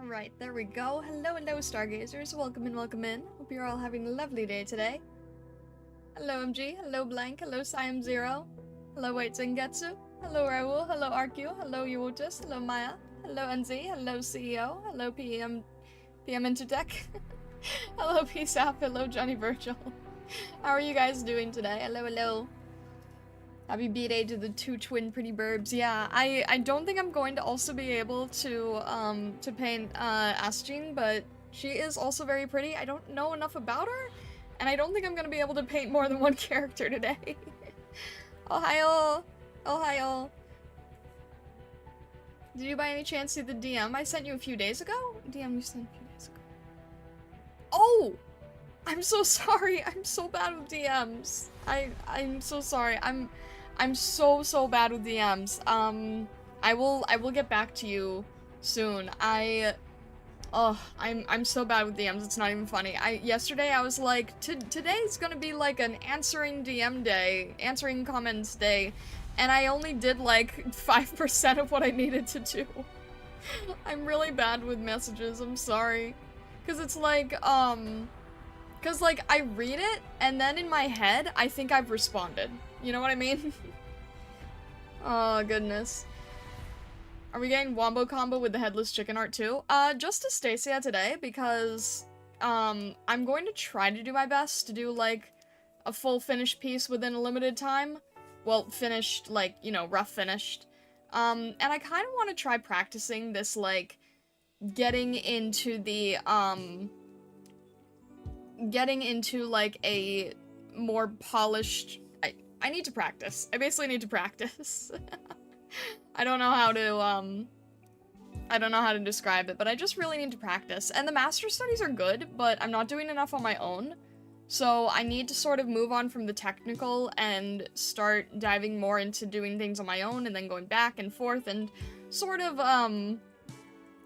Alright, there we go. Hello, stargazers. Welcome in, welcome in. Hope you're all having a lovely day today. Hello, MG. Hello, Blank. Hello, Siam0. Hello, Wait Zengetsu. Hello, Raul. Hello, Arkyu. Hello, Yuotis. Hello, Maya. Hello, NZ. Hello, CEO. Hello, PM Intertech. Hello, Peace Out. Hello, Johnny Virgil. How are you guys doing today? Hello, hello. Happy B-Day to the two twin pretty burbs. Yeah, I don't think I'm going to also be able to paint Astesia, but she is also very pretty. I don't know enough about her, and I don't think I'm gonna be able to paint more than one character today. Ohio! Ohio! Did you by any chance see the DM I sent you a few days ago? DM you sent a few days ago. Oh! I'm so sorry. I'm so bad with DMs. I'm so sorry. I'm so bad with DMs. I will get back to you soon. I'm so bad with DMs. It's not even funny. Yesterday I was like, today's gonna be like an answering DM day, answering comments day, and I only did like 5% of what I needed to do. I'm really bad with messages. I'm sorry. 'Cause it's like, cause like I read it and then in my head I think I've responded. You know what I mean? Oh, goodness. Are we getting wombo combo with the headless chicken art too? Just Astesia today because, I'm going to try to do my best to do, like, a full finished piece within a limited time. Well, finished, like, you know, rough finished. And I kind of want to try practicing this, like, getting into, like, a more polished... I need to practice. I basically need to practice. I don't know how to describe it, but I just really need to practice. And the master studies are good, but I'm not doing enough on my own. So I need to sort of move on from the technical and start diving more into doing things on my own and then going back and forth and sort of,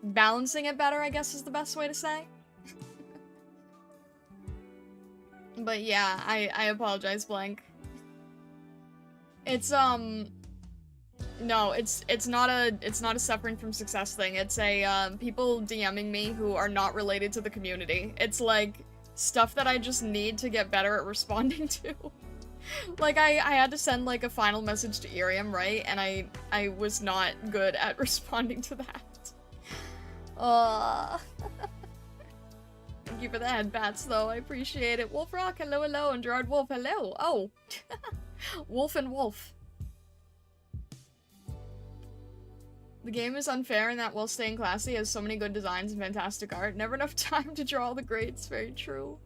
balancing it better, I guess is the best way to say. But yeah, I apologize, Blank. It's, no, it's not a suffering from success thing. It's a, people DMing me who are not related to the community. It's, like, stuff that I just need to get better at responding to. Like, I had to send, like, a final message to Irium, right? And I was not good at responding to that. Thank you for the headbats, though. I appreciate it. Wolf Rock, hello, hello, and Gerard Wolf, hello. Oh. Wolf and Wolf. The game is unfair in that while staying classy has so many good designs and fantastic art. Never enough time to draw all the grades. Very true.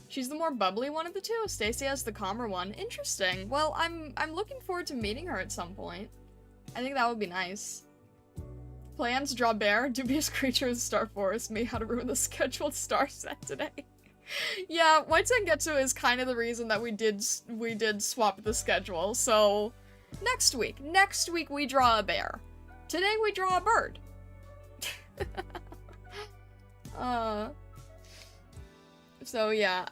She's the more bubbly one of the two. Astesia is the calmer one. Interesting. Well, I'm looking forward to meeting her at some point. I think that would be nice. Plans, draw bear, dubious creature with Star Forest, me how to ruin the scheduled star set today. Yeah, White Sengetsu is kind of the reason that we did swap the schedule, so next week we draw a bear. Today we draw a bird. So yeah,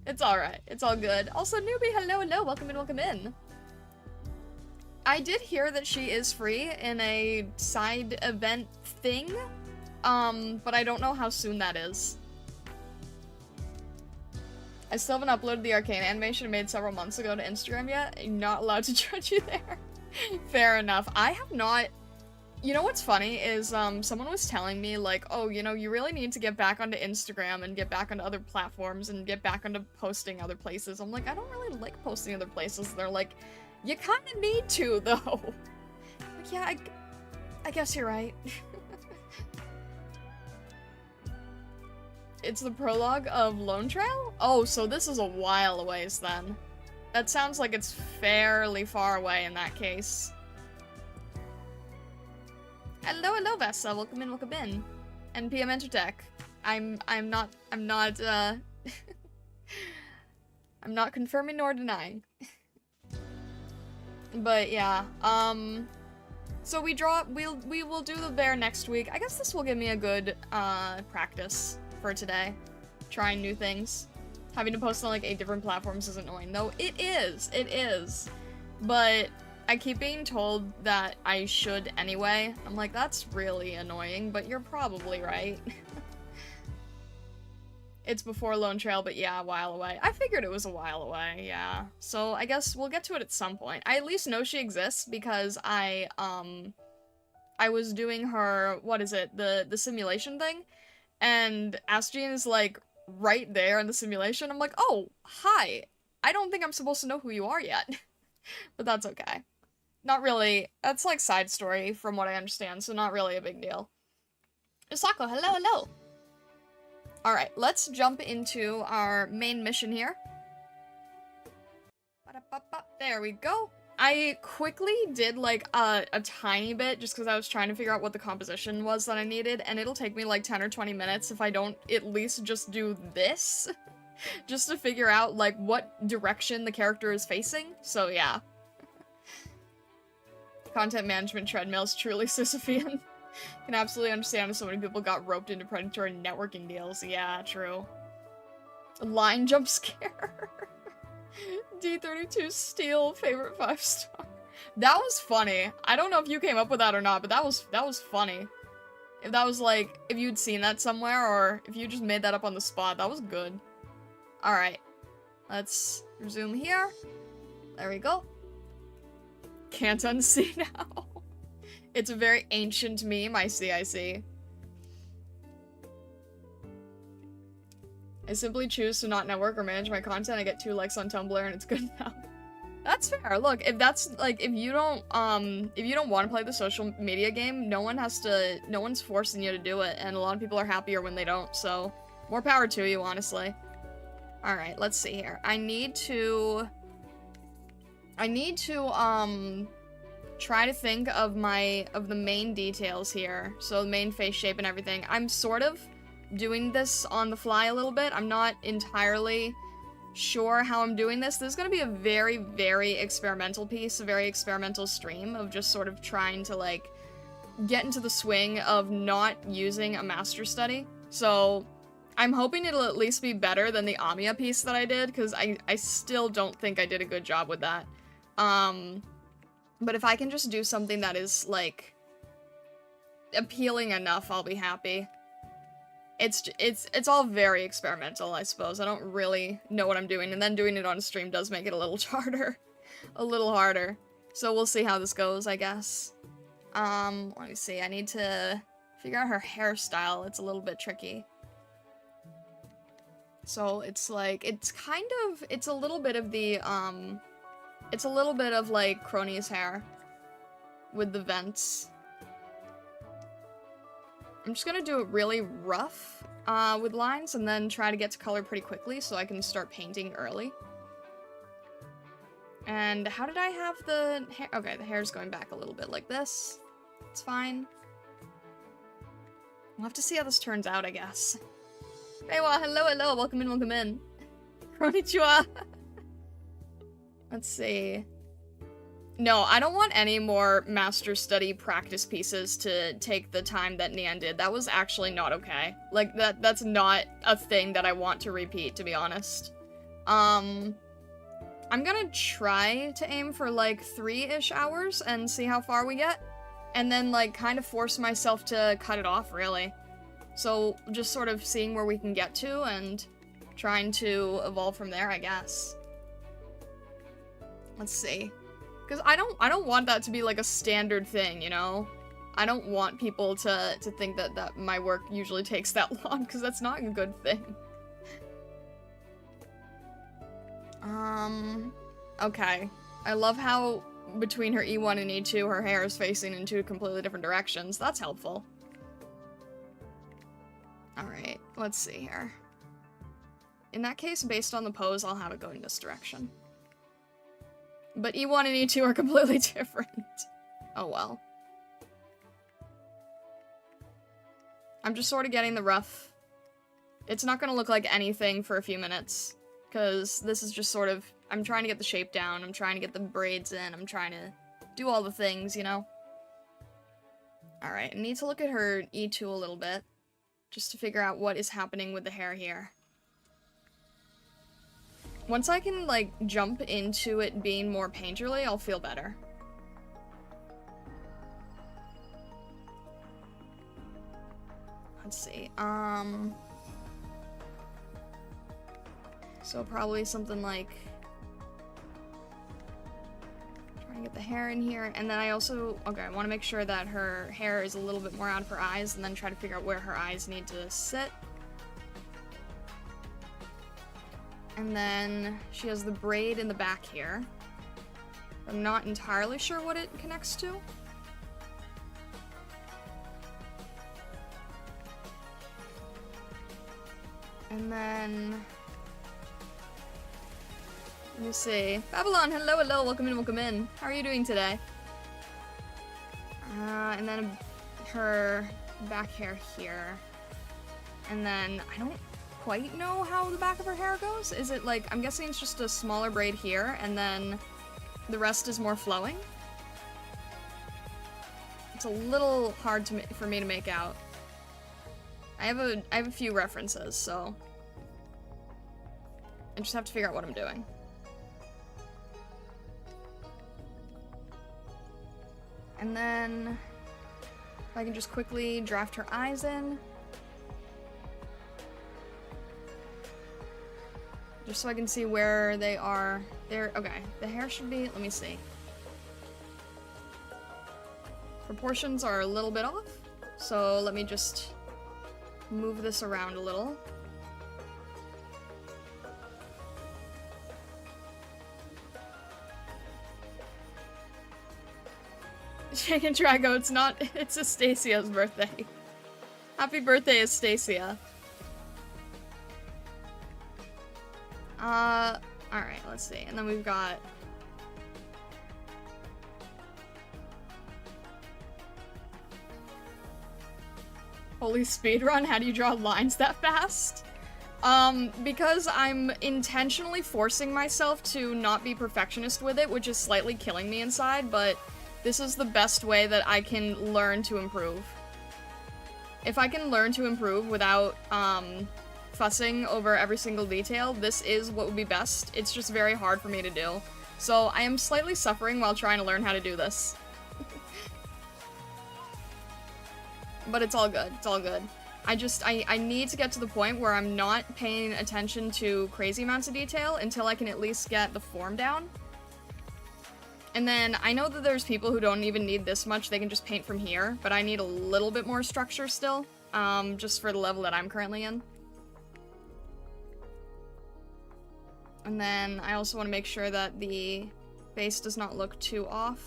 it's alright, it's all good. Also, newbie, hello, hello, welcome in, welcome in. I did hear that she is free in a side event thing, but I don't know how soon that is. I still haven't uploaded the Arcane animation I made several months ago to Instagram yet. I'm not allowed to judge you there. Fair enough. I have not... You know what's funny is, someone was telling me, like, oh, you know, you really need to get back onto Instagram and get back onto other platforms and get back onto posting other places. I'm like, I don't really like posting other places. They're like, you kinda need to, though. Like, yeah, I guess you're right. It's the prologue of Lone Trail? Oh, so this is a while a ways then. That sounds like it's fairly far away in that case. Hello, hello, Vessa. Welcome in, welcome in. And PM Entertech. I'm not I'm not confirming nor denying. But yeah, so we will do the bear next week. I guess this will give me a good, practice for today. Trying new things. Having to post on like 8 different platforms is annoying, though. It is. But I keep being told that I should anyway. I'm like, that's really annoying, but you're probably right. It's before Lone Trail, but yeah, a while away. I figured it was a while away, yeah. So I guess we'll get to it at some point. I at least know she exists because I was doing her, what is it, the simulation thing? And Astesia is like right there in the simulation. I'm like, oh, hi. I don't think I'm supposed to know who you are yet. But that's okay. Not really. That's like side story from what I understand, so not really a big deal. Usako, hello, hello. Alright, let's jump into our main mission here. There we go. I quickly did like a tiny bit just because I was trying to figure out what the composition was that I needed, and it'll take me like 10 or 20 minutes if I don't at least just do this. Just to figure out like what direction the character is facing, so yeah. Content management treadmill is truly Sisyphean. Can absolutely understand how so many people got roped into predatory networking deals. Yeah, true. Line jump scare. D32 Steel, favorite 5-star. That was funny. I don't know if you came up with that or not, but that was funny. If that was like, if you'd seen that somewhere, or if you just made that up on the spot, that was good. Alright. Let's resume here. There we go. Can't unsee now. It's a very ancient meme, I see. I simply choose to not network or manage my content. I get 2 likes on Tumblr and it's good enough. That's fair. Look, if that's like, if you don't want to play the social media game, no one's forcing you to do it, and a lot of people are happier when they don't, so more power to you, honestly. Alright, let's see here. I need to try to think of the main details here. So the main face shape and everything. I'm sort of doing this on the fly a little bit. I'm not entirely sure how I'm doing this. This is gonna be a very, very experimental piece, a very experimental stream of just sort of trying to like get into the swing of not using a master study. So I'm hoping it'll at least be better than the Amiya piece that I did, because I still don't think I did a good job with that. But if I can just do something that is, like, appealing enough, I'll be happy. It's all very experimental, I suppose. I don't really know what I'm doing, and then doing it on stream does make it a little harder. A little harder. So we'll see how this goes, I guess. Let me see. I need to figure out her hairstyle. It's a little bit tricky. So it's like, it's a little bit of the, it's a little bit of, like, Crony's hair with the vents. I'm just gonna do it really rough with lines and then try to get to color pretty quickly so I can start painting early. And how did I have the hair? Okay, the hair's going back a little bit like this. It's fine. We'll have to see how this turns out, I guess. Hey, well, hello, hello, welcome in, welcome in. Konnichiwa. Let's see. No, I don't want any more master study practice pieces to take the time that Nian did. That was actually not okay. Like, that's not a thing that I want to repeat, to be honest. I'm gonna try to aim for, like, 3-ish hours and see how far we get. And then, like, kind of force myself to cut it off, really. So, just sort of seeing where we can get to and trying to evolve from there, I guess. Let's see. Because I don't want that to be, like, a standard thing, you know? I don't want people to think that my work usually takes that long, because that's not a good thing. Okay. I love how between her E1 and E2, her hair is facing in 2 completely different directions. That's helpful. Alright, let's see here. In that case, based on the pose, I'll have it going this direction. But E1 and E2 are completely different. Oh well. I'm just sort of getting the rough. It's not gonna look like anything for a few minutes, because this is just sort of, I'm trying to get the shape down, I'm trying to get the braids in, I'm trying to do all the things, you know? Alright, I need to look at her E2 a little bit, just to figure out what is happening with the hair here. Once I can, like, jump into it being more painterly, I'll feel better. let's see. So probably something like trying to get the hair in here, and then I also, okay, I want to make sure that her hair is a little bit more out of her eyes, and then try to figure out where her eyes need to sit. And then she has the braid in the back here. I'm not entirely sure what it connects to. And then, let me see. Babylon, hello, hello, welcome in, welcome in. How are you doing today? And then her back hair here. And then, I don't quite know how the back of her hair goes. Is it like, I'm guessing it's just a smaller braid here, and then the rest is more flowing? It's a little hard to for me to make out. I have a few references, so I just have to figure out what I'm doing. And then if I can just quickly draft her eyes in. Just so I can see where they are. There, okay. The hair should be, let me see. Proportions are a little bit off, so let me just move this around a little. Shake and Drago, it's not, it's Astesia's birthday. Happy birthday, Astesia. Alright, let's see. And then we've got holy speedrun, how do you draw lines that fast? Because I'm intentionally forcing myself to not be perfectionist with it, which is slightly killing me inside, but this is the best way that I can learn to improve. If I can learn to improve without, fussing over every single detail, this is what would be best. It's just very hard for me to do. So I am slightly suffering while trying to learn how to do this. But it's all good. It's all good. I need to get to the point where I'm not paying attention to crazy amounts of detail until I can at least get the form down. And then I know that there's people who don't even need this much, they can just paint from here, but I need a little bit more structure still, just for the level that I'm currently in. And then I also want to make sure that the base does not look too off.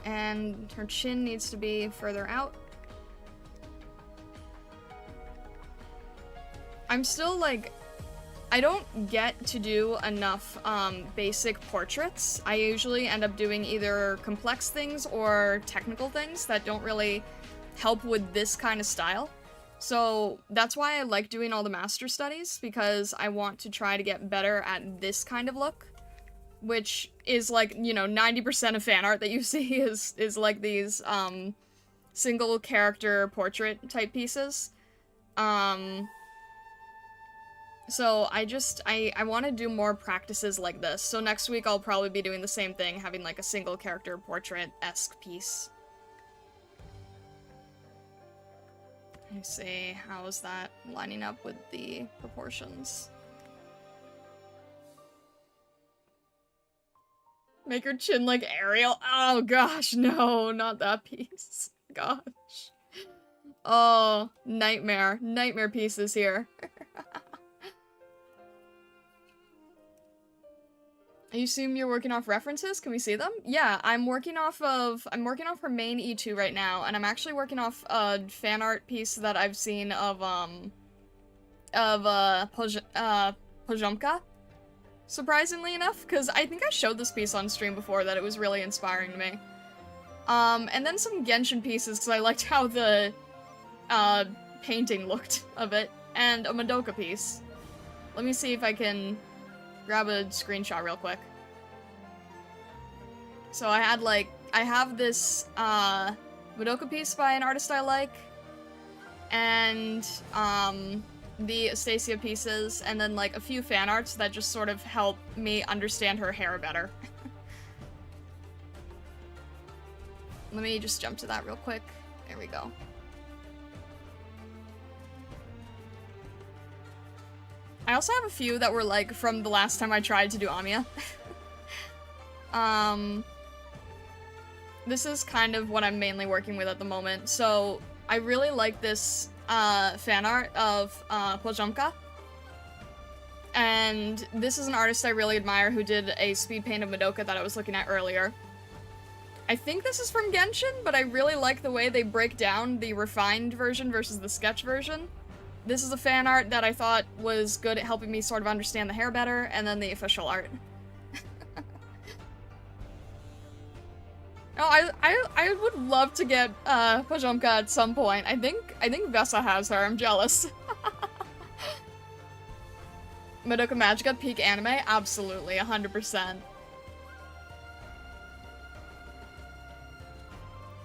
And her chin needs to be further out. I'm still like, I don't get to do enough basic portraits. I usually end up doing either complex things or technical things that don't really help with this kind of style. So that's why I like doing all the master studies, because I want to try to get better at this kind of look, which is like, you know, 90% of fan art that you see is like these single character portrait type pieces. So I want to do more practices like this. So next week I'll probably be doing the same thing, having like a single character portrait-esque piece. Let me see, how is that lining up with the proportions? Make her chin like Ariel. Oh gosh, no, not that piece. Gosh. Oh, nightmare. Nightmare pieces here. I assume you're working off references? Can we see them? Yeah, I'm working off her main E2 right now, and I'm actually working off a fan art piece that I've seen of Pozhomka. Surprisingly enough, because I think I showed this piece on stream before that it was really inspiring to me. And then some Genshin pieces, because I liked how the, painting looked of it, and a Madoka piece. Let me see if I can grab a screenshot real quick. So I have this, Madoka piece by an artist I like, and, the Astesia pieces, and then, like, a few fan arts that just sort of help me understand her hair better. Let me just jump to that real quick. There we go. I also have a few that were like from the last time I tried to do Amiya. This is kind of what I'm mainly working with at the moment. So I really like this fan art of Poziomka. And this is an artist I really admire who did a speed paint of Madoka that I was looking at earlier. I think this is from Genshin, but I really like the way they break down the refined version versus the sketch version. This is a fan art that I thought was good at helping me sort of understand the hair better, and then the official art. Oh, I would love to get Poziomka at some point. I think Vesa has her. I'm jealous. Madoka Magica peak anime? Absolutely, 100%.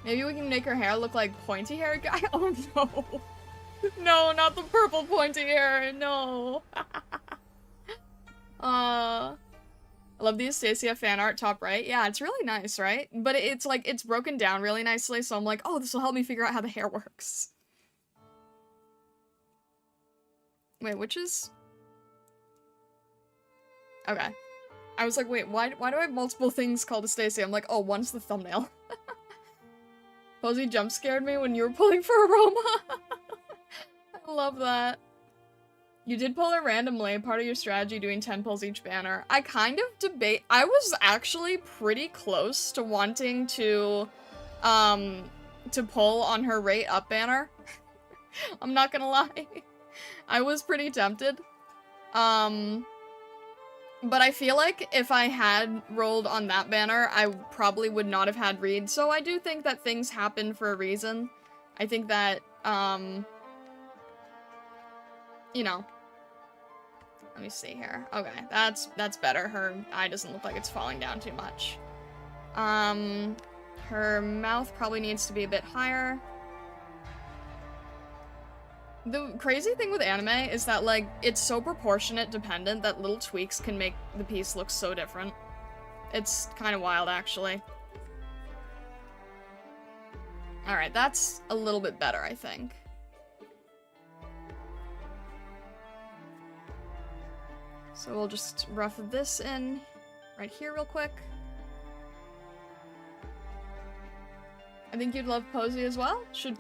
Maybe we can make her hair look like pointy hair guy? Oh no. No, not the purple pointy hair, no. I love the Astesia fan art top right. Yeah, it's really nice, right? But it's like, it's broken down really nicely, so I'm like, oh, this will help me figure out how the hair works. Wait, which is... Okay. I was like, wait, why do I have multiple things called Astesia? I'm like, oh, one's the thumbnail. Posey jump scared me when you were pulling for Aroma. I love that. You did pull her randomly, part of your strategy doing 10 pulls each banner. I kind of debate- I was actually pretty close to wanting to pull on her rate up banner. I'm not gonna lie. I was pretty tempted. But I feel like if I had rolled on that banner, I probably would not have had read. So I do think that things happen for a reason. I think that, you know. Let me see here. Okay, that's better. Her eye doesn't look like it's falling down too much. Her mouth probably needs to be a bit higher. The crazy thing with anime is that, like, it's so proportionate dependent that little tweaks can make the piece look so different. It's kind of wild, actually. Alright, that's a little bit better, I think. So we'll just rough this in right here real quick. I think you'd love Posey as well. Should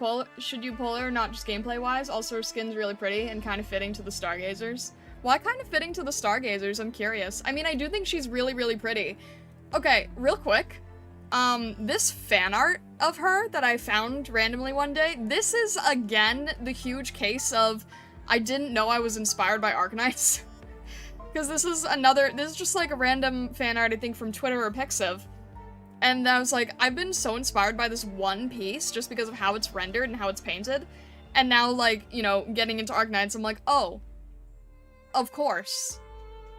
you pull her, not just gameplay-wise? Also, her skin's really pretty and kind of fitting to the Stargazers. Why kind of fitting to the Stargazers? I'm curious. I mean, I do think she's really, really pretty. Okay, real quick. This fan art of her that I found randomly one day, this is, again, the huge case of I didn't know I was inspired by Arknights. Because this is just like a random fan art, I think, from Twitter or Pixiv. And I was like, I've been so inspired by this one piece just because of how it's rendered and how it's painted. And now, like, you know, getting into Arknights, I'm like, oh, of course.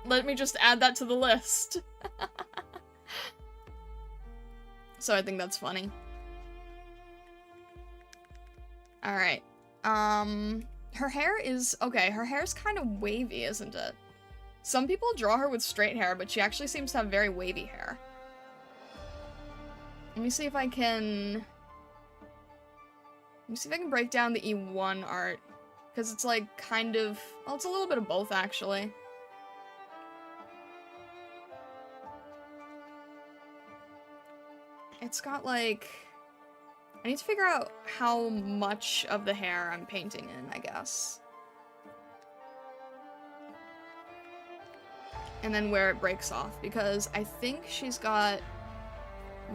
Let me just add that to the list. So I think that's funny. Alright. Her hair is, okay, her hair's kind of wavy, isn't it? Some people draw her with straight hair, but she actually seems to have very wavy hair. Let me see if I can break down the E1 art. Because it's like kind of, well, it's a little bit of both actually. It's got like, I need to figure out how much of the hair I'm painting in, I guess. And then where it breaks off, because I think she's got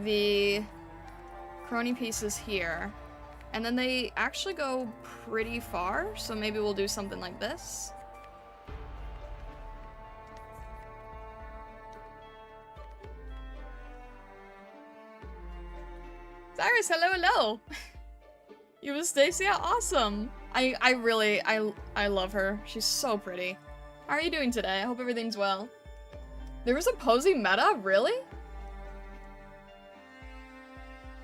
the crony pieces here, and then they actually go pretty far, so maybe we'll do something like this. Cyrus, hello, hello! You Astesia? Awesome! I really love her. She's so pretty. How are you doing today? I hope everything's well. There was a Posey meta? Really?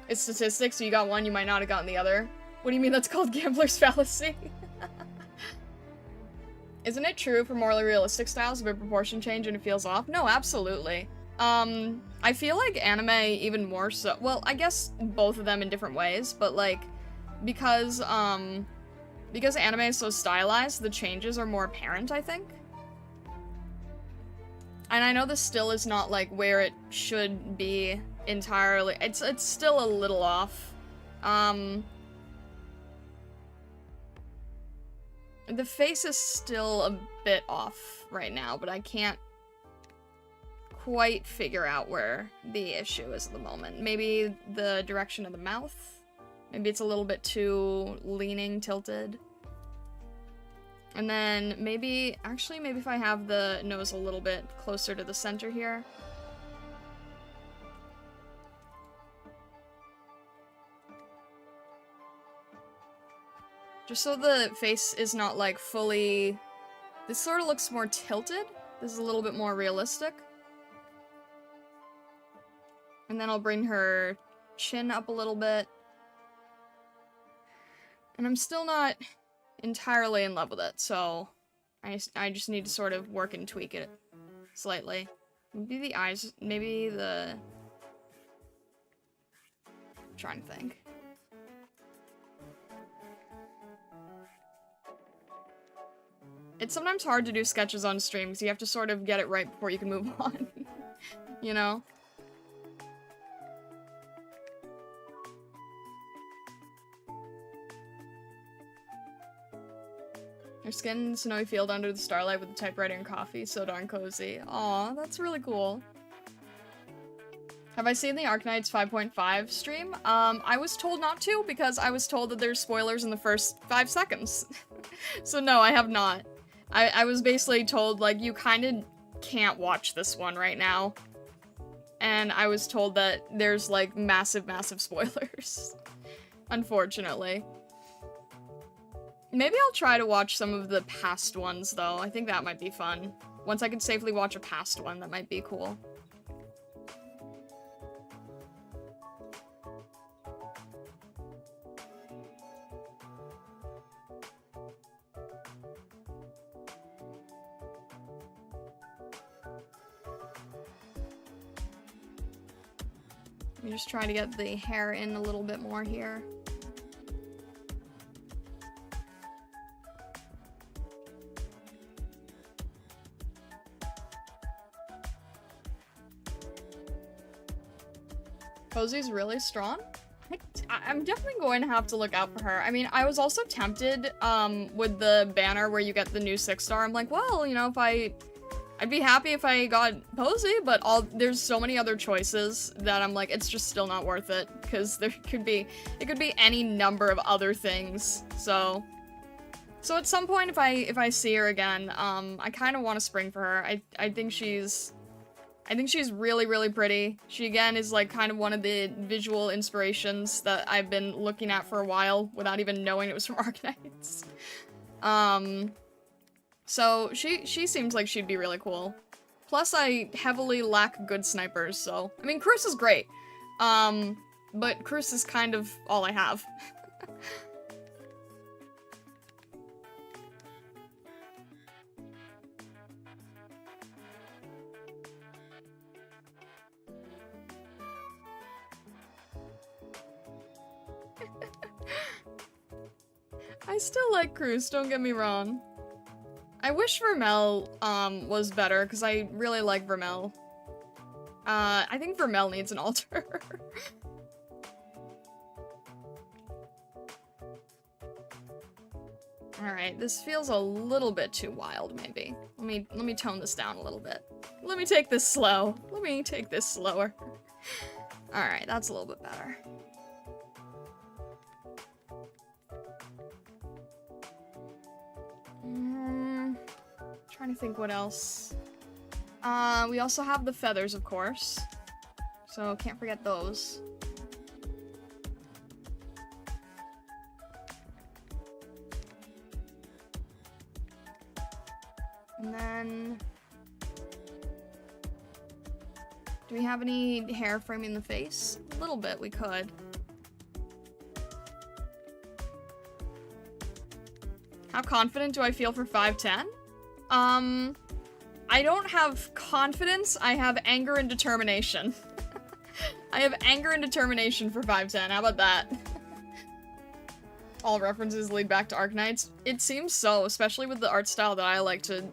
It's statistics, so you got one, you might not have gotten the other. What do you mean that's called gambler's fallacy? Isn't it true for more realistic styles of a proportion change and it feels off? No, absolutely. I feel like anime even more so, well, I guess both of them in different ways, but like, because anime is so stylized, the changes are more apparent, I think. And I know this still is not like where it should be entirely, it's still a little off. The face is still a bit off right now, but I can't quite figure out where the issue is at the moment. Maybe the direction of the mouth? Maybe it's a little bit too leaning, tilted. And then maybe, actually maybe if I have the nose a little bit closer to the center here. Just so the face is not like fully, this sort of looks more tilted. This is a little bit more realistic. And then I'll bring her chin up a little bit. And I'm still not entirely in love with it, so I just need to sort of work and tweak it slightly. Maybe the eyes, maybe the... I'm trying to think. It's sometimes hard to do sketches on stream because you have to sort of get it right before you can move on. You know? Her skin in the snowy field under the starlight with the typewriter and coffee. So darn cozy. Aw, that's really cool. Have I seen the Arknights 5.5 stream? I was told not to because I was told that there's spoilers in the first 5 seconds. So no, I have not. I was basically told, like, you kind of can't watch this one right now. And I was told that there's, like, massive, massive spoilers. Unfortunately. Maybe I'll try to watch some of the past ones, though. I think that might be fun. Once I can safely watch a past one, that might be cool. Let me just try to get the hair in a little bit more here. Posey's really strong. I'm definitely going to have to look out for her. I mean, I was also tempted with the banner where you get the new 6-star. I'm like, well, you know, I'd be happy if I got Posey, but there's so many other choices that I'm like, it's just still not worth it because it could be any number of other things. So at some point, if I see her again, I kind of want to spring for her. I think she's really, really pretty. She, again, is, like, kind of one of the visual inspirations that I've been looking at for a while without even knowing it was from Arknights. So she seems like she'd be really cool. Plus, I heavily lack good snipers, so... I mean, Cruz is great. But Cruz is kind of all I have. I still like Cruz, don't get me wrong. I wish Vermel, was better, because I really like Vermel. I think Vermel needs an alter. Alright, this feels a little bit too wild, maybe. Let me tone this down a little bit. Let me take this slow. Let me take this slower. Alright, that's a little bit better. Trying to think what else. We also have the feathers, of course. So can't forget those. And then... do we have any hair framing the face? A little bit, we could. How confident do I feel for 5'10"? I don't have confidence, I have anger and determination. I have anger and determination for 510, how about that? All references lead back to Arknights. It seems so, especially with the art style that I like to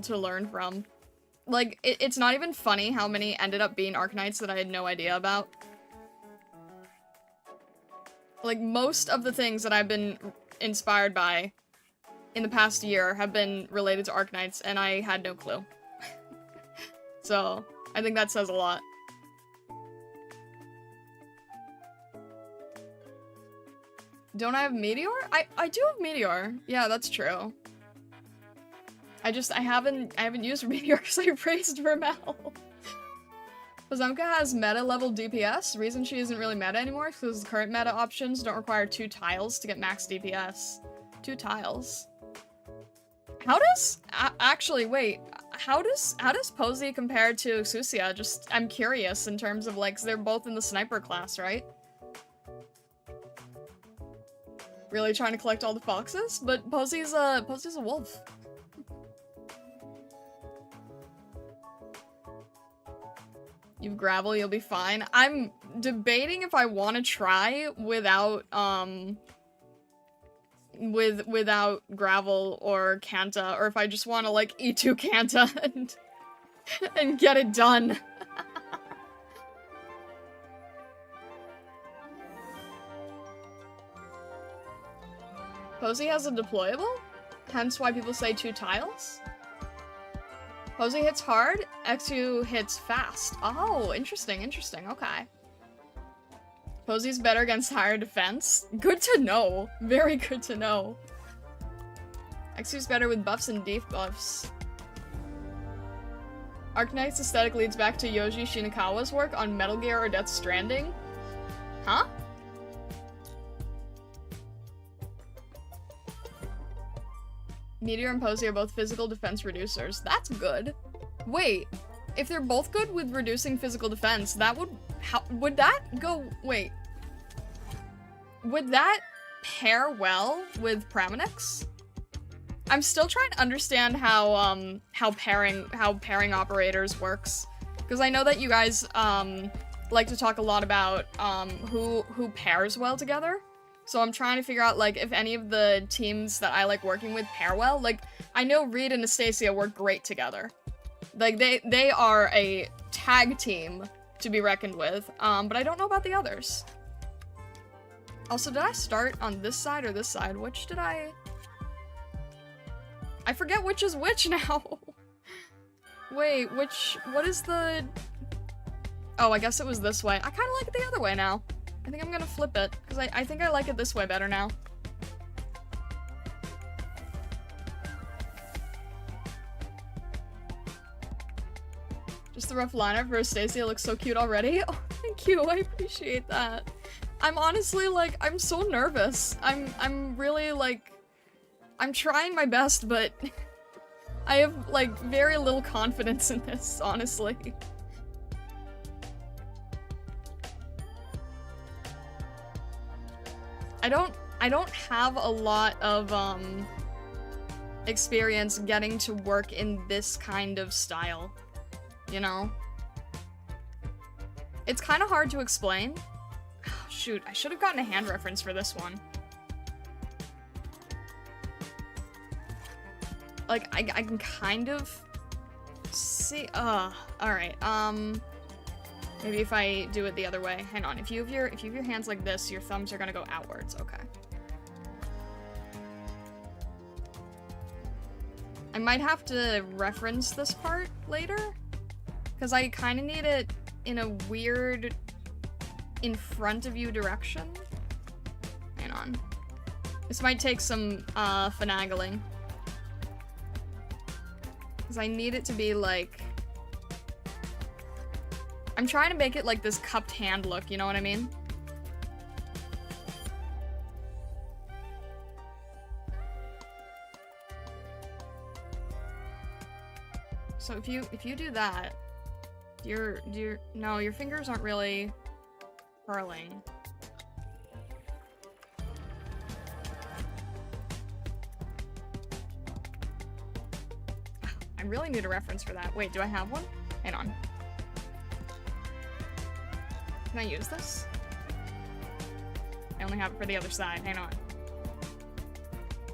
learn from. Like, it's not even funny how many ended up being Arknights that I had no idea about. Like, most of the things that I've been inspired by in the past year have been related to Arknights, and I had no clue. So, I think that says a lot. Don't I have Meteor? I do have Meteor. Yeah, that's true. I haven't used Meteor because I praised Vermel. Pozemka has meta level DPS. The reason she isn't really meta anymore is because the current meta options don't require 2 tiles to get max DPS. 2 tiles. How does actually wait? How does Posey compare to Susia? Just I'm curious in terms of like 'cause they're both in the sniper class, right? Really trying to collect all the foxes, but Posey's a wolf. You've gravel, you'll be fine. I'm debating if I want to try without without gravel or Kanta, or if I just want to like E2 Kanta and get it done. Posey has a deployable, hence why people say 2 tiles. Posey hits hard, X2 hits fast. Oh, interesting, interesting, okay. Posey's better against higher defense. Good to know. Very good to know. X2's better with buffs and debuffs. Arknights aesthetic leads back to Yoji Shinakawa's work on Metal Gear or Death Stranding. Huh? Meteor and Posey are both physical defense reducers. That's good. Wait, if they're both good with reducing physical defense, that would... would that go... Wait. Would that pair well with Pramonix? I'm still trying to understand how pairing operators works. Because I know that you guys, like to talk a lot about, who pairs well together. So I'm trying to figure out, like, if any of the teams that I like working with pair well. Like, I know Reed and Astesia work great together. Like, they are a tag team to be reckoned with, but I don't know about the others. Also, did I start on this side or this side? Which did I forget which is which now. Wait, what is the... Oh, I guess it was this way. I kind of like it the other way now. I think I'm gonna flip it, because I think I like it this way better now. Just the rough liner for Astesia looks so cute already. Oh, thank you, I appreciate that. I'm honestly, like, I'm so nervous. I'm really, like... I'm trying my best, but... I have, like, very little confidence in this, honestly. I don't have a lot of, experience getting to work in this kind of style, you know? It's kind of hard to explain. Oh, shoot, I should have gotten a hand reference for this one. Like, I can kind of see, alright, maybe if I do it the other way. Hang on, if you have your hands like this, your thumbs are gonna go outwards, okay. I might have to reference this part later, because I kind of need it in a weird in front of you direction. Hang on. This might take some, finagling. Because I need it to be, like... I'm trying to make it like this cupped hand look, you know what I mean? So if you do that, no, your fingers aren't really curling. really need a reference for that. Wait, do I have one? Hang on. Can I use this? I only have it for the other side. Hang on.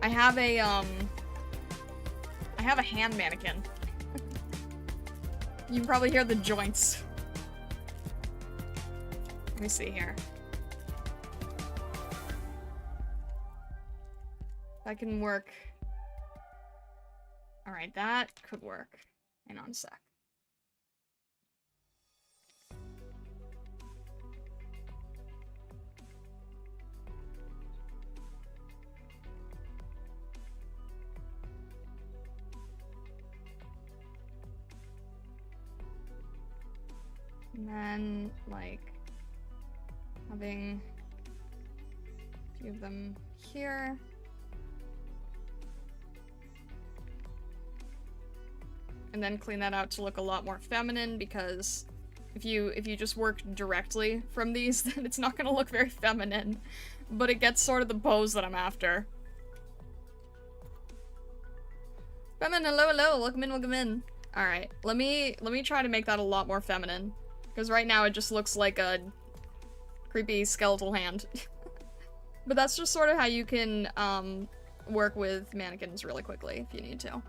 I have a hand mannequin. You can probably hear the joints. Let me see here. That can work. Alright, that could work. Hang on a sec. And then, like, having a few of them here. And then clean that out to look a lot more feminine, because if you just work directly from these, then it's not gonna look very feminine. But it gets sort of the pose that I'm after. Feminine, hello, hello, welcome in, welcome in. Alright, let me try to make that a lot more feminine. Because right now it just looks like a creepy skeletal hand. But that's just sort of how you can work with mannequins really quickly if you need to.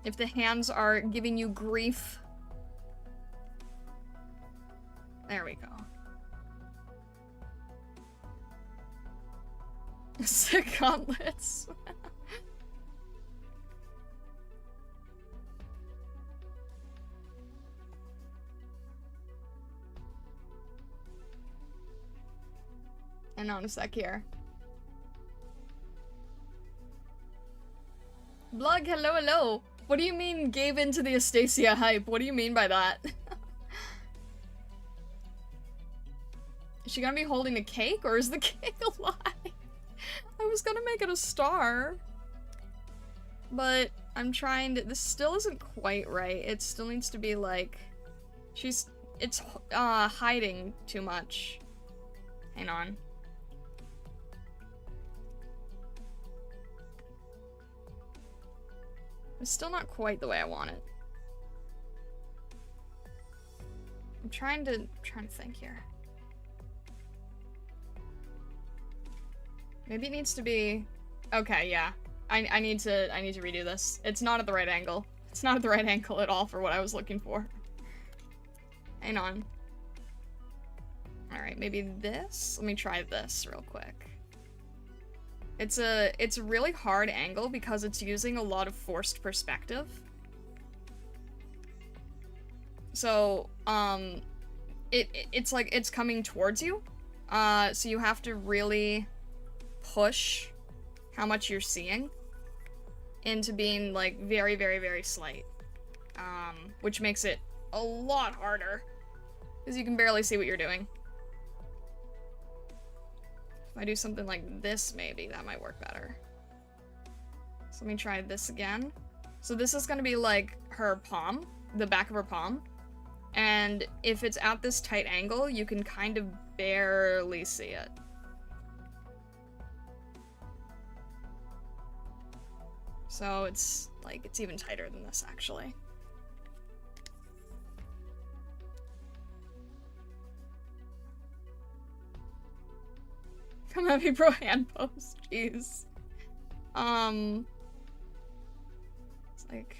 If the hands are giving you grief. There we go. Sick gauntlets. And on a sec here. Blog, hello, hello. What do you mean gave into the Astesia hype? What do you mean by that? Is she gonna be holding a cake, or is the cake alive? I was gonna make it a star. But I'm trying to- this still isn't quite right. It still needs to be like... it's hiding too much. Hang on. It's still not quite the way I want it. I'm trying to think here. Maybe it needs to be... Okay, yeah. I need to redo this. It's not at the right angle. It's not at the right angle at all for what I was looking for. Hang on. Alright, maybe this? Let me try this real quick. It's a really hard angle because it's using a lot of forced perspective. So, it's like it's coming towards you. So you have to really push how much you're seeing into being like very, very, very slight. Which makes it a lot harder because you can barely see what you're doing. If I do something like this, maybe that might work better. So let me try this again. So this is gonna be like her palm, the back of her palm. And if it's at this tight angle, you can kind of barely see it. So it's like, it's even tighter than this actually. Come at me, bro, hand pose. Jeez. It's like...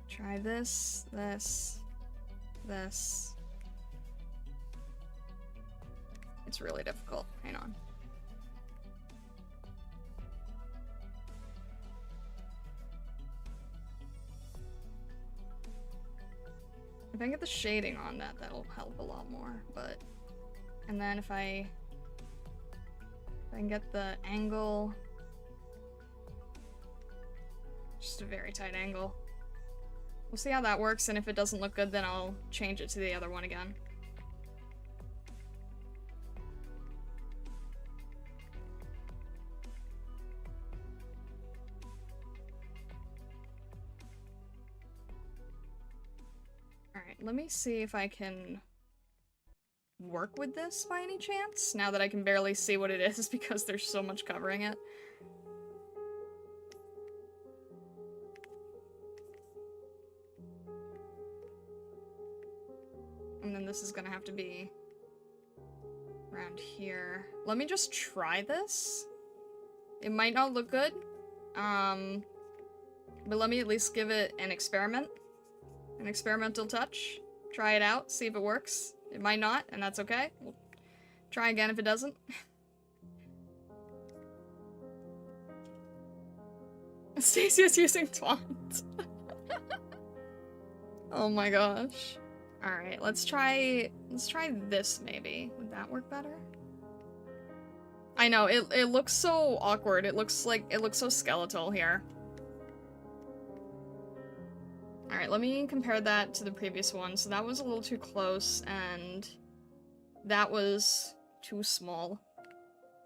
Try this, this, this. It's really difficult. Hang on. If I can get the shading on that, that'll help a lot more, but... And then if I can get the angle... Just a very tight angle. We'll see how that works, and if it doesn't look good, then I'll change it to the other one again. Alright, let me see if I can work with this by any chance? Now that I can barely see what it is because there's so much covering it. And then this is gonna have to be around here. Let me just try this. It might not look good. But let me at least give it an experiment. An experimental touch. Try it out, see if it works. It might not, and that's okay. We'll try again if it doesn't. Astesia's using Twant. Oh my gosh. Alright, let's try this maybe. Would that work better? I know, it looks so awkward. It looks so skeletal here. Alright, let me compare that to the previous one. So that was a little too close, and that was too small.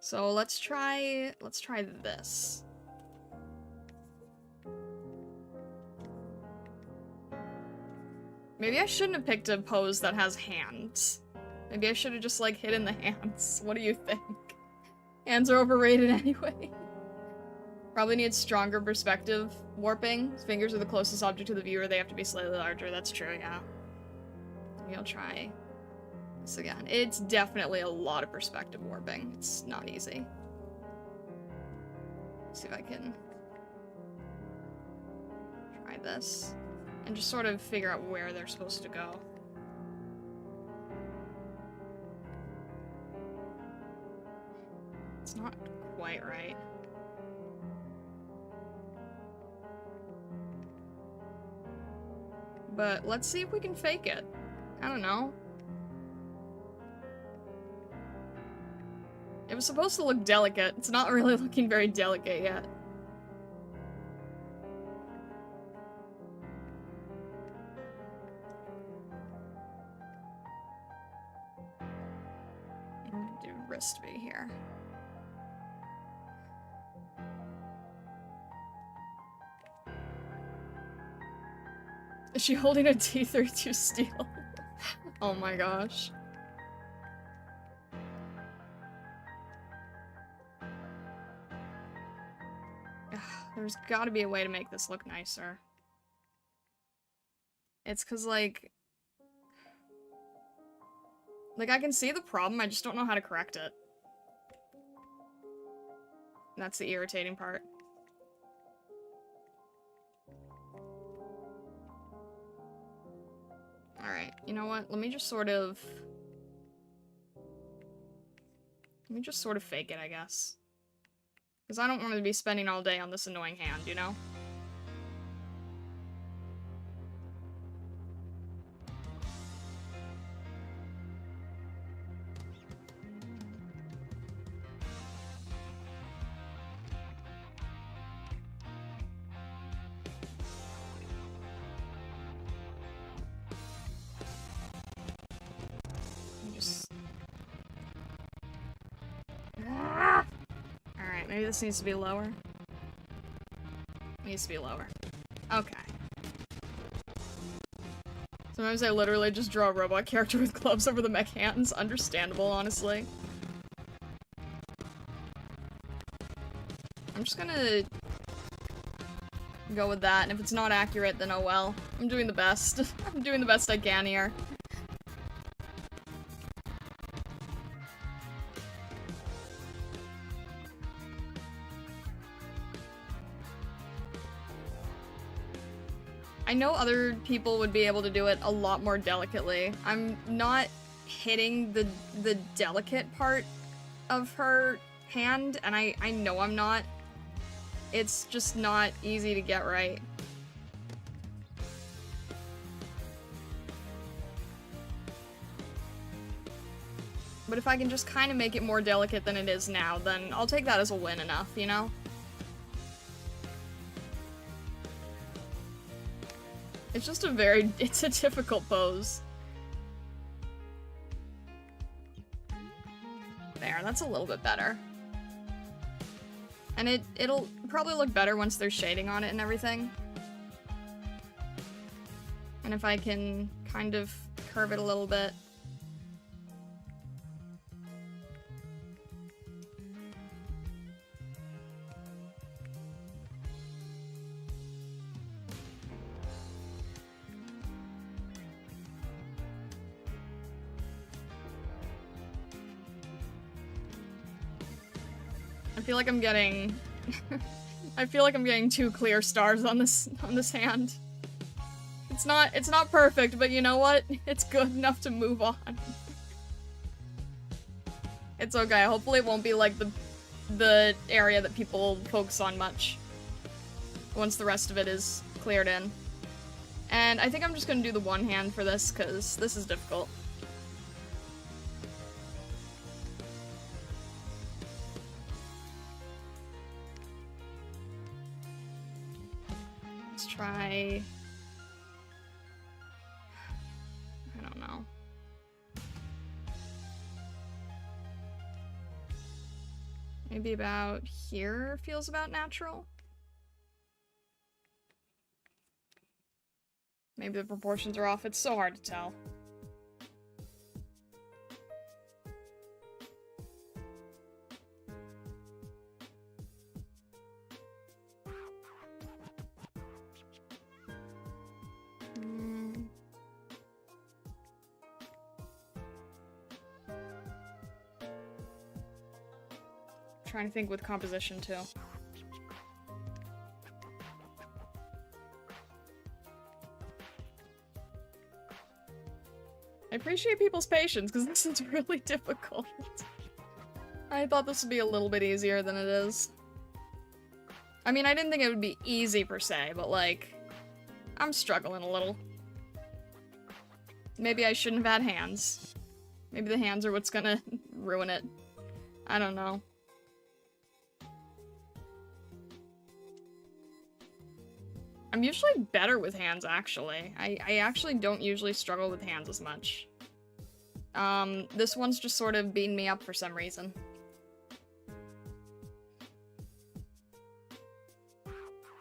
So let's try this. Maybe I shouldn't have picked a pose that has hands. Maybe I should have just, like, hidden the hands. What do you think? Hands are overrated anyway. Probably needs stronger perspective warping. His fingers are the closest object to the viewer. They have to be slightly larger. That's true, yeah. Maybe I'll try this again. It's definitely a lot of perspective warping. It's not easy. Let's see if I can try this. And just sort of figure out where they're supposed to go. It's not quite right. But let's see if we can fake it. I don't know. It was supposed to look delicate. It's not really looking very delicate yet. Do wrist V here. Is she holding a T-32 steel? Oh my gosh. Ugh, there's gotta be a way to make this look nicer. It's 'cause like I can see the problem, I just don't know how to correct it. That's the irritating part. Alright, you know what? Let me just sort of fake it, I guess. Because I don't want to be spending all day on this annoying hand, you know? Maybe this needs to be lower. Needs to be lower. Okay. Sometimes I literally just draw a robot character with gloves over the mech hands. Understandable, honestly. I'm just gonna go with that, and if it's not accurate, then oh well. I'm doing the best. I'm doing the best I can here. I know other people would be able to do it a lot more delicately. I'm not hitting the delicate part of her hand, and I know I'm not. It's just not easy to get right. But if I can just kind of make it more delicate than it is now, then I'll take that as a win enough, you know? It's just it's a difficult pose. There, that's a little bit better. And it'll probably look better once there's shading on it and everything. And if I can kind of curve it a little bit. I feel like I'm getting... I feel like I'm getting 2 clear stars on this hand. It's not perfect, but you know what? It's good enough to move on. It's okay. Hopefully it won't be like the area that people focus on much once the rest of it is cleared in. And I think I'm just gonna do the one hand for this, because this is difficult. Let's try... I don't know. Maybe about here feels about natural. Maybe the proportions are off. It's so hard to tell. Trying to think with composition too. I appreciate people's patience because this is really difficult. I thought this would be a little bit easier than it is. I mean, I didn't think it would be easy per se, but like, I'm struggling a little. Maybe I shouldn't have had hands. Maybe the hands are what's gonna ruin it. I don't know. I'm usually better with hands, actually. I actually don't usually struggle with hands as much. This one's just sort of beating me up for some reason.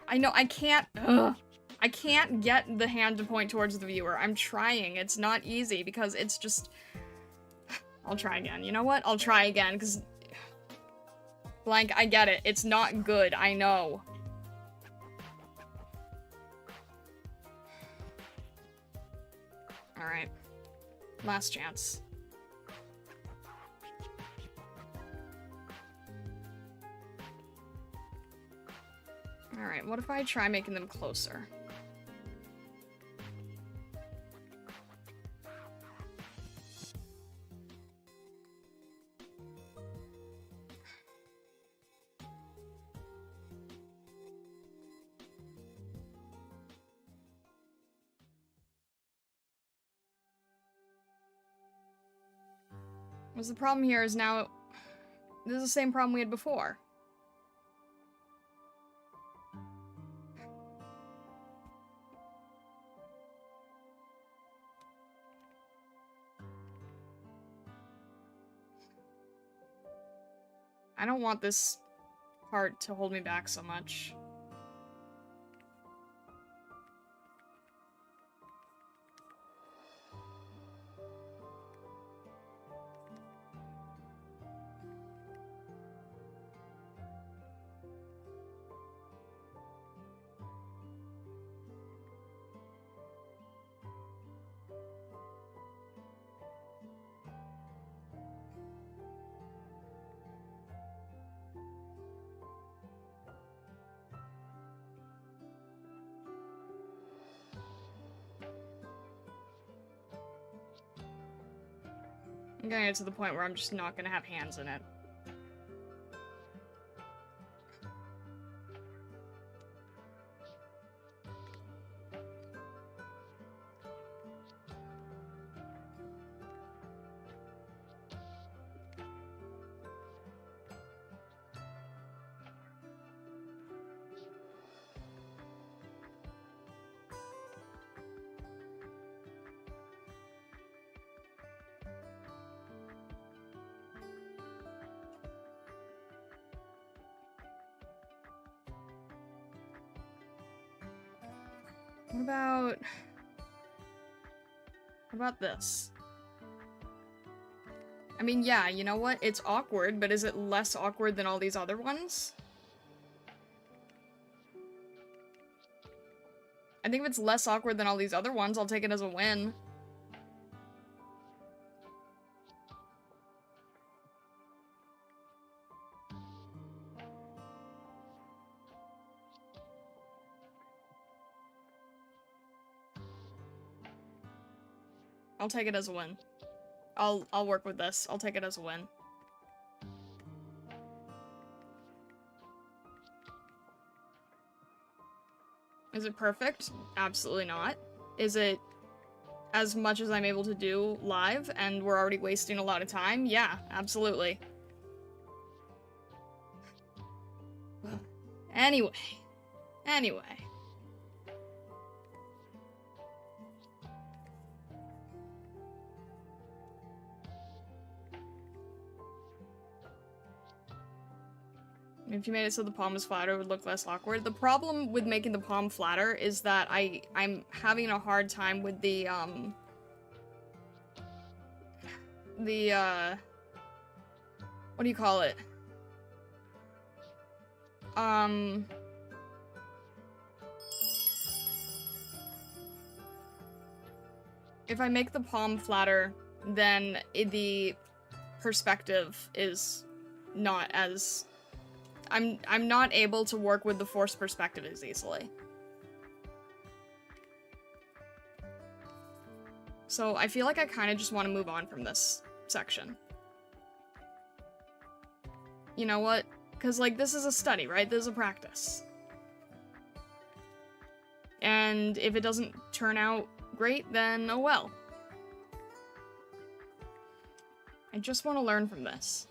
I know, I can't get the hand to point towards the viewer. I'm trying. It's not easy because it's just... I'll try again. You know what? I'll try again, because... Blank, I get it. It's not good. I know. Alright. Last chance. Alright, what if I try making them closer? What's the problem here is now... This is the same problem we had before. I don't want this part to hold me back so much. I'm gonna get to the point where I'm just not gonna have hands in it. What about this? I mean, yeah, you know what? It's awkward, but is it less awkward than all these other ones? I think if it's less awkward than all these other ones, I'll take it as a win. I'll take it as a win. I'll work with this. I'll take it as a win. Is it perfect? Absolutely not. Is it as much as I'm able to do live and we're already wasting a lot of time? Yeah, absolutely. Anyway. If you made it so the palm was flatter, it would look less awkward. The problem with making the palm flatter is that I'm having a hard time with the what do you call it? If I make the palm flatter, then the perspective is not as... I'm not able to work with the forced perspective as easily. So I feel like I kind of just want to move on from this section. You know what? Because, like, this is a study, right? This is a practice. And if it doesn't turn out great, then oh well. I just want to learn from this.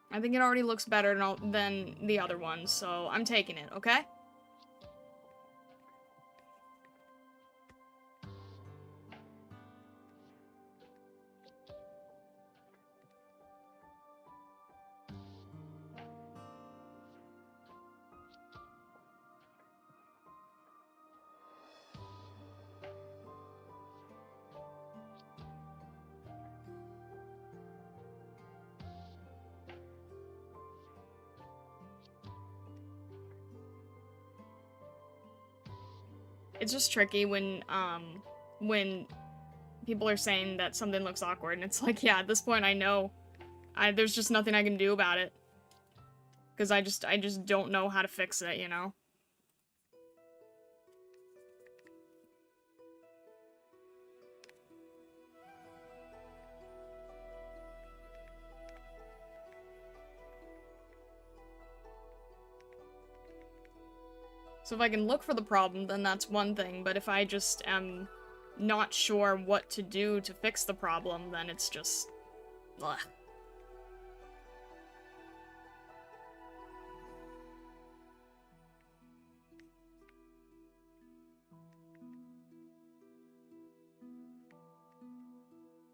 I think it already looks better than the other one, so I'm taking it, okay? It's just tricky when people are saying that something looks awkward, and it's like, yeah, at this point I know there's just nothing I can do about it. Because I just don't know how to fix it, you know? So if I can look for the problem, then that's one thing, but if I just am not sure what to do to fix the problem, then it's just... ugh.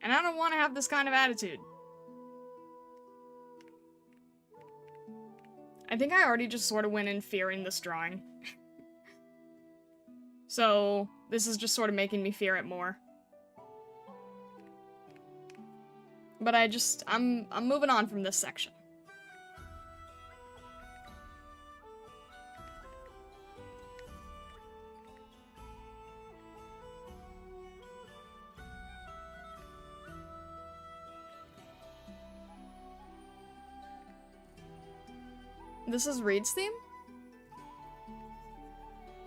And I don't want to have this kind of attitude. I think I already just sort of went in fearing this drawing. So, this is just sort of making me fear it more. But I'm moving on from this section. This is Reed's theme?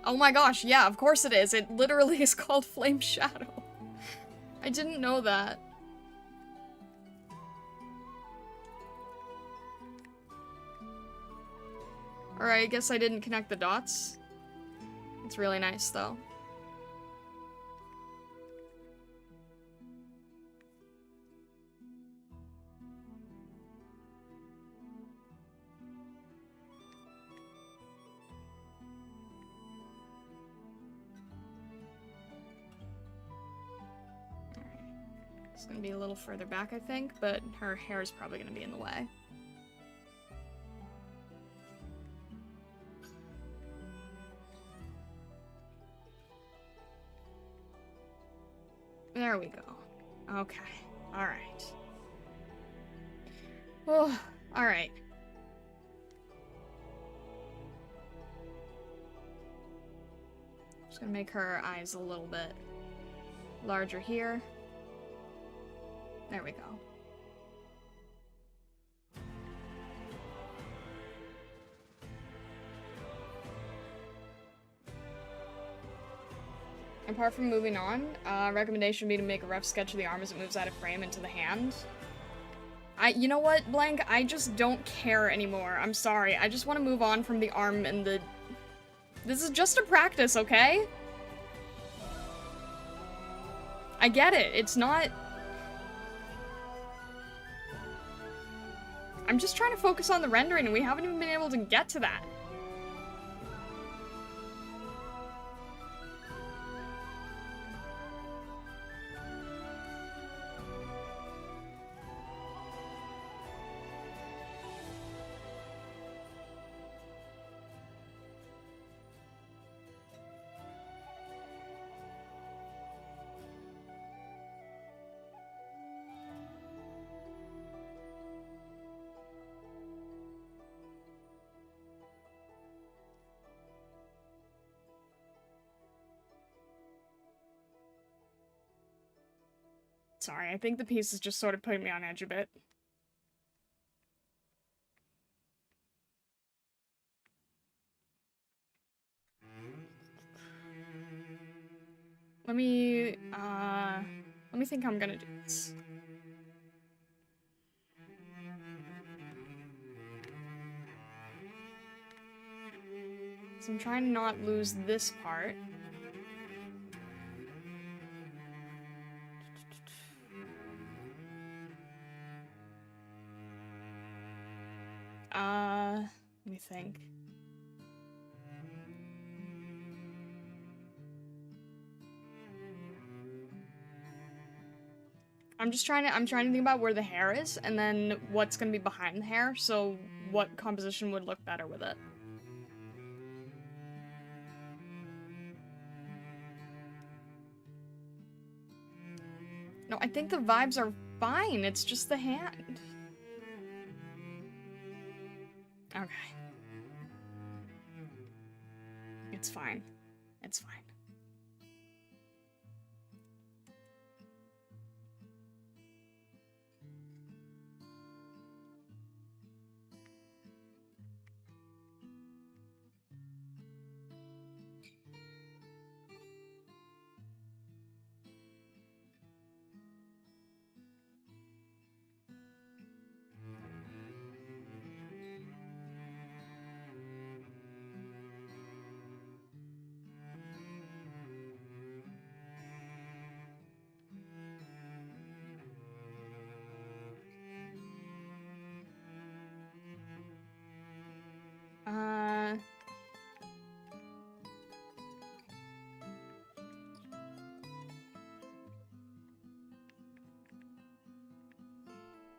Oh my gosh, yeah, of course it is. It literally is called Flame Shadow. I didn't know that. Alright, I guess I didn't connect the dots. It's really nice, though. It's gonna be a little further back, I think, but her hair is probably gonna be in the way. There we go. Okay. Alright. Oh, alright. Just gonna make her eyes a little bit larger here. There we go. Apart from moving on, recommendation would be to make a rough sketch of the arm as it moves out of frame into the hand. You know what, Blank? I just don't care anymore. I'm sorry. I just want to move on from the arm and the... This is just a practice, okay? I get it. It's not... I'm just trying to focus on the rendering, and we haven't even been able to get to that. Sorry, I think the piece is just sort of putting me on edge a bit. Let me think how I'm gonna do this. So I'm trying to not lose this part. Let me think. I'm trying to think about where the hair is, and then what's gonna be behind the hair, so what composition would look better with it. No, I think the vibes are fine, it's just the hand. Okay. It's fine. It's fine.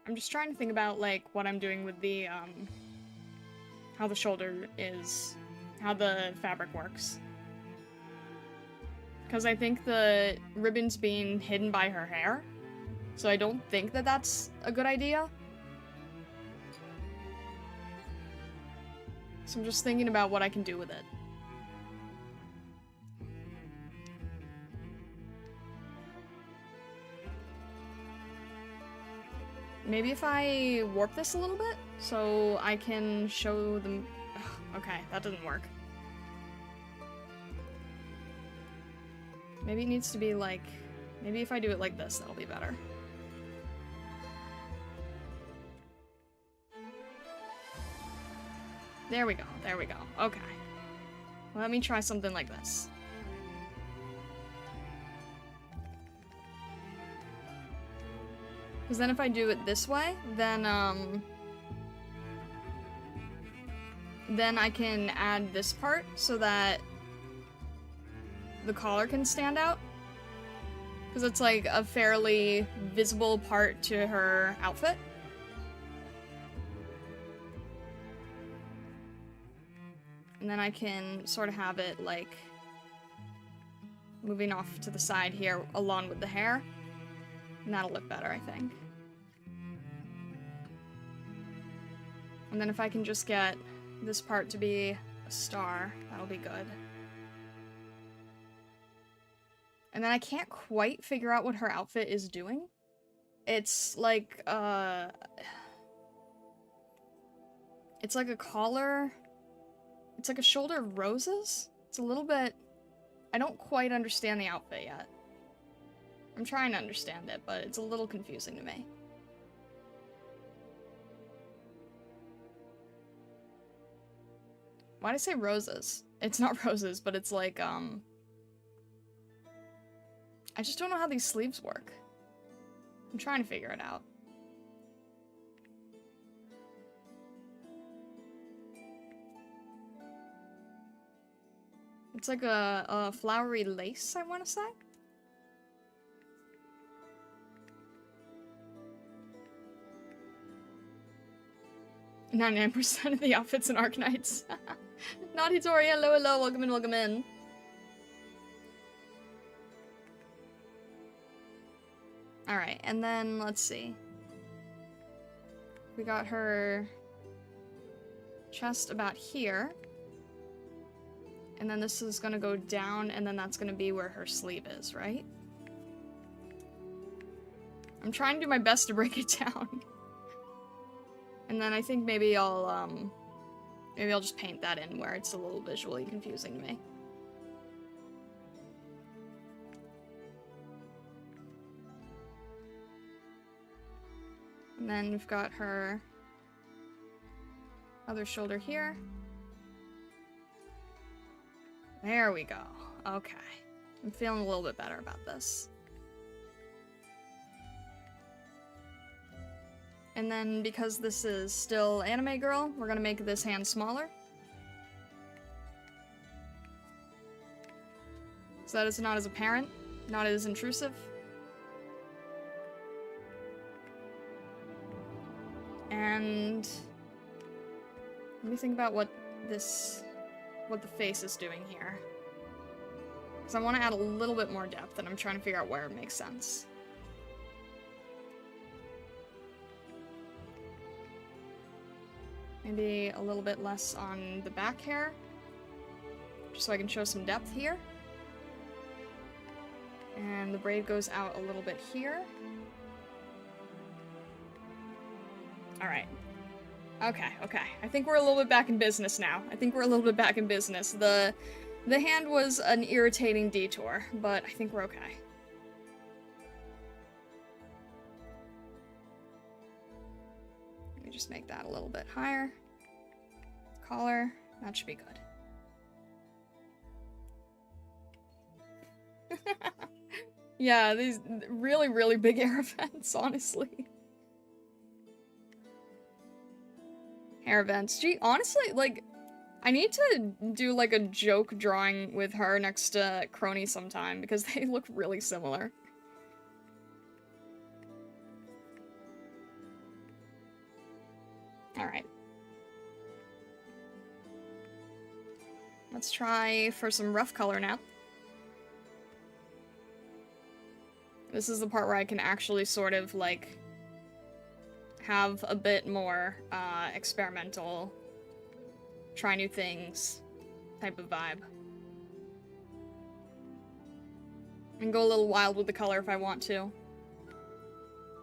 I'm just trying to think about, like, what I'm doing with the, how the shoulder is, how the fabric works. Because I think the ribbon's being hidden by her hair, so I don't think that that's a good idea. So I'm just thinking about what I can do with it. Maybe if I warp this a little bit, so I can show them... Ugh, okay, that doesn't work. Maybe it needs to be like... Maybe if I do it like this, that'll be better. There we go, there we go. Okay. Let me try something like this. Because then if I do it this way, then I can add this part so that the collar can stand out. Because it's like a fairly visible part to her outfit. And then I can sort of have it like moving off to the side here along with the hair. And that'll look better, I think. And then if I can just get this part to be a star, that'll be good. And then I can't quite figure out what her outfit is doing. It's like, it's like a collar. It's like a shoulder of roses. It's a little bit I don't quite understand the outfit yet. I'm trying to understand it, but it's a little confusing to me. Why'd I say roses? It's not roses, but it's like, I just don't know how these sleeves work. I'm trying to figure it out. It's like a flowery lace, I want to say. 99% of the outfits in Arknights. Naughty Tori, hello, hello, welcome in, welcome in. Alright, and then, let's see. We got her chest about here. And then this is gonna go down, and then that's gonna be where her sleeve is, right? I'm trying to do my best to break it down. And then I think maybe I'll just paint that in where it's a little visually confusing to me. And then we've got her other shoulder here. There we go. Okay. I'm feeling a little bit better about this. And then, because this is still anime girl, we're gonna make this hand smaller. So that it's not as apparent, not as intrusive. And let me think about what the face is doing here. Because I want to add a little bit more depth, and I'm trying to figure out where it makes sense. Maybe a little bit less on the back hair, just so I can show some depth here. And the braid goes out a little bit here. Alright. Okay, okay. I think we're a little bit back in business now. The hand was an irritating detour, but I think we're okay. Let me just make that a little bit higher. Collar. That should be good. Yeah, these really, really big air events, honestly. Hair events. Gee, honestly, like, I need to do, like, a joke drawing with her next to Crony sometime, because they look really similar. Alright. Let's try for some rough color now. This is the part where I can actually sort of, like, have a bit more, experimental, try new things type of vibe. And go a little wild with the color if I want to.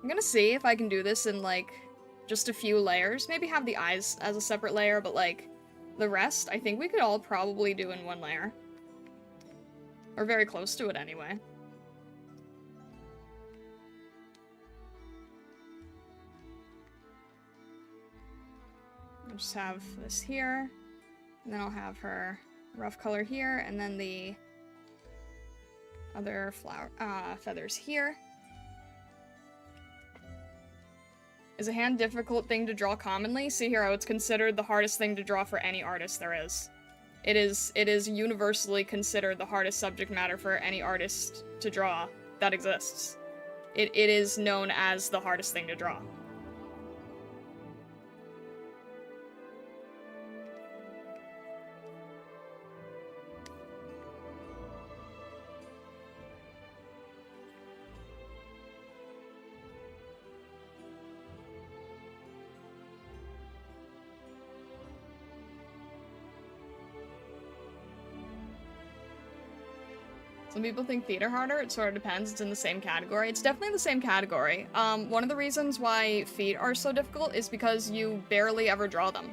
I'm gonna see if I can do this in, like, just a few layers. Maybe have the eyes as a separate layer, but, like, the rest, I think we could all probably do in one layer. Or very close to it, anyway. I'll just have this here, and then I'll have her rough color here, and then the other flower feathers here. Is a hand difficult thing to draw commonly? See Hero, it's considered the hardest thing to draw for any artist there is. It is universally considered the hardest subject matter for any artist to draw that exists. It is known as the hardest thing to draw. Some people think feet are harder. It sort of depends. It's in the same category. It's definitely in the same category. One of the reasons why feet are so difficult is because you barely ever draw them.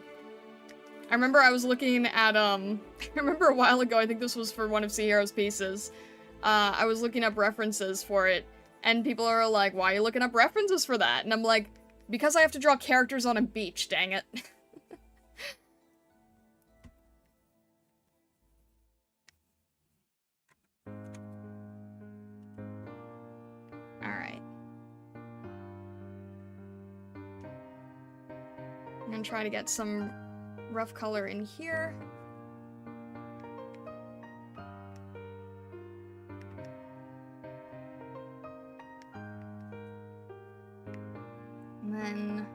I remember I was looking at, I remember a while ago, I think this was for one of Hero's pieces, I was looking up references for it, and people are like, why are you looking up references for that? And I'm like, because I have to draw characters on a beach, dang it. Alright. I'm gonna try to get some rough color in here. And then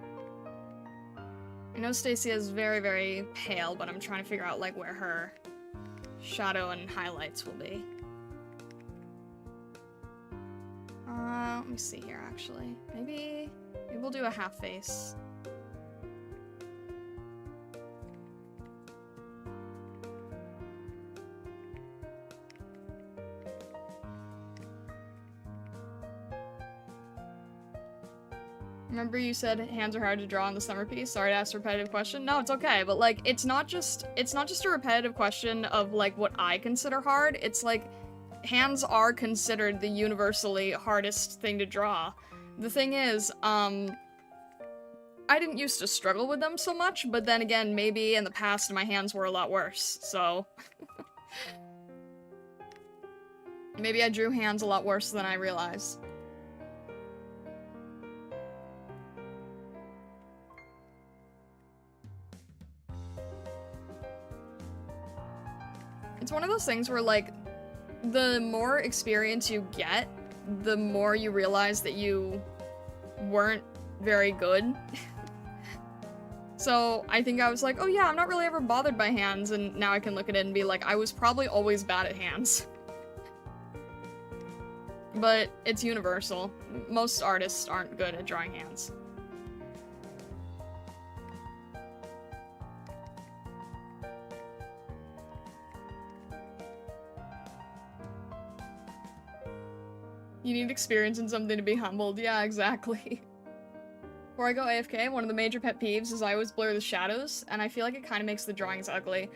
I know Astesia is very, very pale, but I'm trying to figure out like where her shadow and highlights will be. Let me see here actually. Maybe we'll do a half face. Remember you said hands are hard to draw in the summer piece? Sorry to ask a repetitive question. No, it's okay, but like it's not just a repetitive question of like what I consider hard. It's like hands are considered the universally hardest thing to draw. The thing is, I didn't used to struggle with them so much, but then again, maybe in the past my hands were a lot worse, so maybe I drew hands a lot worse than I realized. It's one of those things where, like, the more experience you get, the more you realize that you weren't very good. So I think I was like, oh yeah, I'm not really ever bothered by hands, and now I can look at it and be like, I was probably always bad at hands. But it's universal. Most artists aren't good at drawing hands. You need experience in something to be humbled. Yeah, exactly. Before I go AFK, one of the major pet peeves is I always blur the shadows, and I feel like it kind of makes the drawings ugly.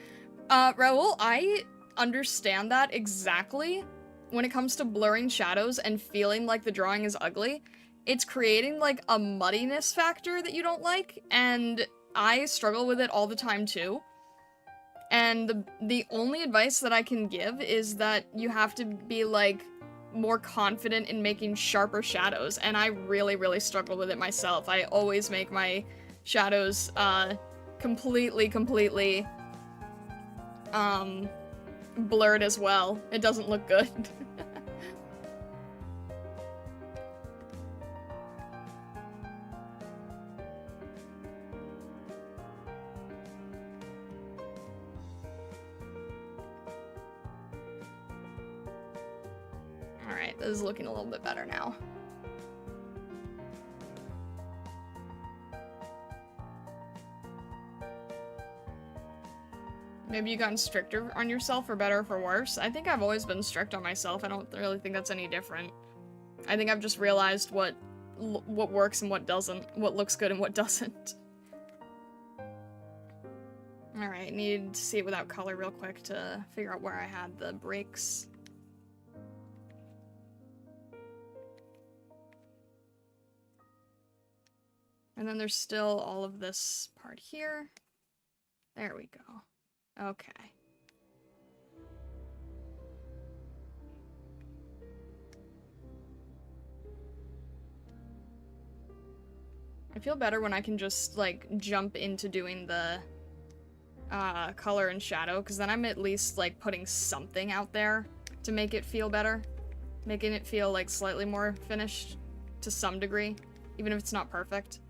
Raul, I understand that exactly. When it comes to blurring shadows and feeling like the drawing is ugly, it's creating like a muddiness factor that you don't like, and I struggle with it all the time too. And the only advice that I can give is that you have to be like more confident in making sharper shadows, and I really, really struggle with it myself. I always make my shadows completely blurred as well. It doesn't look good. Alright, this is looking a little bit better now. Maybe you've gotten stricter on yourself, for better or for worse. I think I've always been strict on myself. I don't really think that's any different. I think I've just realized what works and what doesn't, what looks good and what doesn't. Alright, need to see it without color real quick to figure out where I had the breaks. And then there's still all of this part here. There we go. Okay. I feel better when I can just, like, jump into doing the color and shadow, because then I'm at least, like, putting something out there to make it feel better. Making it feel, like, slightly more finished to some degree, even if it's not perfect.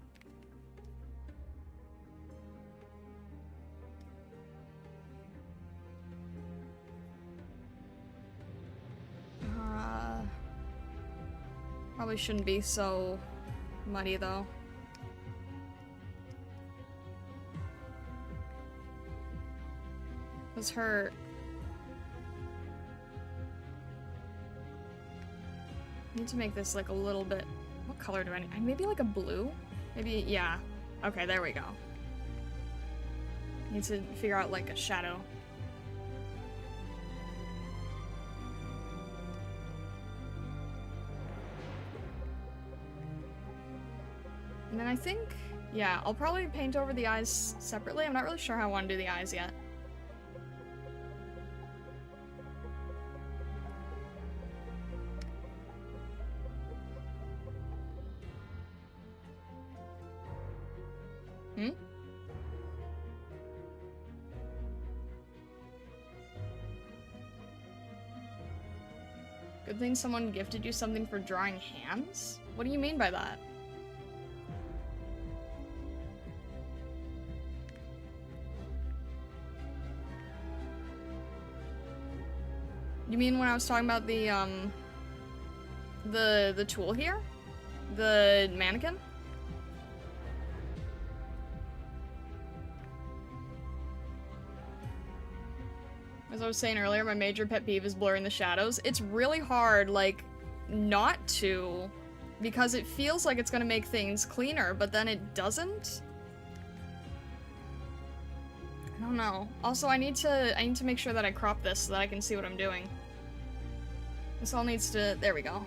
Probably shouldn't be so muddy, though. Was her... I need to make this, like, a little bit... What color do I need? Maybe, like, a blue? Maybe, yeah. Okay, there we go. Need to figure out, like, a shadow. And then I think, yeah, I'll probably paint over the eyes separately. I'm not really sure how I want to do the eyes yet. Hmm? Good thing someone gifted you something for drawing hands? What do you mean by that? You mean when I was talking about the tool here? The mannequin? As I was saying earlier, my major pet peeve is blurring the shadows. It's really hard, like, not to, because it feels like it's gonna make things cleaner, but then it doesn't. I don't know. Also, I need to make sure that I crop this so that I can see what I'm doing. This all needs to, there we go.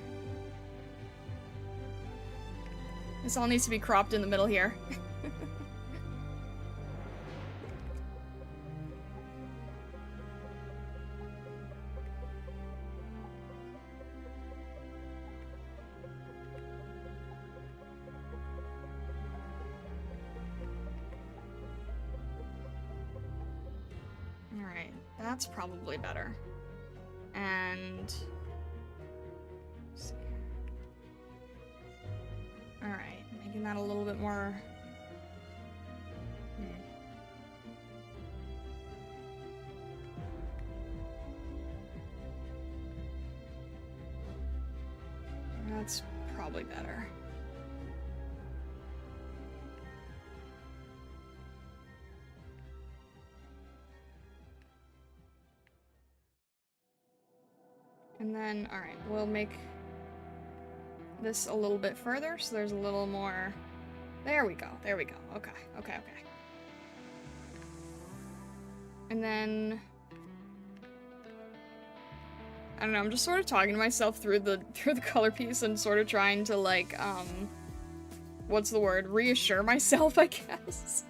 This all needs to be cropped in the middle here. Alright, that's probably better. And... let's see. Alright, making that a little bit more... That's probably better. And then, alright, we'll make this a little bit further, so there's a little more... There we go, there we go. Okay, okay, okay. And then... I don't know, I'm just sort of talking to myself through the color piece and sort of trying to, like, what's the word? Reassure myself, I guess.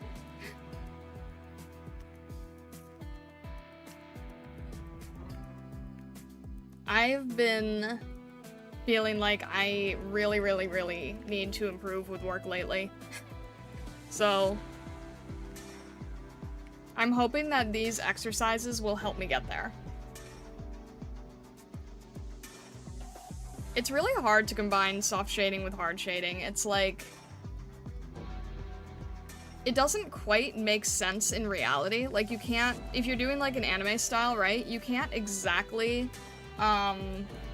I've been feeling like I really, really, really need to improve with work lately. So, I'm hoping that these exercises will help me get there. It's really hard to combine soft shading with hard shading. It's like... it doesn't quite make sense in reality. Like, you can't... if you're doing, like, an anime style, right? You can't exactly...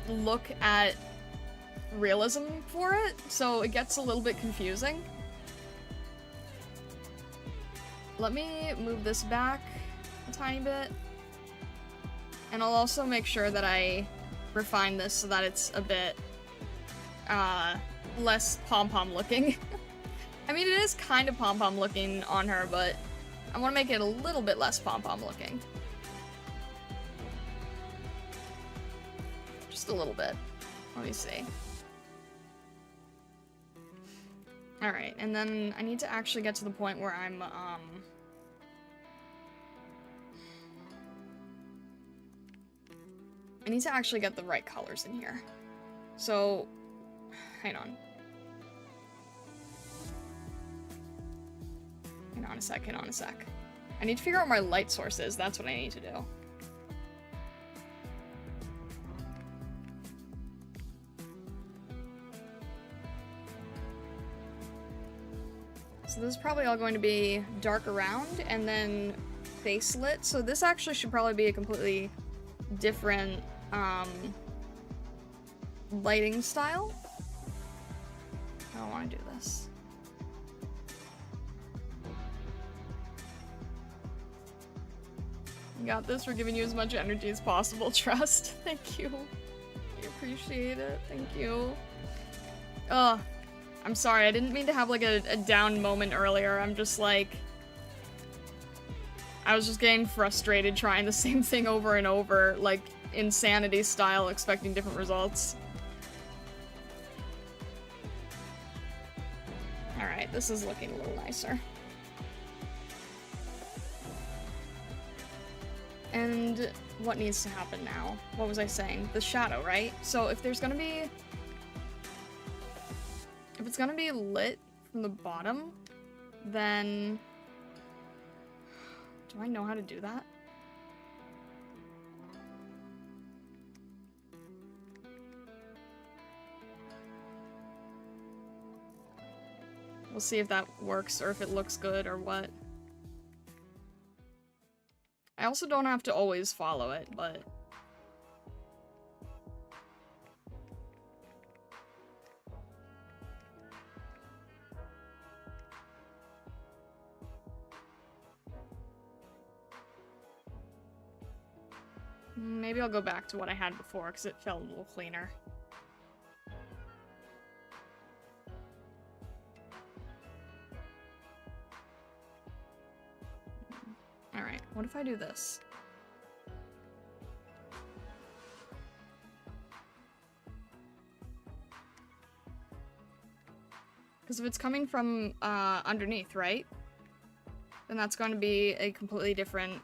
look at realism for it, so it gets a little bit confusing. Let me move this back a tiny bit. And I'll also make sure that I refine this so that it's a bit, less pom-pom looking. I mean, it is kind of pom-pom looking on her, but I want to make it a little bit less pom-pom looking. Just a little bit. Let me see. Alright, and then I need to actually get to the point where I'm, I need to actually get the right colors in here. So, hang on. Hang on a sec, hang on a sec. I need to figure out where my light source is, that's what I need to do. So this is probably all going to be dark around and then face lit. So this actually should probably be a completely different lighting style. I don't want to do this. You got this. We're giving you as much energy as possible. Trust. Thank you. I appreciate it. Thank you. Ugh. I'm sorry, I didn't mean to have, like, a down moment earlier. I'm just, like... I was just getting frustrated trying the same thing over and over, like, insanity style, expecting different results. Alright, this is looking a little nicer. And what needs to happen now? What was I saying? The shadow, right? So if there's gonna be... if it's gonna be lit from the bottom, then... do I know how to do that? We'll see if that works or if it looks good or what. I also don't have to always follow it, but... maybe I'll go back to what I had before, because it felt a little cleaner. Alright, what if I do this? Because if it's coming from underneath, right? Then that's going to be a completely different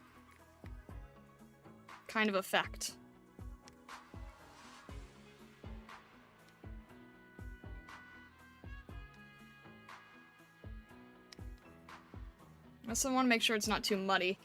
kind of effect. I also want to make sure it's not too muddy.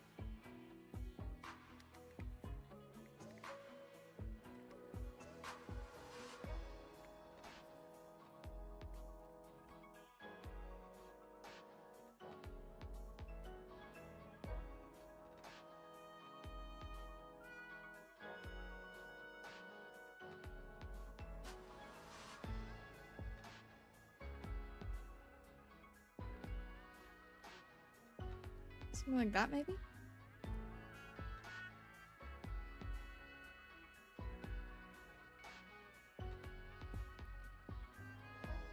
Something like that, maybe?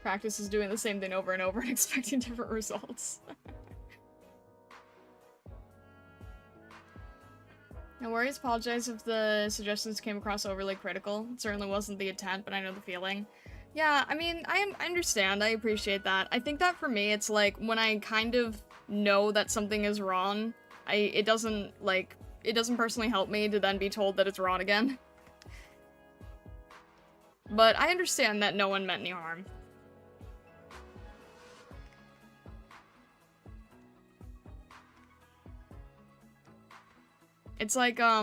Practice is doing the same thing over and over and expecting different results. No worries, apologize if the suggestions came across overly critical. It certainly wasn't the intent, but I know the feeling. Yeah, I mean, I understand, I appreciate that. I think that for me, it's like, when I kind of know that something is wrong, it doesn't personally help me to then be told that it's wrong again. But I understand that no one meant any harm. It's like, I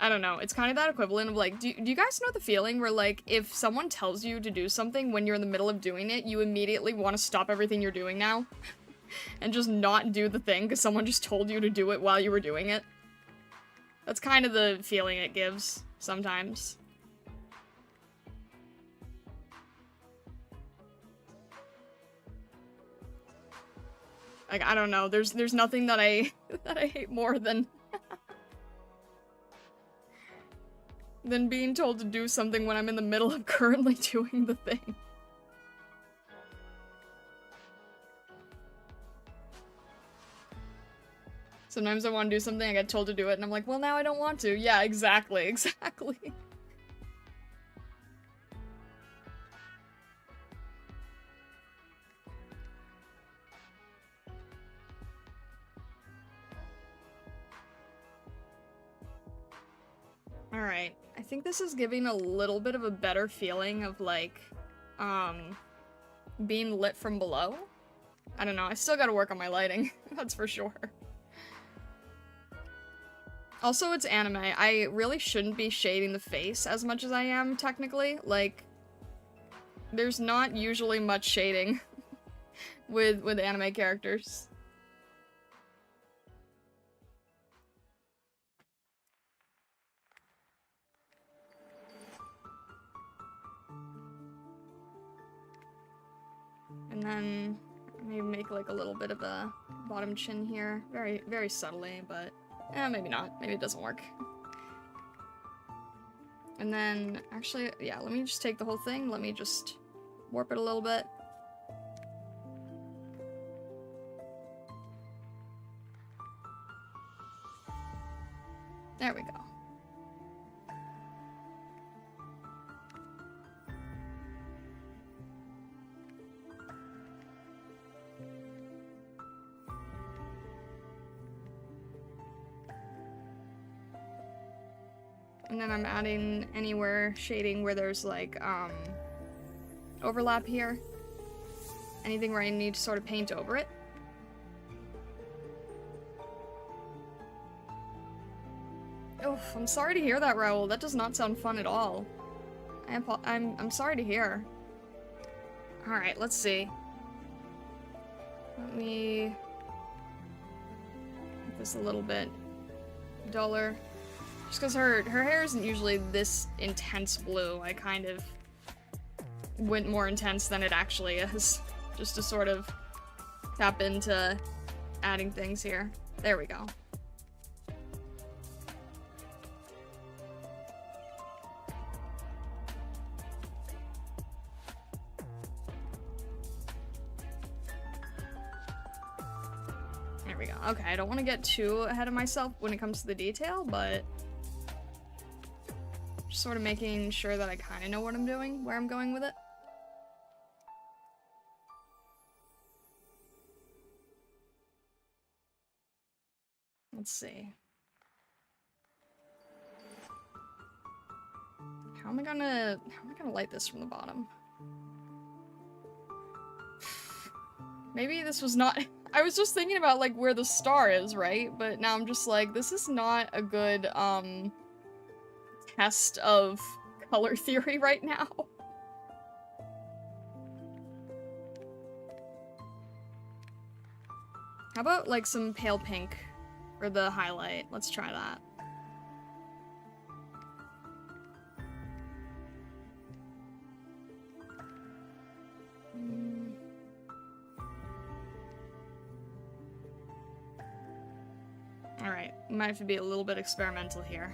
don't know, it's kind of that equivalent of like, do you guys know the feeling where like, if someone tells you to do something when you're in the middle of doing it, you immediately want to stop everything you're doing now? And just not do the thing because someone just told you to do it while you were doing it? That's kind of the feeling it gives, sometimes. Like, I don't know, there's nothing that I hate more than than being told to do something when I'm in the middle of currently doing the thing. Sometimes I want to do something, I get told to do it, and I'm like, well, now I don't want to. Yeah, exactly, exactly. Alright, I think this is giving a little bit of a better feeling of, like, being lit from below. I don't know, I still gotta work on my lighting, that's for sure. Also, it's anime. I really shouldn't be shading the face as much as I am, technically. Like, there's not usually much shading with anime characters. And then maybe make like a little bit of a bottom chin here. Very, very subtly, but maybe not. Maybe it doesn't work. And then, actually, yeah, let me just take the whole thing. Let me just warp it a little bit. There we go. And then I'm adding anywhere shading where there's like overlap here. Anything where I need to sort of paint over it. Oh, I'm sorry to hear that, Raoul. That does not sound fun at all. I'm sorry to hear. Alright, let's see. Let me make this a little bit duller. Just because her hair isn't usually this intense blue. I kind of went more intense than it actually is. Just to sort of tap into adding things here. There we go. There we go. Okay, I don't want to get too ahead of myself when it comes to the detail, but just sort of making sure that I kind of know what I'm doing, where I'm going with it. Let's see. How am I gonna light this from the bottom? Maybe this was not... I was just thinking about, like, where the star is, right? But now I'm just like, this is not a good, test of color theory right now. How about, like, some pale pink for the highlight? Let's try that. Alright, might have to be a little bit experimental here.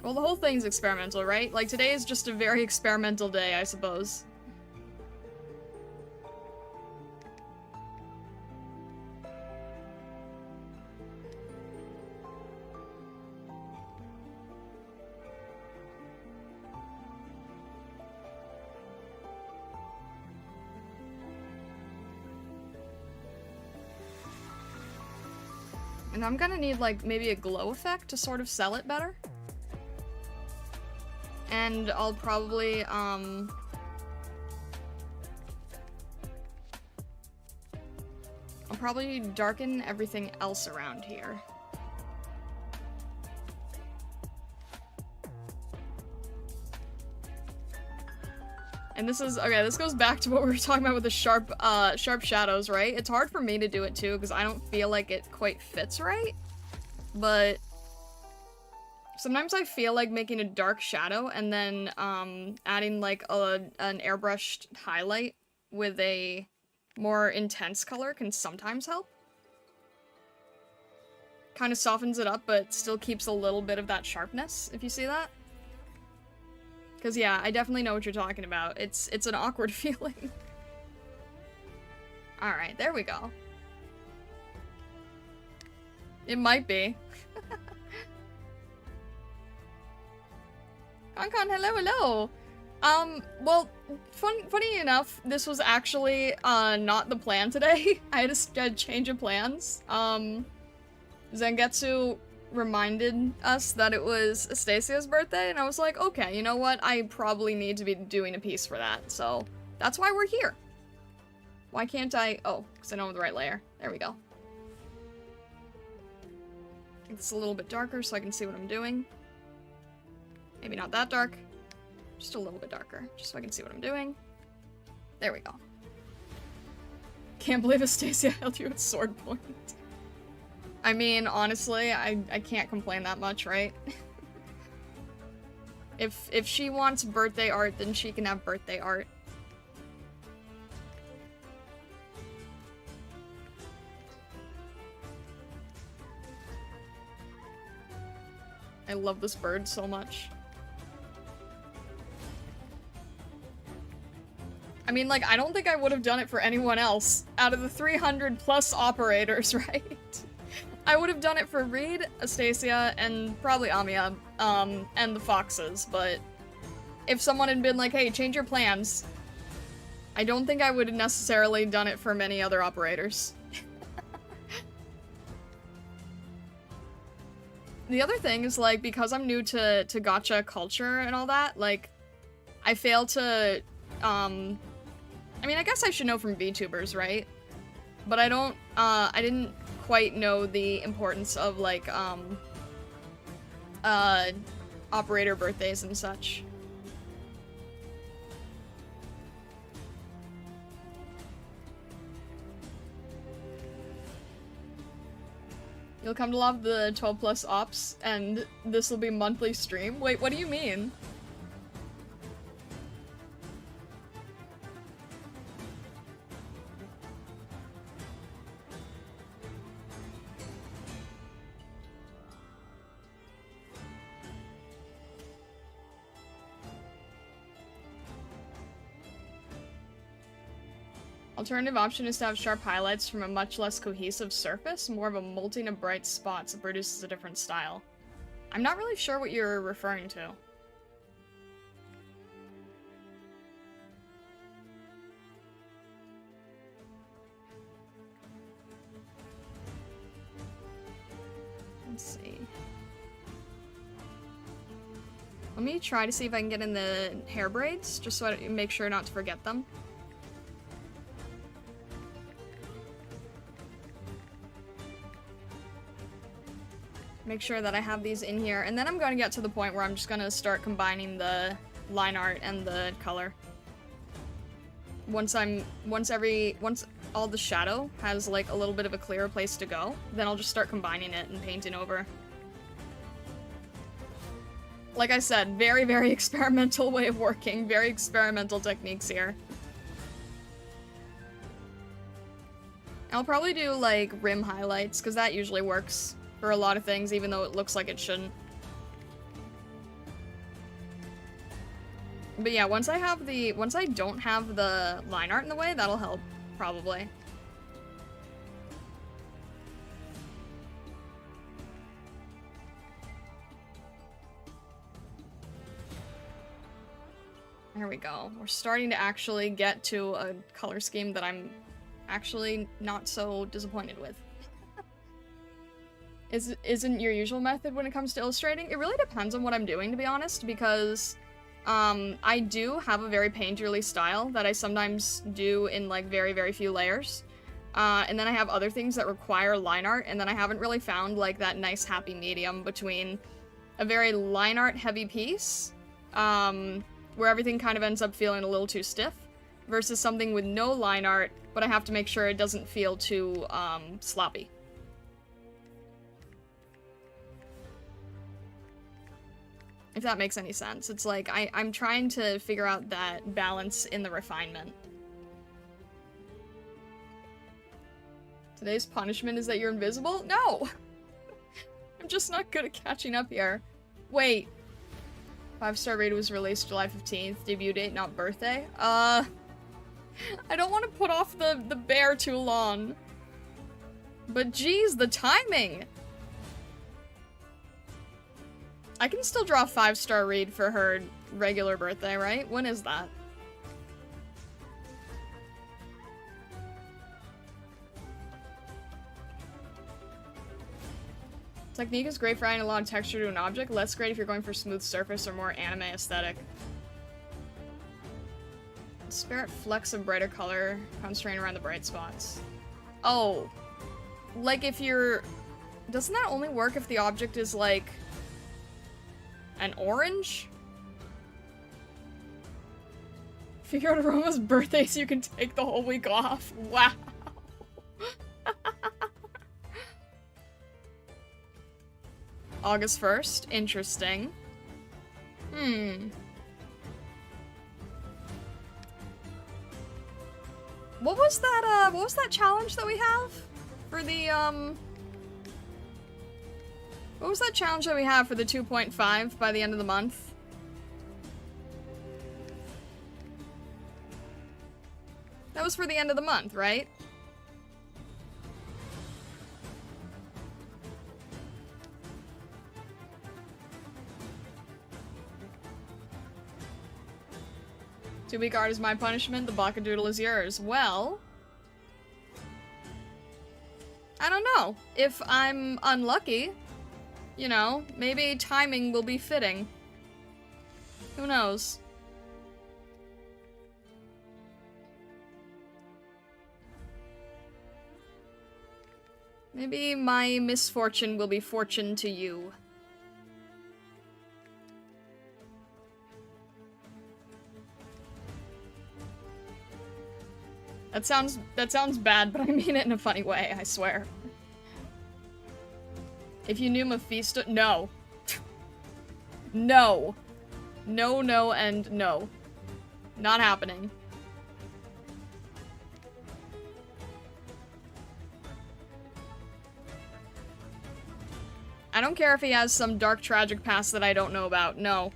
Well, the whole thing's experimental, right? Like, today is just a very experimental day, I suppose. And I'm gonna need, like, maybe a glow effect to sort of sell it better. And I'll probably, I'll probably darken everything else around here. And this is, okay, this goes back to what we were talking about with the sharp shadows, right? It's hard for me to do it too, because I don't feel like it quite fits right. But sometimes I feel like making a dark shadow and then, adding like an airbrushed highlight with a more intense color can sometimes help. Kind of softens it up, but still keeps a little bit of that sharpness, if you see that. Because, yeah, I definitely know what you're talking about. It's an awkward feeling. Alright, there we go. It might be. Concon, hello, hello! Well, funny enough, this was actually, not the plan today. I had a change of plans. Zangetsu reminded us that it was Astesia's birthday, and I was like, okay, you know what? I probably need to be doing a piece for that, so that's why we're here. Why can't I? Oh, because I don't have the right layer. There we go. Make this a little bit darker so I can see what I'm doing. Maybe not that dark. Just a little bit darker, just so I can see what I'm doing. There we go. Can't believe Astesia held you at sword point. I mean, honestly, I can't complain that much, right? If she wants birthday art, then she can have birthday art. I love this bird so much. I mean, like, I don't think I would have done it for anyone else out of the 300 plus operators, right? I would have done it for Reed, Astesia, and probably Amia, and the Foxes, but if someone had been like, hey, change your plans, I don't think I would have necessarily done it for many other operators. The other thing is, like, because I'm new to gacha culture and all that, like, I fail to, I mean, I guess I should know from VTubers, right? But I don't, I didn't quite know the importance of, like, operator birthdays and such. You'll come to love the 12 plus ops, and this will be monthly stream? Wait, what do you mean? Alternative option is to have sharp highlights from a much less cohesive surface, more of a molting of bright spots that produces a different style. I'm not really sure what you're referring to. Let's see. Let me try to see if I can get in the hair braids, just so I make sure not to forget them. Make sure that I have these in here, and then I'm going to get to the point where I'm just going to start combining the line art and the color. Once all the shadow has like a little bit of a clearer place to go, then I'll just start combining it and painting over. Like I said, very, very experimental way of working, very experimental techniques here. I'll probably do like rim highlights, because that usually works for a lot of things, even though it looks like it shouldn't. But yeah, once I don't have the line art in the way, that'll help, probably. There we go. We're starting to actually get to a color scheme that I'm actually not so disappointed with. Isn't your usual method when it comes to illustrating? It really depends on what I'm doing, to be honest, because I do have a very painterly style that I sometimes do in like very, very few layers. And then I have other things that require line art, and then I haven't really found like that nice happy medium between a very line art heavy piece, where everything kind of ends up feeling a little too stiff, versus something with no line art, but I have to make sure it doesn't feel too sloppy. If that makes any sense. It's like, I'm trying to figure out that balance in the refinement. Today's punishment is that you're invisible? No! I'm just not good at catching up here. Wait. 5-star rated was released July 15th. Debut date, not birthday? I don't want to put off the bear too long. But geez, the timing! I can still draw a 5-star read for her regular birthday, right? When is that? Technique is great for adding a lot of texture to an object, less great if you're going for smooth surface or more anime aesthetic. Spirit flecks of brighter color, concentrating around the bright spots. Oh. Like if you're... Doesn't that only work if the object is like... an orange? Figure out Aroma's birthday so you can take the whole week off. Wow. August 1st. Interesting. What was that challenge that we have? For the, what was that challenge that we have for the 2.5 by the end of the month? That was for the end of the month, right? 2-week art is my punishment, the Bakadoodle is yours. Well... I don't know. If I'm unlucky, you know, maybe timing will be fitting. Who knows? Maybe my misfortune will be fortune to you. That sounds bad, but I mean it in a funny way, I swear. If you knew Mephisto- no. No. No, no, and no. Not happening. I don't care if he has some dark, tragic past that I don't know about. No.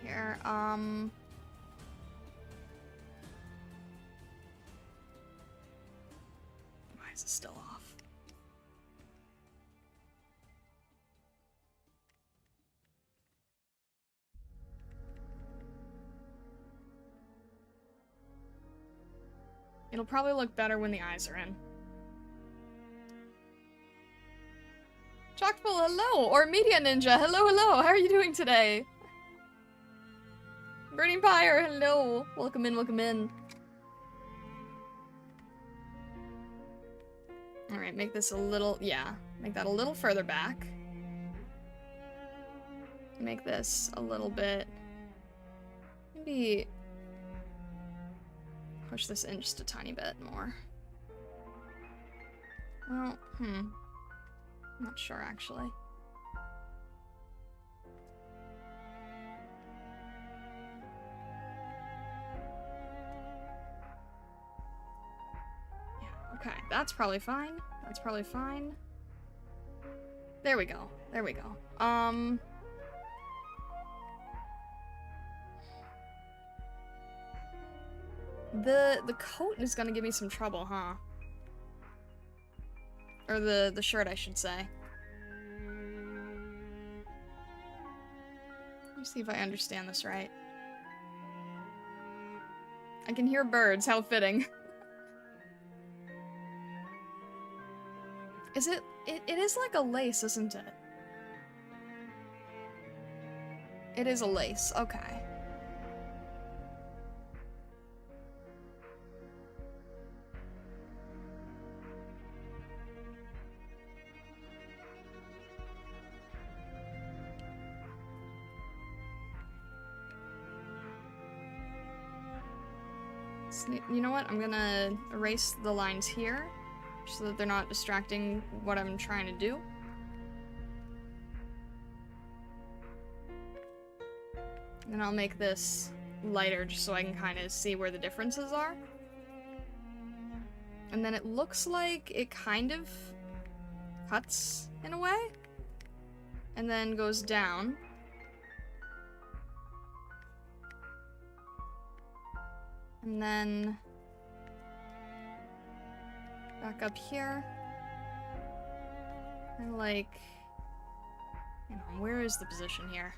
Here, why is it still off? It'll probably look better when the eyes are in. Chockful, hello! Or Media Ninja, hello, hello! How are you doing today? Burning Pyre, hello! Welcome in, welcome in. Alright, make this a little, yeah. Make that a little further back. Make this a little bit... Maybe... push this in just a tiny bit more. Well, I'm not sure, actually. Okay, that's probably fine. That's probably fine. There we go. There we go. The coat is gonna give me some trouble, huh? Or the shirt, I should say. Let me see if I understand this right. I can hear birds, how fitting. Is it is like a lace, isn't it? It is a lace, okay. You know what? I'm gonna erase the lines here, so that they're not distracting what I'm trying to do. And I'll make this lighter just so I can kind of see where the differences are. And then it looks like it kind of cuts in a way, and then goes down. And then back up here. And like, hang on, where is the position here?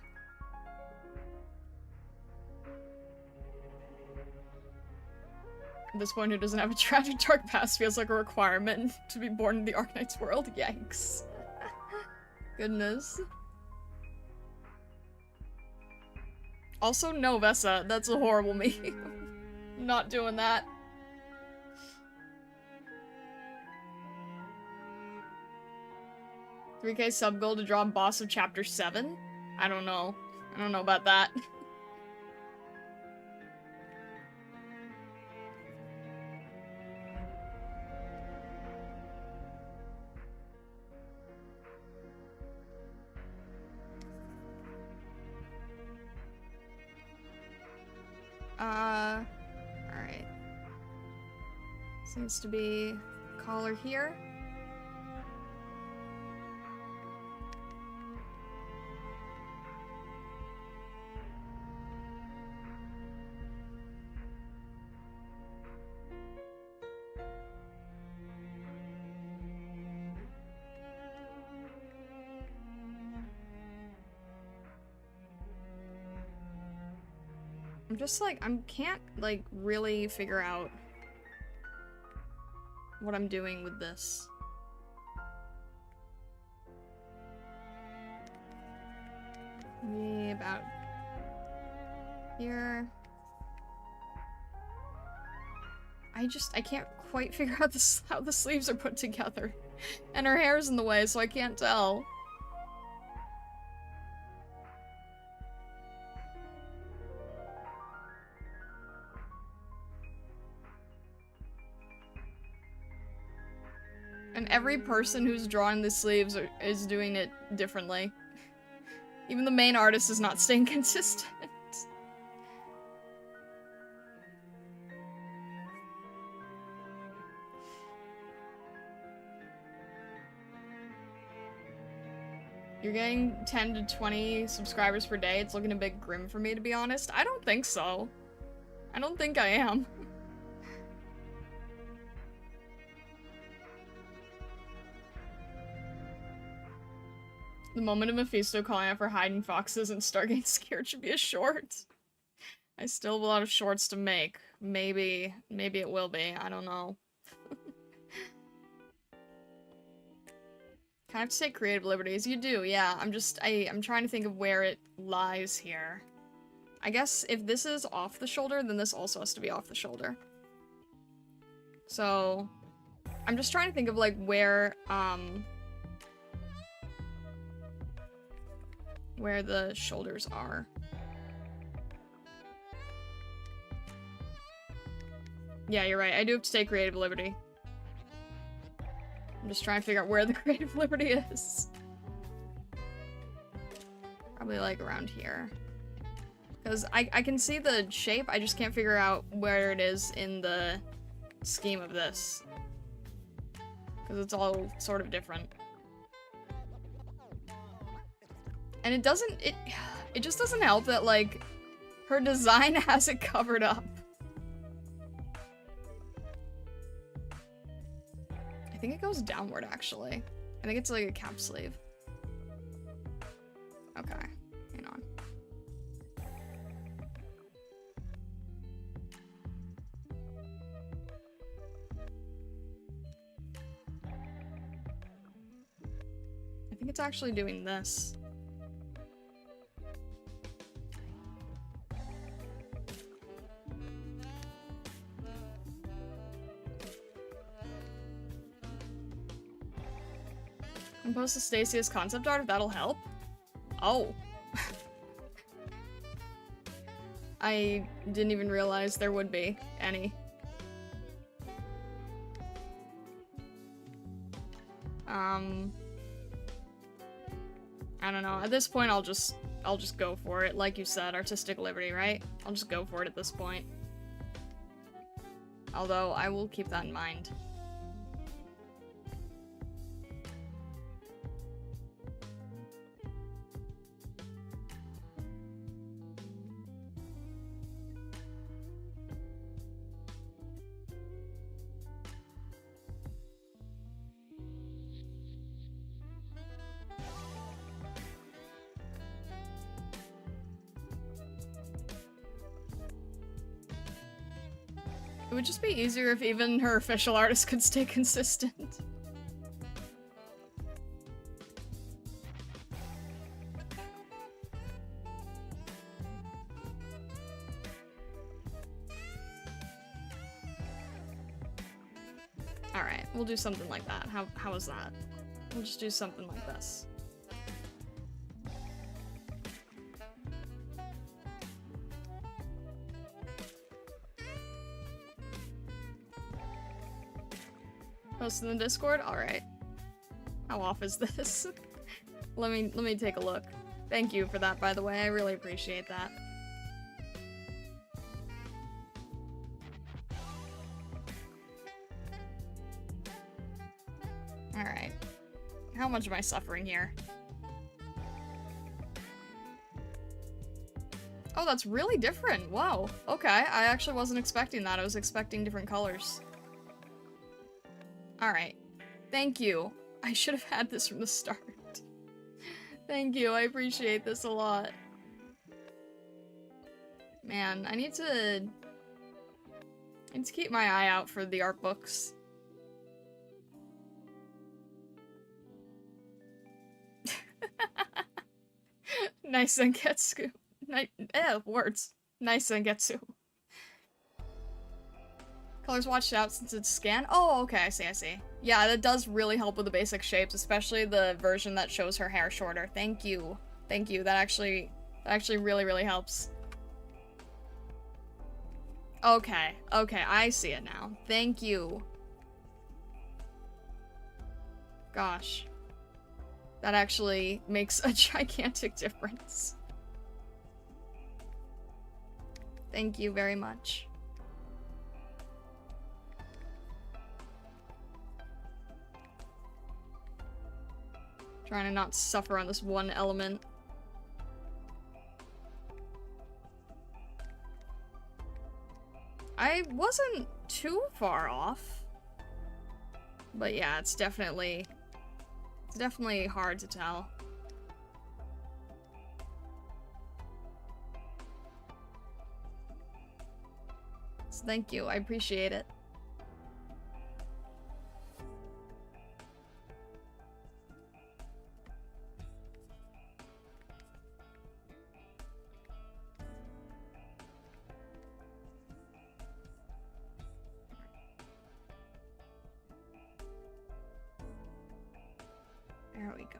At this point, who doesn't have a tragic dark past feels like a requirement to be born in the Arknights world. Yikes. Goodness. Also, no, Vessa. That's a horrible meme. Not doing that. $3K sub goal to draw boss of chapter 7? I don't know. I don't know about that. Alright. Seems to be collar here. I'm just like, can't like really figure out what I'm doing with this. Maybe about here. I can't quite figure out how the sleeves are put together. And her hair's in the way, so I can't tell. And every person who's drawing the sleeves is doing it differently. Even the main artist is not staying consistent. You're getting 10 to 20 subscribers per day. It's looking a bit grim for me, to be honest. I don't think so. I don't think I am. The moment of Mephisto calling out for hiding foxes and Stargate scared should be a short. I still have a lot of shorts to make. Maybe it will be. I don't know. Kind of have to take creative liberties. You do, yeah. I'm trying to think of where it lies here. I guess if this is off the shoulder, then this also has to be off the shoulder. So, I'm just trying to think of like where the shoulders are. Yeah, you're right. I do have to take creative liberty. I'm just trying to figure out where the creative liberty is. Probably like around here. Because I can see the shape, I just can't figure out where it is in the scheme of this. Because it's all sort of different. And it just doesn't help that, like, her design has it covered up. I think it goes downward, actually. I think it's like a cap sleeve. Okay, hang on. I think it's actually doing this. And post Astesia's concept art if that'll help. Oh. I didn't even realize there would be any. I don't know. At this point, I'll just go for it. Like you said, artistic liberty, right? I'll just go for it at this point. Although, I will keep that in mind. It would just be easier if even her official artist could stay consistent. Alright, we'll do something like that. How is that? We'll just do something like this. Post in the Discord? Alright. How off is this? Let me take a look. Thank you for that, by the way. I really appreciate that. Alright. How much am I suffering here? Oh, that's really different. Whoa. Okay, I actually wasn't expecting that. I was expecting different colors. Alright. Thank you. I should have had this from the start. Thank you, I appreciate this a lot. Man, I need to keep my eye out for the art books. Nice Sengetsu. Words. Nice Sengetsu. Colors watched out since it's scanned? Oh, okay, I see. Yeah, that does really help with the basic shapes, especially the version that shows her hair shorter. Thank you. Thank you, that actually really helps. Okay, I see it now. Thank you. Gosh. That actually makes a gigantic difference. Thank you very much. Trying to not suffer on this one element. I wasn't too far off. But yeah, it's definitely hard to tell. So thank you, I appreciate it. There we go.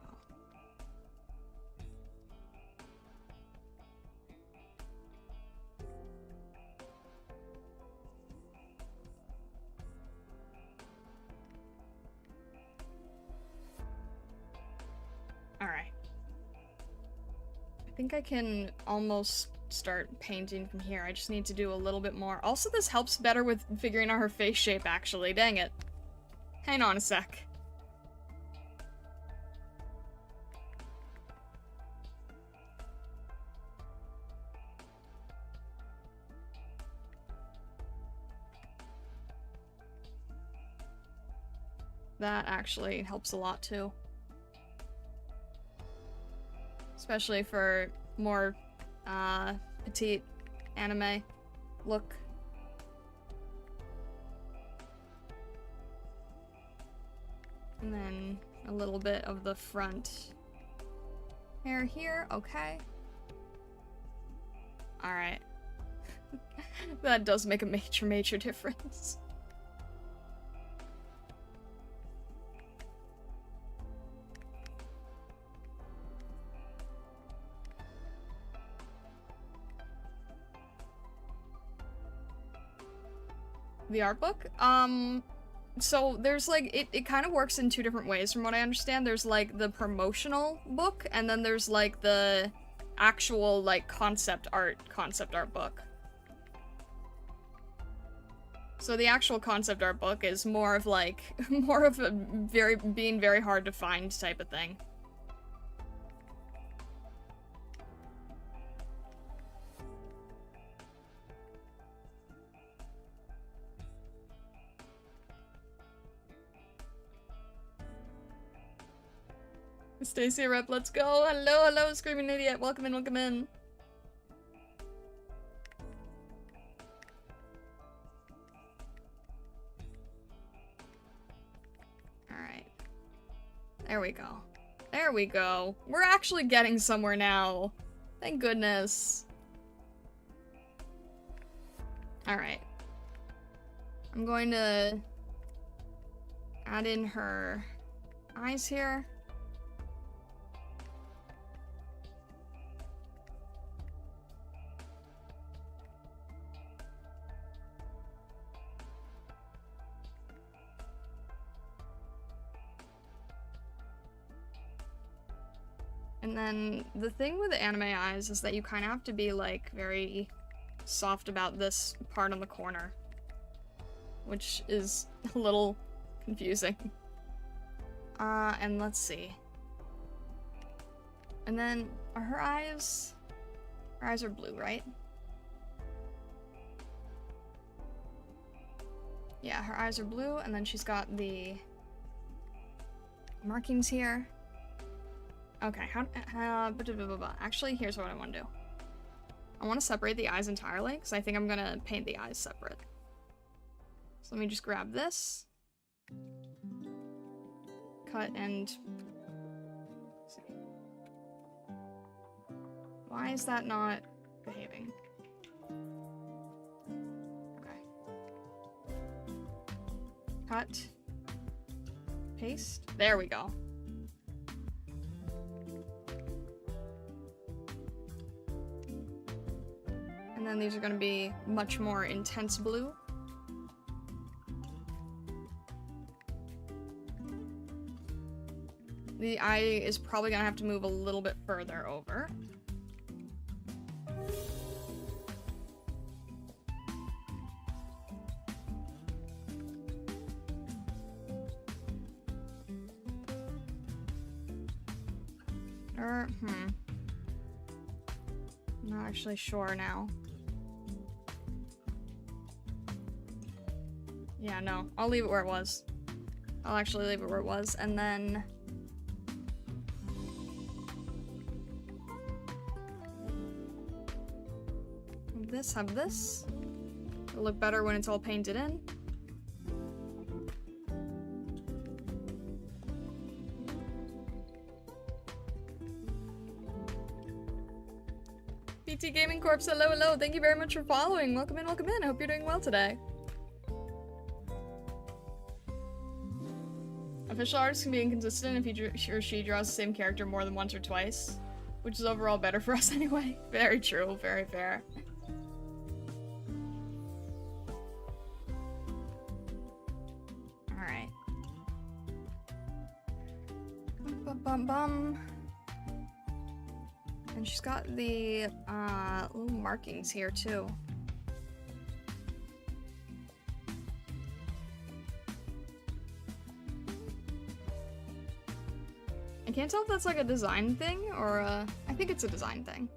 All right. I think I can almost start painting from here. I just need to do a little bit more. Also, this helps better with figuring out her face shape, actually. Dang it. Hang on a sec. That actually helps a lot too. Especially for more petite anime look. And then a little bit of the front hair here, okay. Alright. That does make a major difference. The art book? So there's like, it kind of works in two different ways from what I understand. There's like the promotional book, and then there's like the actual like concept art book. So the actual concept art book is more of like, more of a being very hard to find type of thing. Astesia rep, let's go! Hello, Screaming Idiot! Welcome in, welcome in! Alright. There we go. There we go. We're actually getting somewhere now. Thank goodness. Alright. I'm going to add in her eyes here. And then the thing with the anime eyes is that you kind of have to be like very soft about this part on the corner, which is a little confusing. And let's see. And then, are her eyes... Her eyes are blue, right? Yeah, her eyes are blue, and then she's got the markings here. Okay, actually, here's what I want to do. I want to separate the eyes entirely, because I think I'm gonna paint the eyes separate. So let me just grab this. Cut and... Let's see. Why is that not behaving? Okay. Cut. Paste. There we go. And then these are going to be much more intense blue. The eye is probably going to have to move a little bit further over. I'm not actually sure now. Yeah, no. I'll leave it where it was. I'll actually leave it where it was, and then... have this. It'll look better when it's all painted in. PT Gaming Corp, hello, hello. Thank you very much for following. Welcome in, welcome in. I hope you're doing well today. Official artists can be inconsistent if he or she draws the same character more than once or twice, which is overall better for us anyway. Very true, very fair. Alright. Bum. And she's got the little markings here too. I can't tell if that's like a design thing or I think it's a design thing.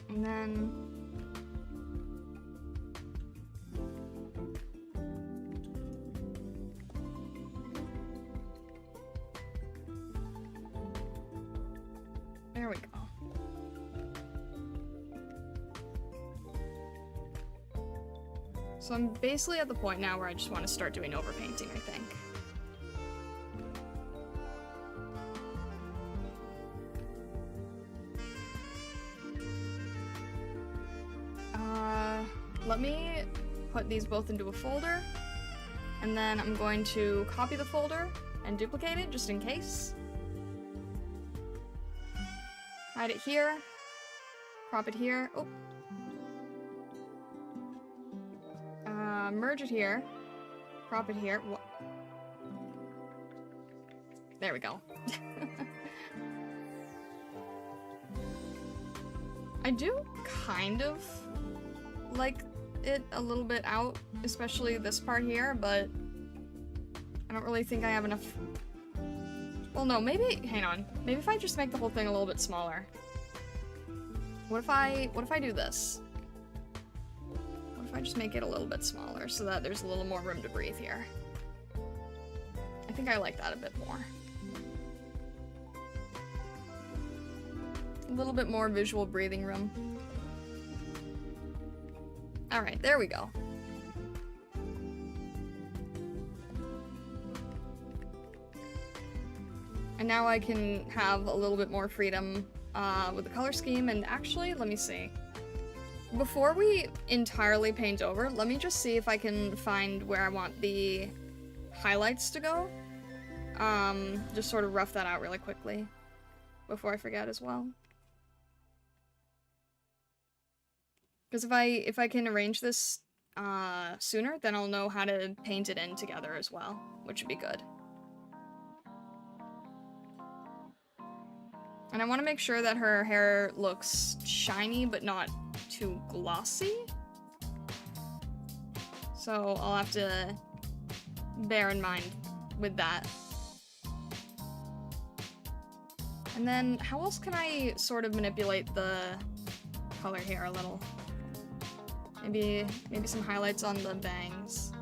And then there we go. So I'm basically at the point now where I just want to start doing overpainting, I think. Let me put these both into a folder, and then I'm going to copy the folder and duplicate it just in case. Hide it here, crop it here, oh. Merge it here, crop it here. There we go. I do kind of like it a little bit out, especially this part here, but I don't really think I have enough. Well, no, maybe, hang on. Maybe if I just make the whole thing a little bit smaller. What if I do this? What if I just make it a little bit smaller so that there's a little more room to breathe here? I think I like that a bit more. A little bit more visual breathing room. Alright, there we go. And now I can have a little bit more freedom with the color scheme, and actually, let me see. Before we entirely paint over, let me just see if I can find where I want the highlights to go. Just sort of rough that out really quickly before I forget as well. Because if I can arrange this sooner, then I'll know how to paint it in together as well, which would be good. And I want to make sure that her hair looks shiny, but not too glossy. So I'll have to bear in mind with that. And then, how else can I sort of manipulate the color here a little? Maybe some highlights on the bangs.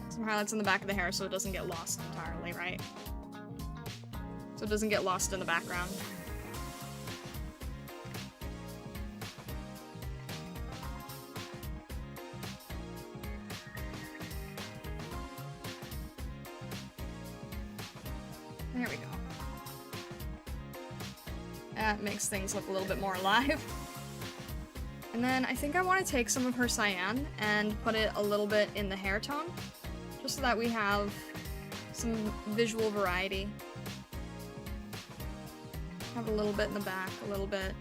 Some highlights on the back of the hair so it doesn't get lost entirely, right? So it doesn't get lost in the background. There we go. That makes things look a little bit more alive. And then I think I want to take some of her cyan and put it a little bit in the hair tone, just so that we have some visual variety. Have a little bit in the back, a little bit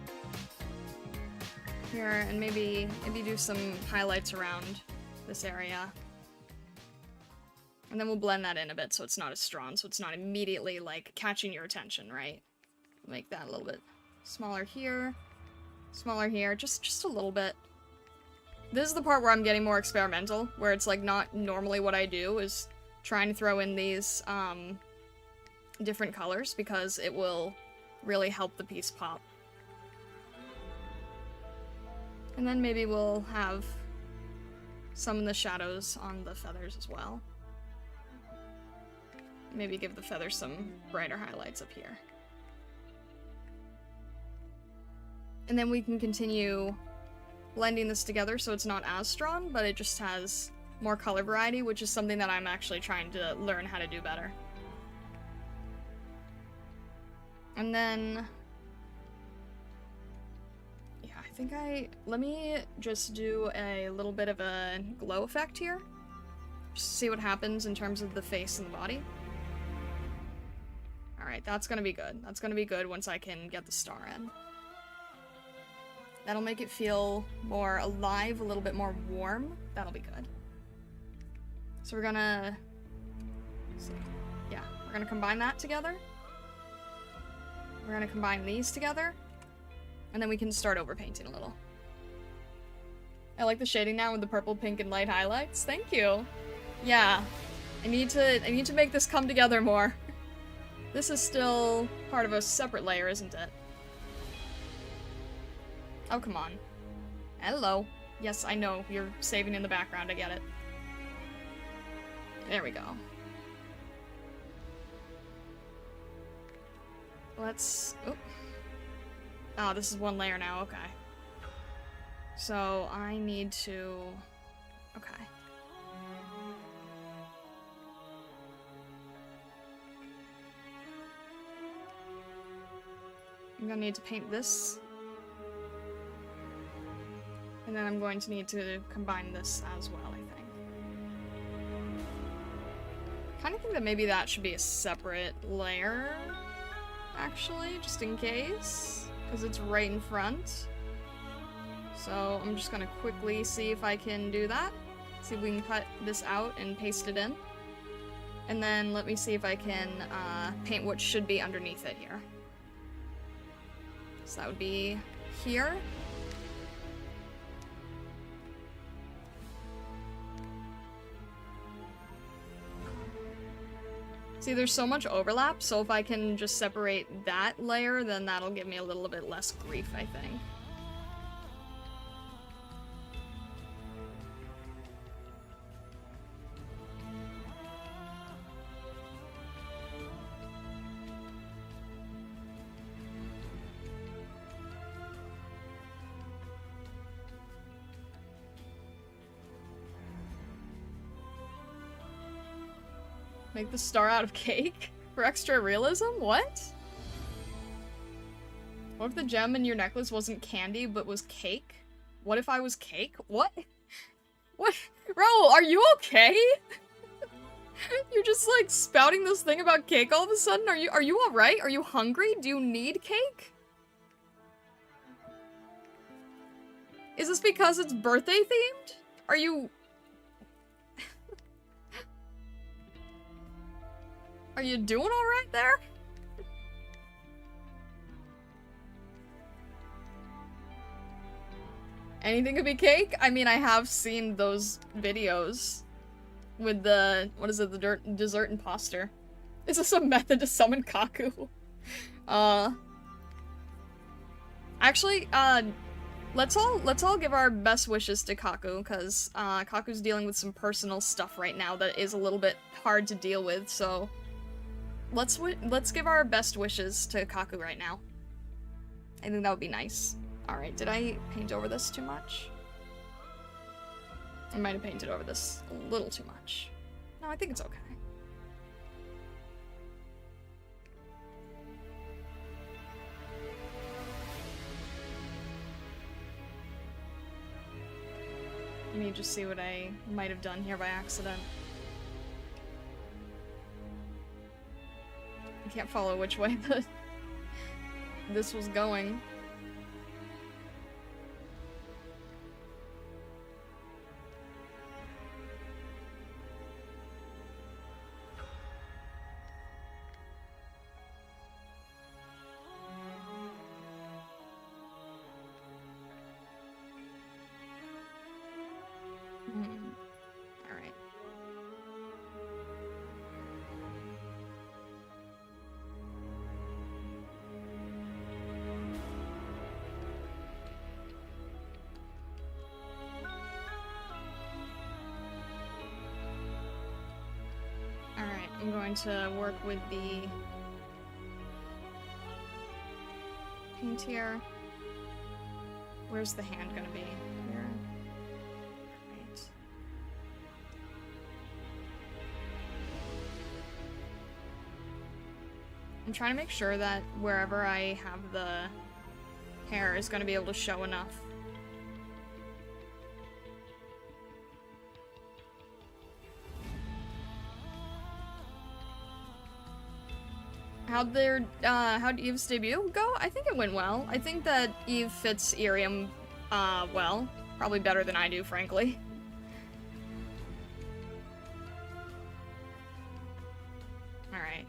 here, and maybe do some highlights around this area. And then we'll blend that in a bit so it's not as strong, so it's not immediately, like, catching your attention, right? Make that a little bit smaller here, just a little bit. This is the part where I'm getting more experimental, where it's, like, not normally what I do, is trying to throw in these, different colors, because it will really help the piece pop. And then maybe we'll have some of the shadows on the feathers as well. Maybe give the feathers some brighter highlights up here. And then we can continue blending this together so it's not as strong, but it just has more color variety, which is something that I'm actually trying to learn how to do better. And then, yeah, I think let me just do a little bit of a glow effect here. Just see what happens in terms of the face and the body. Alright, that's gonna be good. That's gonna be good once I can get the star in. That'll make it feel more alive, a little bit more warm. That'll be good. So we're gonna, we're gonna combine that together. We're gonna combine these together, and then we can start overpainting a little. I like the shading now with the purple, pink, and light highlights. Thank you. Yeah, I need to make this come together more. This is still part of a separate layer, isn't it? Oh, come on. Hello. Yes, I know. You're saving in the background. I get it. There we go. Let's... Oh, this is one layer now. Okay. So, I need to... Okay. I'm gonna need to paint this. And then I'm going to need to combine this as well, I think. I kind of think that maybe that should be a separate layer, actually, just in case, because it's right in front. So I'm just gonna quickly see if I can do that. See if we can cut this out and paste it in. And then let me see if I can paint what should be underneath it here. So that would be here. See, there's so much overlap, so if I can just separate that layer, then that'll give me a little bit less grief, I think. Make the star out of cake? For extra realism? What? What if the gem in your necklace wasn't candy, but was cake? What if I was cake? What? What? Bro, are you okay? You're just, like, spouting this thing about cake all of a sudden? Are you alright? Are you hungry? Do you need cake? Is this because it's birthday themed? Are you... Are you doing alright there? Anything could be cake? I mean, I have seen those videos with the, what is it, the dessert imposter. Is this a method to summon Kaku? Actually, let's all give our best wishes to Kaku, because Kaku's dealing with some personal stuff right now that is a little bit hard to deal with, so let's give our best wishes to Kaku right now. I think that would be nice. Alright, did I paint over this too much? I might have painted over this a little too much. No, I think it's okay. Let me just see what I might have done here by accident. I can't follow which way this was going. Alright. Alright, I'm going to work with the paint here. Where's the hand gonna be? Here. Right. I'm trying to make sure that wherever I have the hair is gonna be able to show enough. How'd Eve's debut go? I think it went well. I think that Eve fits Irium, well. Probably better than I do, frankly. Alright.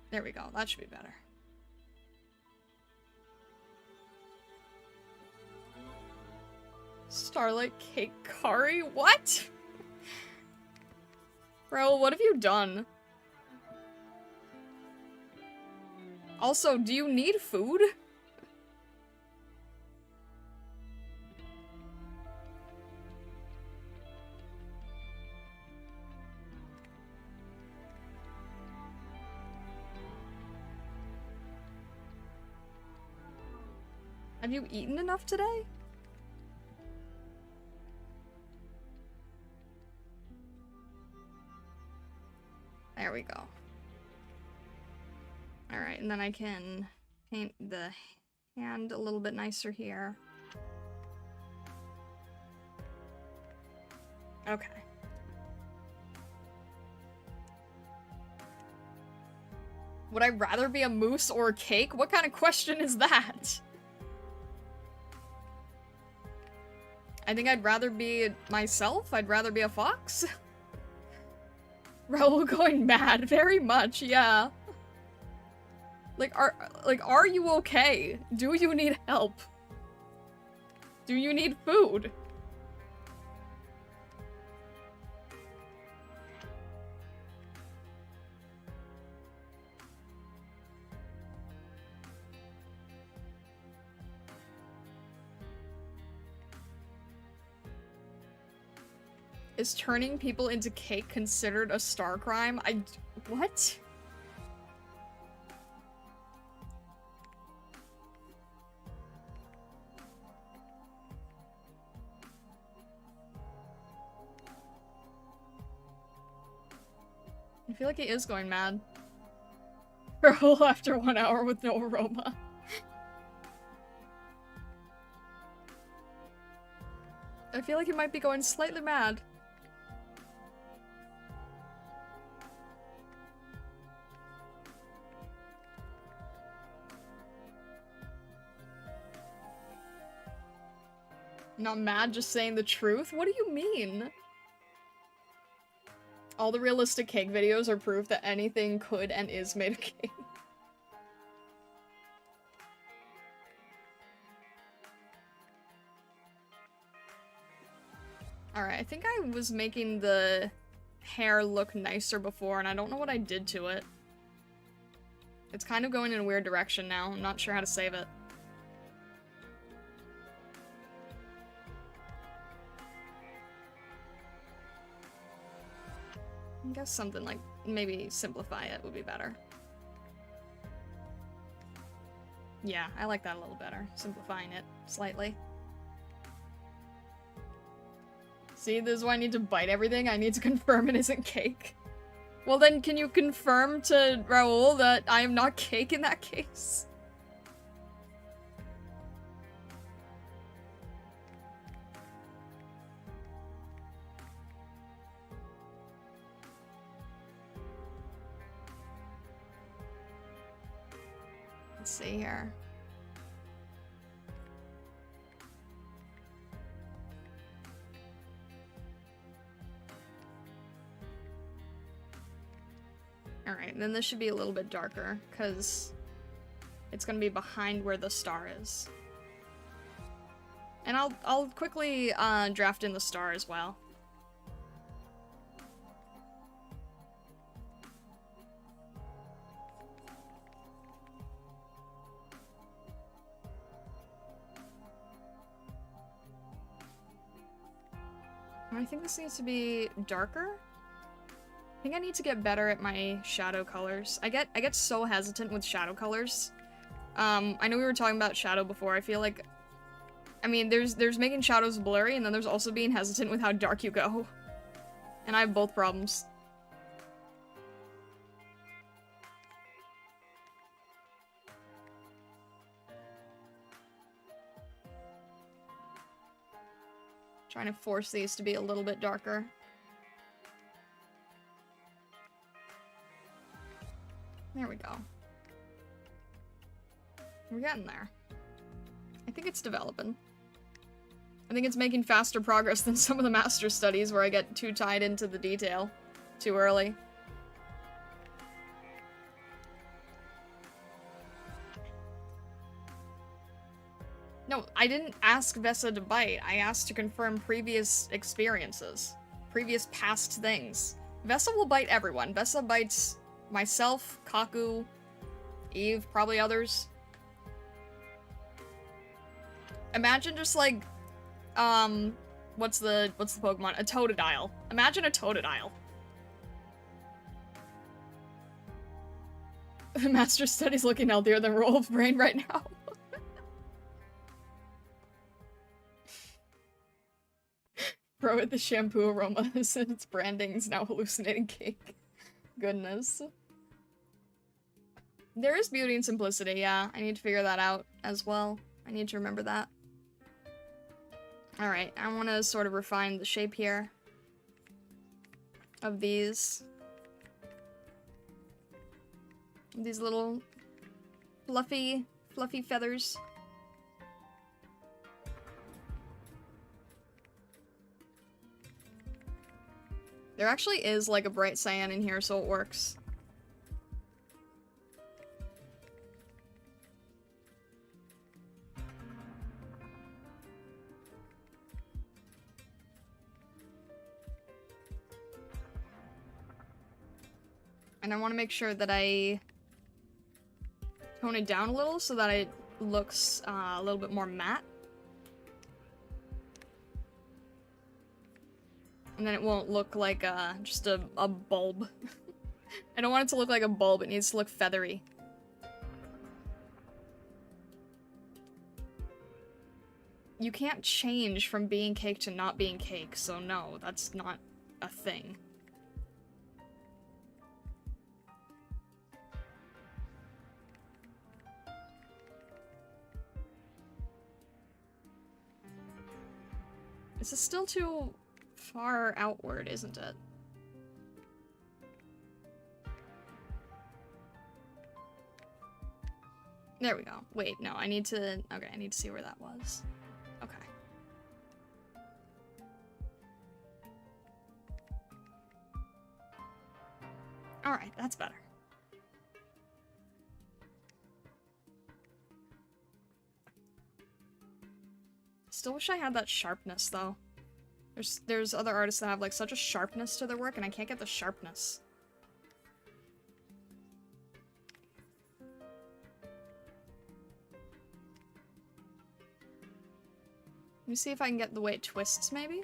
There we go. That should be better. Starlight Cake Curry? What? Bro, what have you done? Also, do you need food? Have you eaten enough today? There we go. Alright, and then I can paint the hand a little bit nicer here. Okay. Would I rather be a moose or a cake? What kind of question is that? I think I'd rather be myself. I'd rather be a fox. Raoul going mad, very much, yeah. Are you okay? Do you need help? Do you need food? Is turning people into cake considered a star crime? What? I feel like he is going mad. Raoul after 1 hour with no aroma. I feel like he might be going slightly mad. Not mad, just saying the truth? What do you mean? All the realistic cake videos are proof that anything could and is made of cake. Alright, I think I was making the hair look nicer before, and I don't know what I did to it. It's kind of going in a weird direction now. I'm not sure how to save it. I guess something like, maybe simplify it would be better. Yeah, I like that a little better. Simplifying it slightly. See, this is why I need to bite everything. I need to confirm it isn't cake. Well then, can you confirm to Raoul that I am not cake in that case? Let's see here. Alright, then this should be a little bit darker, because it's gonna be behind where the star is. And I'll quickly draft in the star as well. I think this needs to be darker. I think I need to get better at my shadow colors. I get so hesitant with shadow colors. I know we were talking about shadow before. I feel like, I mean, there's making shadows blurry, and then there's also being hesitant with how dark you go. And I have both problems. Trying to force these to be a little bit darker. There we go. We're getting there. I think it's developing. I think it's making faster progress than some of the master studies where I get too tied into the detail too early. No, I didn't ask Vesa to bite. I asked to confirm previous experiences. Previous past things. Vesa will bite everyone. Vesa bites myself, Kaku, Eve, probably others. Imagine just like, what's the Pokemon? A Totodile. Imagine a Totodile. The Master Study's looking healthier than Roll Brain right now. Bro, with the shampoo aroma and its branding is now hallucinating cake. Goodness. There is beauty and simplicity, yeah. I need to figure that out as well. I need to remember that. Alright, I want to sort of refine the shape here of these. These little fluffy feathers. There actually is like a bright cyan in here, so it works. And I want to make sure that I tone it down a little so that it looks a little bit more matte. And then it won't look like just a bulb. I don't want it to look like a bulb, it needs to look feathery. You can't change from being cake to not being cake, so no, that's not a thing. This is still too far outward, isn't it? There we go. Wait, no, I need to... Okay, I need to see where that was. Okay. Alright, that's better. Still wish I had that sharpness, though. There's other artists that have, like, such a sharpness to their work, and I can't get the sharpness. Let me see if I can get the way it twists, maybe?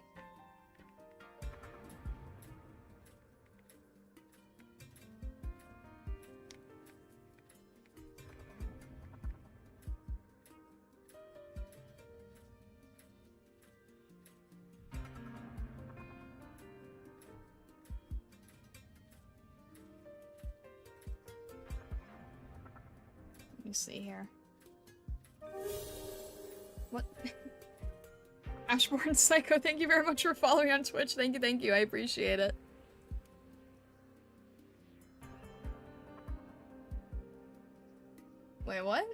Let me see here. What? Ashborn Psycho, thank you very much for following on Twitch. Thank you, I appreciate it. Wait, what?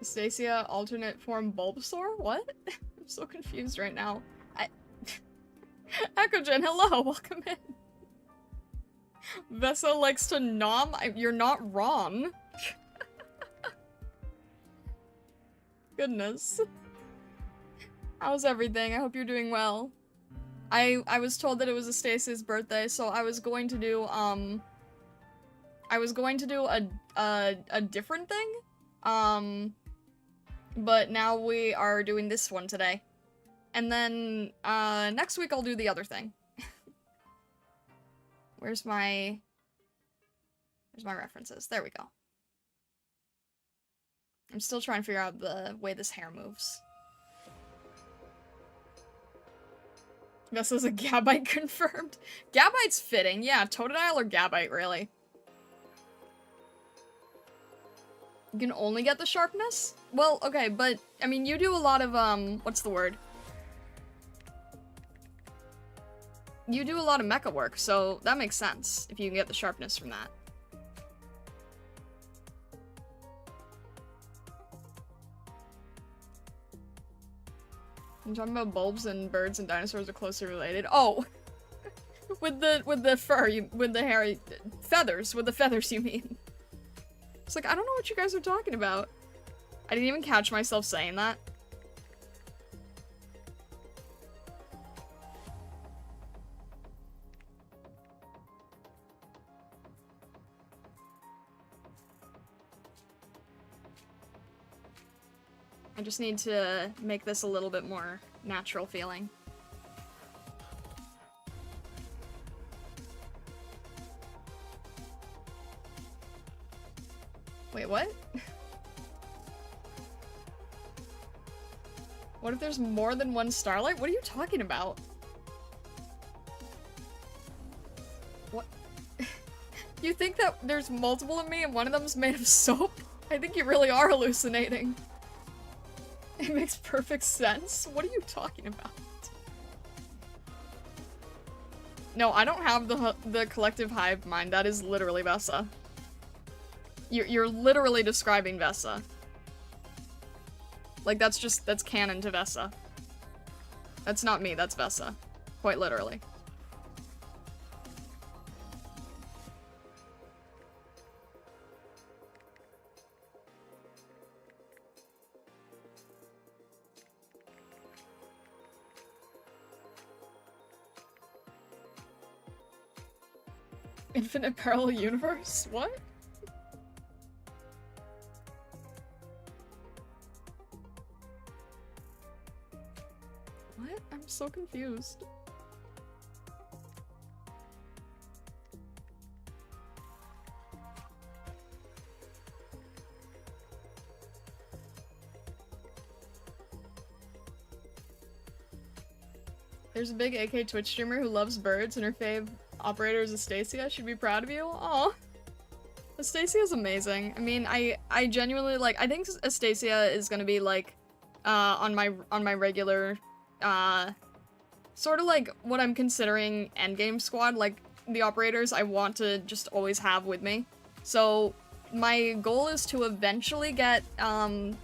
Astesia, alternate form Bulbasaur? What? I'm so confused right now. Echogen, hello, welcome in. Vessa likes to nom? You're not wrong. Goodness. How's everything? I hope you're doing well. I was told that it was Astasia's birthday, so I was going to do, a different thing. But now we are doing this one today. And then, next week I'll do the other thing. Where's my references? There we go. I'm still trying to figure out the way this hair moves. Vessa's a Gabite confirmed. Gabite's fitting, yeah. Totodile or Gabite, really. You can only get the sharpness? Well, okay, but, I mean, you do a lot of, what's the word? You do a lot of mecha work, so that makes sense, if you can get the sharpness from that. I'm talking about bulbs and birds and dinosaurs are closely related. Oh! with the fur, with the hair, feathers, with the feathers you mean. It's like, I don't know what you guys are talking about. I didn't even catch myself saying that. I just need to make this a little bit more natural feeling. Wait, what? What if there's more than one starlight? What are you talking about? What? You think that there's multiple of me and one of them's made of soap? I think you really are hallucinating. It makes perfect sense. What are you talking about? No, I don't have the collective hive mind. That is literally Vessa. You're literally describing Vessa. Like, that's canon to Vessa. That's not me, that's Vessa. Quite literally. Infinite parallel universe? What? What? I'm so confused. There's a big AK Twitch streamer who loves birds and her fave operator is Astesia. She'd be proud of you. Aw. Astesia's amazing. I mean, I genuinely, like, I think Astesia is gonna be, like, on my regular, sort of like what I'm considering endgame squad, like, the operators I want to just always have with me. So, my goal is to eventually get,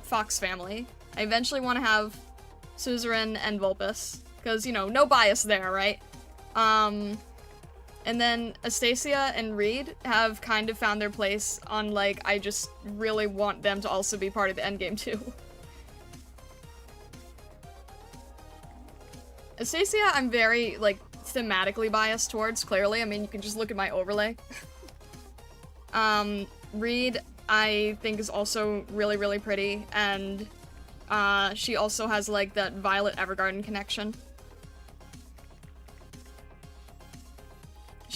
Fox Family. I eventually want to have Suzerain and Vulpes, because, you know, no bias there, right? And then Astesia and Reed have kind of found their place on, like, I just really want them to also be part of the endgame, too. Astesia, I'm very, like, thematically biased towards, clearly. I mean, you can just look at my overlay. Reed, I think, is also really, really pretty, and, she also has, like, that Violet Evergarden connection.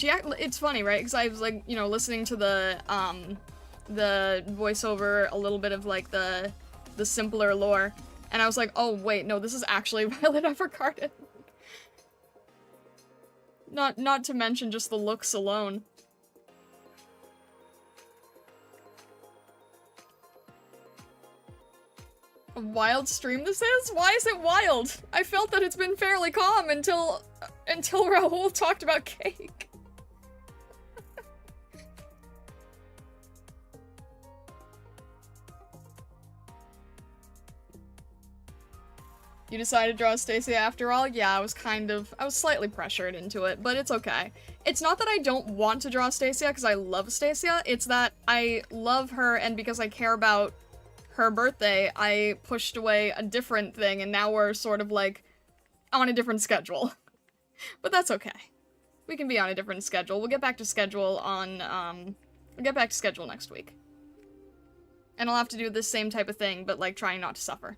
It's funny, right? Because I was, like, you know, listening to the voiceover, a little bit of, like, the simpler lore, and I was like, oh, wait, no, this is actually Violet Evergarden. Not to mention just the looks alone. A wild stream this is? Why is it wild? I felt that it's been fairly calm until Raoul talked about cake. You decided to draw Astesia after all? Yeah, I was slightly pressured into it, but it's okay. It's not that I don't want to draw Astesia because I love Astesia, it's that I love her, and because I care about her birthday, I pushed away a different thing, and now we're sort of, like, on a different schedule. But that's okay. We can be on a different schedule. We'll get back to schedule on, we'll get back to schedule next week. And I'll have to do the same type of thing, but, like, trying not to suffer.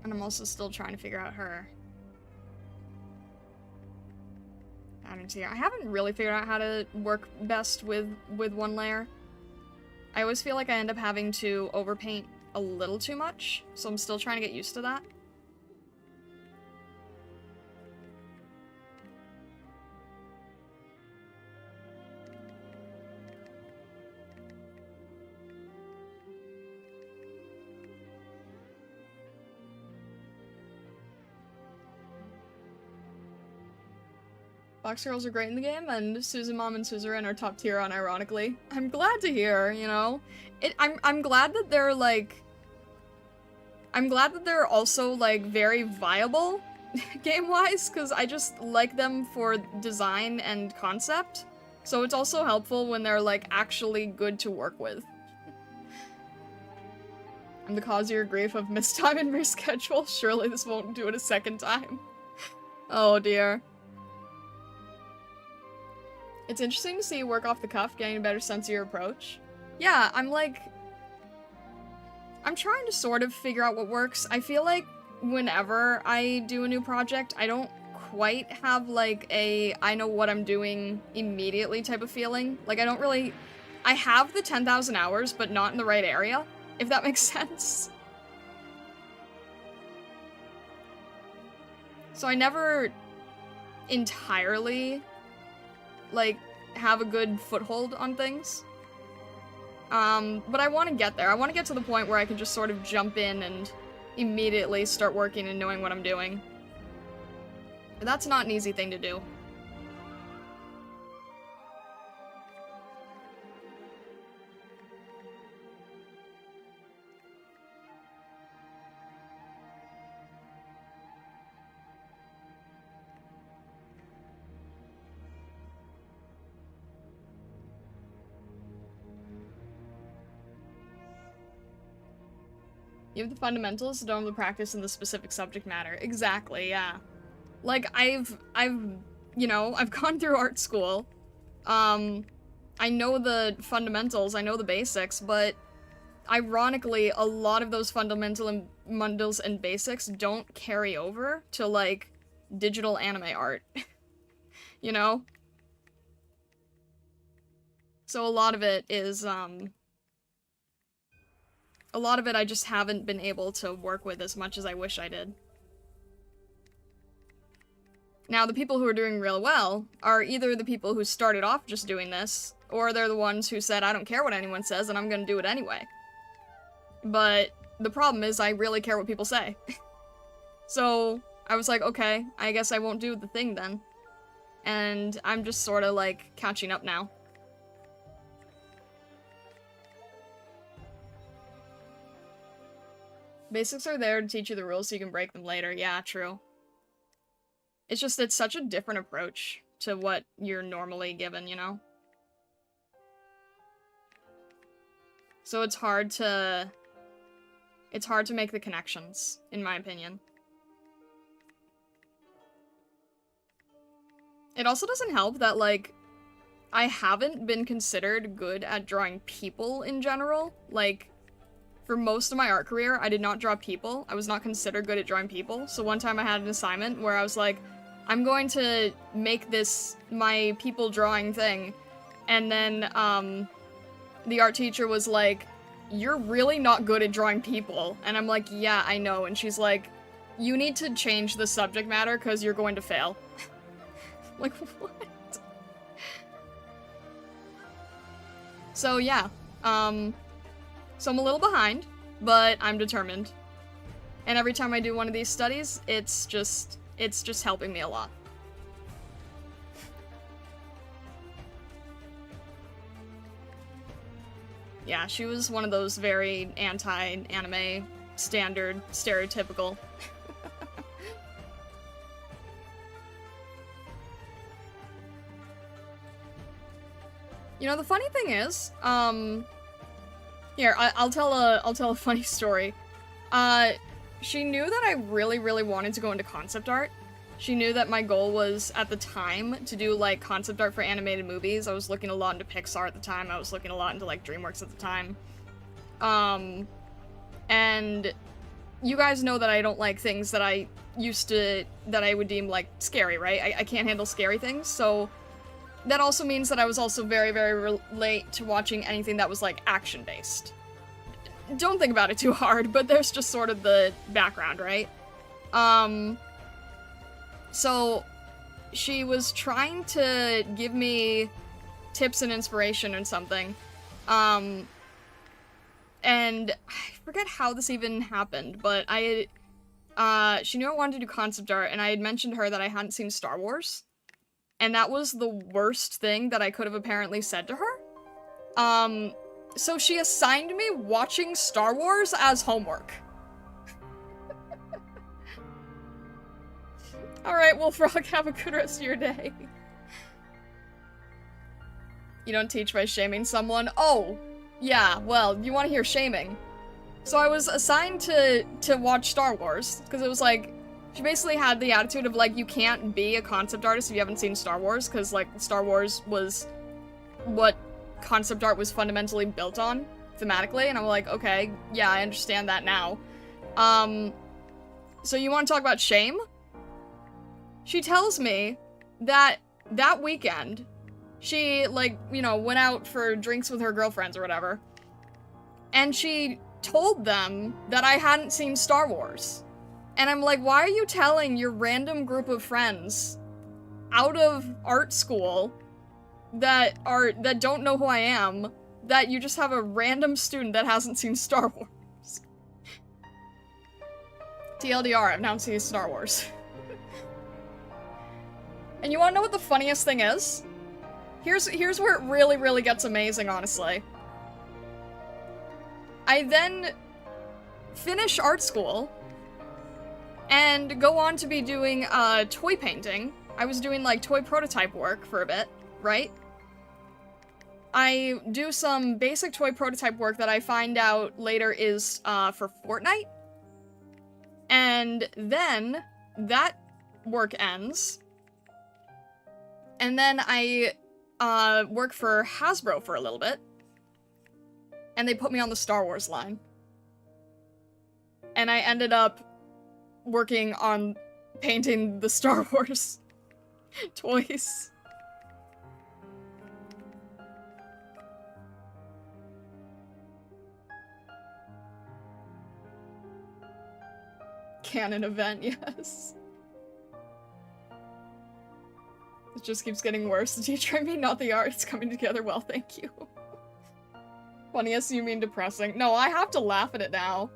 And I'm also still trying to figure out her patterns here. I haven't really figured out how to work best with one layer. I always feel like I end up having to overpaint a little too much, so I'm still trying to get used to that. Fox girls are great in the game, and Susan Mom and Suzerain are top tier unironically. I'm glad to hear, you know? I'm glad that they're, like... I'm glad that they're also, like, very viable, game-wise, because I just like them for design and concept. So it's also helpful when they're, like, actually good to work with. I'm the cause of your grief of missed time and reschedule. Surely this won't do it a second time. Oh dear. It's interesting to see you work off the cuff, getting a better sense of your approach. Yeah, I'm trying to sort of figure out what works. I feel like whenever I do a new project, I don't quite have, like, a I know what I'm doing immediately type of feeling. Like, I have the 10,000 hours, but not in the right area, if that makes sense. So I never entirely, like, have a good foothold on things. But I want to get there. I want to get to the point where I can just sort of jump in and immediately start working and knowing what I'm doing. But that's not an easy thing to do. You have the fundamentals, don't have the practice in the specific subject matter. Exactly, yeah. Like, I've gone through art school. I know the fundamentals, I know the basics, but ironically, a lot of those fundamentals and basics don't carry over to, like, digital anime art. You know? So a lot of it is, a lot of it I just haven't been able to work with as much as I wish I did. Now, the people who are doing real well are either the people who started off just doing this, or they're the ones who said, I don't care what anyone says and I'm gonna do it anyway. But the problem is I really care what people say. So I was like, okay, I guess I won't do the thing then. And I'm just sort of like catching up now. Basics are there to teach you the rules so you can break them later. Yeah, true. It's just, it's such a different approach to what you're normally given, you know? So it's hard to make the connections, in my opinion. It also doesn't help that, like, I haven't been considered good at drawing people in general. Like, for most of my art career, I did not draw people. I was not considered good at drawing people. So one time I had an assignment where I was like, I'm going to make this my people drawing thing. And then, the art teacher was like, you're really not good at drawing people. And I'm like, yeah, I know. And she's like, you need to change the subject matter because you're going to fail. Like, what? So, yeah. So I'm a little behind, but I'm determined. And every time I do one of these studies, it's just helping me a lot. Yeah, she was one of those very anti-anime, standard, stereotypical. You know, the funny thing is, here, I'll tell a funny story. She knew that I really, really wanted to go into concept art. She knew that my goal was, at the time, to do, like, concept art for animated movies. I was looking a lot into Pixar at the time. I was looking a lot into, like, DreamWorks at the time. And you guys know that I don't like things that I would deem, like, scary, right? I can't handle scary things, so that also means that I was also very, very late to watching anything that was, like, action-based. Don't think about it too hard, but there's just sort of the background, right? So she was trying to give me tips and inspiration and something. And I forget how this even happened, but she knew I wanted to do concept art, and I had mentioned to her that I hadn't seen Star Wars. And that was the worst thing that I could have apparently said to her. So she assigned me watching Star Wars as homework. Alright, well, Frog, have a good rest of your day. You don't teach by shaming someone? Oh, yeah, well, you want to hear shaming. So I was assigned to watch Star Wars, because it was like, she basically had the attitude of, like, you can't be a concept artist if you haven't seen Star Wars, because, like, Star Wars was what concept art was fundamentally built on, thematically, and I'm like, okay, yeah, I understand that now. So you want to talk about shame? She tells me that that weekend, she, like, you know, went out for drinks with her girlfriends or whatever, and she told them that I hadn't seen Star Wars. And I'm like, why are you telling your random group of friends out of art school that don't know who I am, that you just have a random student that hasn't seen Star Wars? TLDR, I've now seen Star Wars. And you wanna know what the funniest thing is? Here's where it really, really gets amazing, honestly. I then finish art school and go on to be doing toy painting. I was doing, like, toy prototype work for a bit, right? I do some basic toy prototype work that I find out later is for Fortnite. And then that work ends. And then I work for Hasbro for a little bit. And they put me on the Star Wars line. And I ended up working on painting the Star Wars toys. canon event, yes. It just keeps getting worse. The teacher, I mean, not the art. It's coming together well, thank you. Funniest, you mean depressing. No, I have to laugh at it now.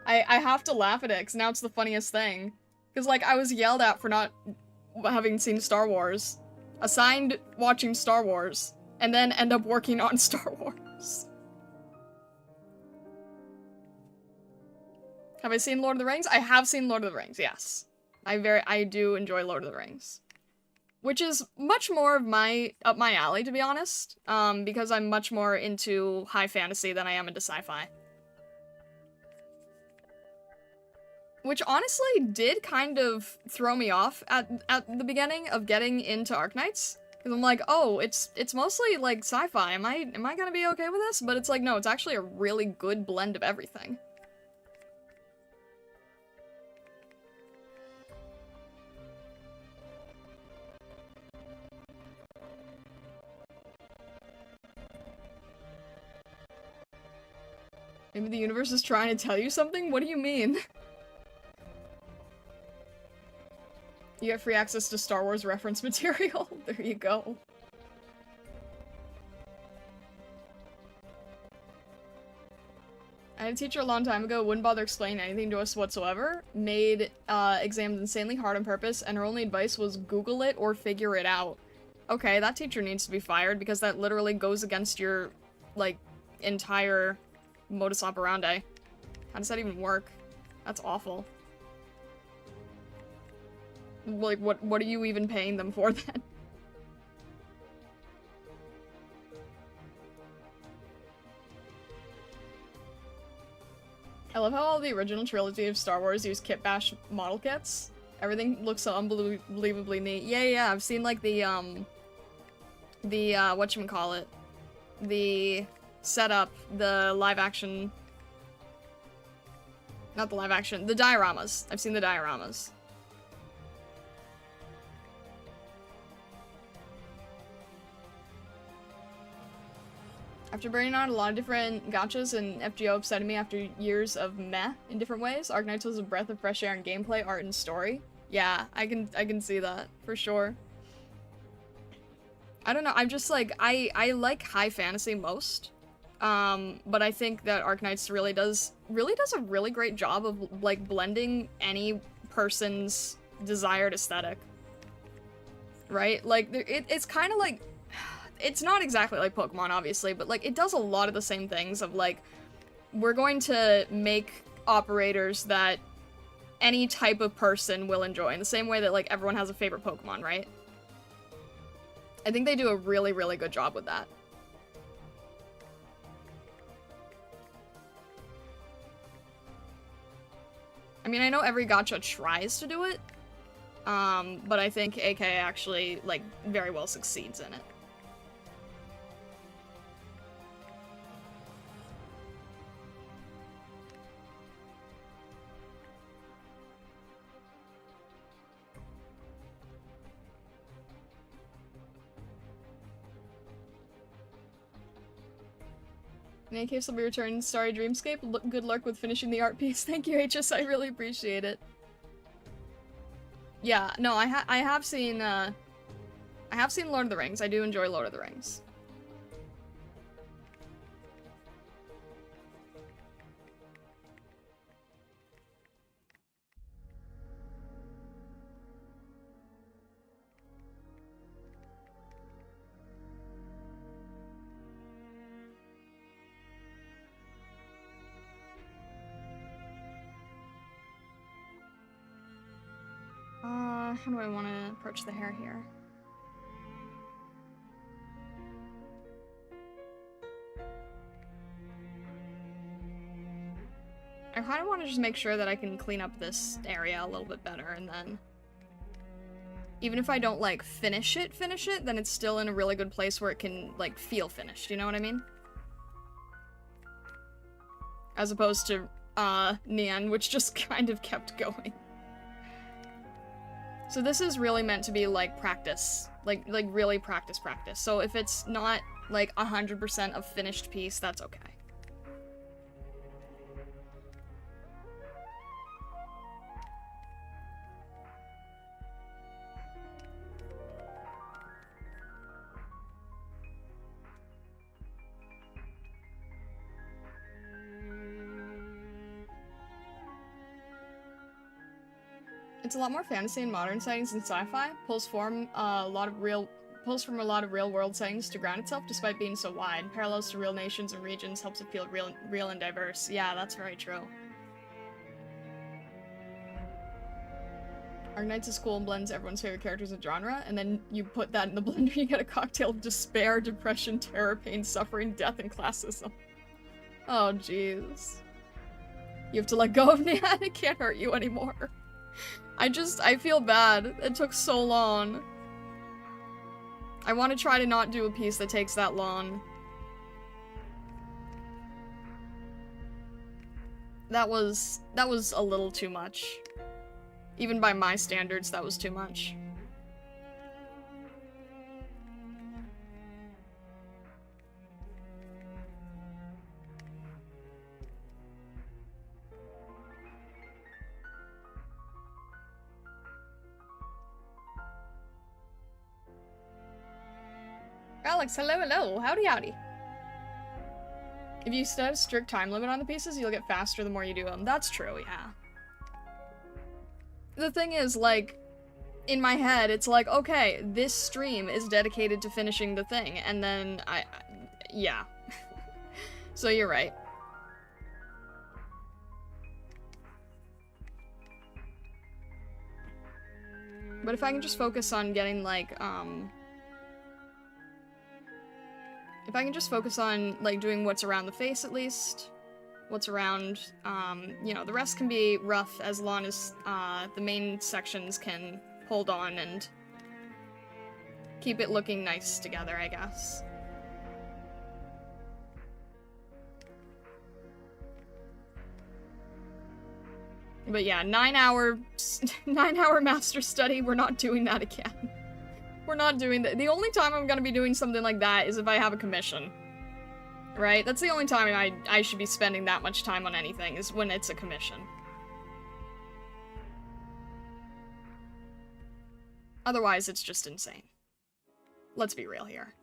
I have to laugh at it, because now it's the funniest thing. Because, like, I was yelled at for not having seen Star Wars, assigned watching Star Wars, and then end up working on Star Wars. Have I seen Lord of the Rings? I have seen Lord of the Rings, yes. I do enjoy Lord of the Rings. Which is much more of up my alley, to be honest, because I'm much more into high fantasy than I am into sci-fi. Which honestly did kind of throw me off at the beginning of getting into Arknights. Because I'm like, oh, it's mostly like sci-fi. Am I gonna be okay with this? But it's like, no, it's actually a really good blend of everything. Maybe the universe is trying to tell you something? What do you mean? You get free access to Star Wars reference material. There you go. I had a teacher a long time ago, wouldn't bother explaining anything to us whatsoever, made exams insanely hard on purpose, and her only advice was Google it or figure it out. Okay, that teacher needs to be fired because that literally goes against your, like, entire modus operandi. How does that even work? That's awful. Like, what are you even paying them for then? I love how all the original trilogy of Star Wars use kit bash model kits. Everything looks so unbelievably neat. Yeah, I've seen, like, the whatchamacallit, the setup, the live action, not the live action, the dioramas. I've seen the dioramas. After burning out a lot of different gachas and FGO upsetting me after years of meh in different ways, Arknights was a breath of fresh air in gameplay, art, and story. Yeah, I can see that, for sure. I don't know, I'm just like, I like high fantasy most. But I think that Arknights really does a really great job of, like, blending any person's desired aesthetic. Right? Like, it's kind of like, it's not exactly like Pokemon, obviously, but, like, it does a lot of the same things of, like, we're going to make operators that any type of person will enjoy, in the same way that, like, everyone has a favorite Pokemon, right? I think they do a really, really good job with that. I mean, I know every gacha tries to do it, but I think AK actually, like, very well succeeds in it. In any case, I'll be returning Starry Dreamscape. Good luck with finishing the art piece. Thank you, HS. I really appreciate it. Yeah, no, I have seen Lord of the Rings. I do enjoy Lord of the Rings. How do I want to approach the hair here? I kind of want to just make sure that I can clean up this area a little bit better, and then even if I don't, like, finish it, then it's still in a really good place where it can, like, feel finished, you know what I mean? As opposed to, Nian, which just kind of kept going. So this is really meant to be, like, practice. Like really practice. So if it's not, like, 100% of finished piece, that's okay. It's a lot more fantasy and modern settings than sci-fi. Pulls from a lot of real world settings to ground itself, despite being so wide. Parallels to real nations and regions helps it feel real and diverse. Yeah, that's very true. Arknights is cool and blends everyone's favorite characters and genre, and then you put that in the blender, you get a cocktail of despair, depression, terror, pain, suffering, death, and classism. Oh, jeez. You have to let go of me, and it can't hurt you anymore. I feel bad. It took so long. I want to try to not do a piece that takes that long. That was a little too much. Even by my standards, that was too much. Alex, hello. Howdy, howdy. If you set a strict time limit on the pieces, you'll get faster the more you do them. That's true, yeah. The thing is, like, in my head, it's like, okay, this stream is dedicated to finishing the thing, and then yeah. So you're right. But if I can just focus on getting, like, if I can just focus on, like, doing what's around the face, at least, what's around, you know, the rest can be rough as long as, the main sections can hold on and keep it looking nice together, I guess. But yeah, 9-hour master study, we're not doing that again. We're not doing that. The only time I'm gonna be doing something like that is if I have a commission. Right? That's the only time I should be spending that much time on anything, is when it's a commission. Otherwise, it's just insane. Let's be real here.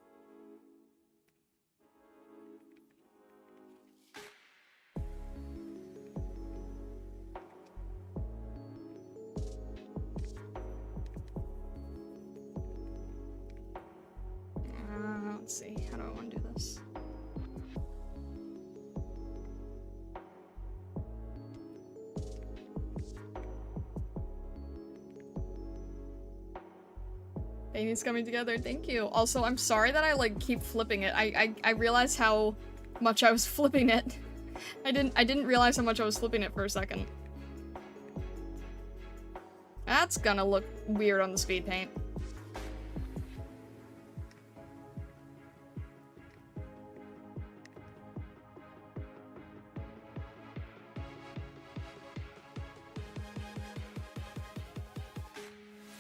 Let's see, how do I want to do this? Painting's coming together, thank you. Also, I'm sorry that I, like, keep flipping it. I realized how much I was flipping it. I didn't realize how much I was flipping it for a second. That's gonna look weird on the speed paint.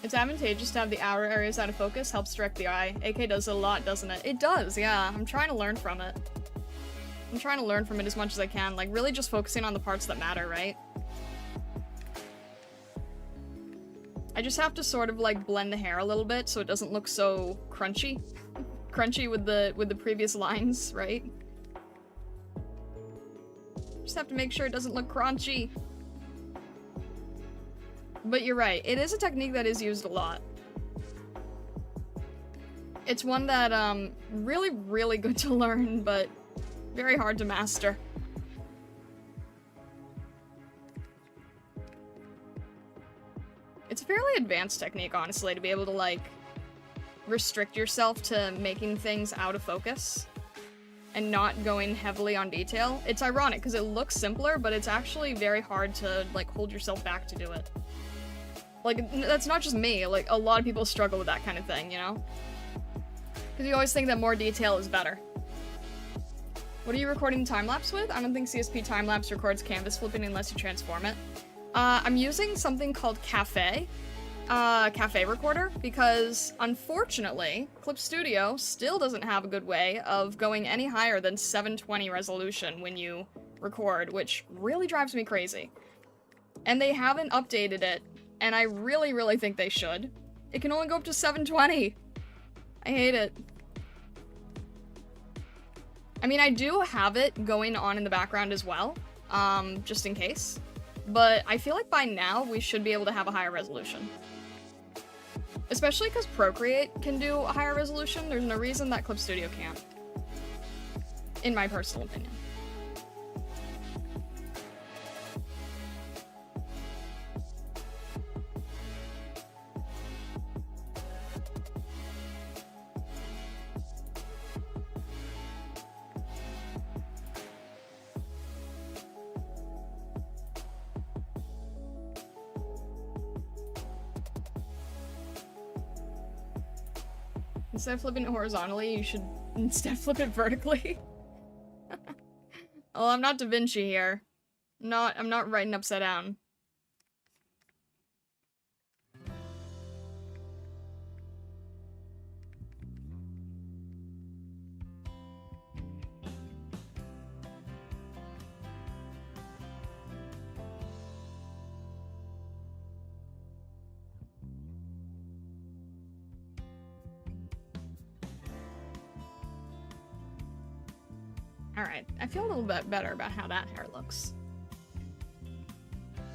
It's advantageous to have the outer areas out of focus, helps direct the eye. AK does it a lot, doesn't it? It does, yeah. I'm trying to learn from it. I'm trying to learn from it as much as I can, like, really just focusing on the parts that matter, right? I just have to sort of, like, blend the hair a little bit so it doesn't look so crunchy. Crunchy with the previous lines, right? Just have to make sure it doesn't look crunchy. But you're right, it is a technique that is used a lot. It's one that, really, really good to learn, but very hard to master. It's a fairly advanced technique, honestly, to be able to, like, restrict yourself to making things out of focus and not going heavily on detail. It's ironic, because it looks simpler, but it's actually very hard to, like, hold yourself back to do it. Like, that's not just me, like, a lot of people struggle with that kind of thing, you know? Because you always think that more detail is better. What are you recording time-lapse with? I don't think CSP time-lapse records canvas flipping unless you transform it. I'm using something called Cafe Recorder, because, unfortunately, Clip Studio still doesn't have a good way of going any higher than 720 resolution when you record, which really drives me crazy. And they haven't updated it, and I really, really think they should. It can only go up to 720. I hate it. I mean, I do have it going on in the background as well, just in case. but I feel like by now we should be able to have a higher resolution. Especially because Procreate can do a higher resolution, there's no reason that Clip Studio can't. In my personal opinion. Instead of flipping it horizontally, you should instead flip it vertically. Well, I'm not Da Vinci here. I'm not writing upside down. Alright, I feel a little bit better about how that hair looks.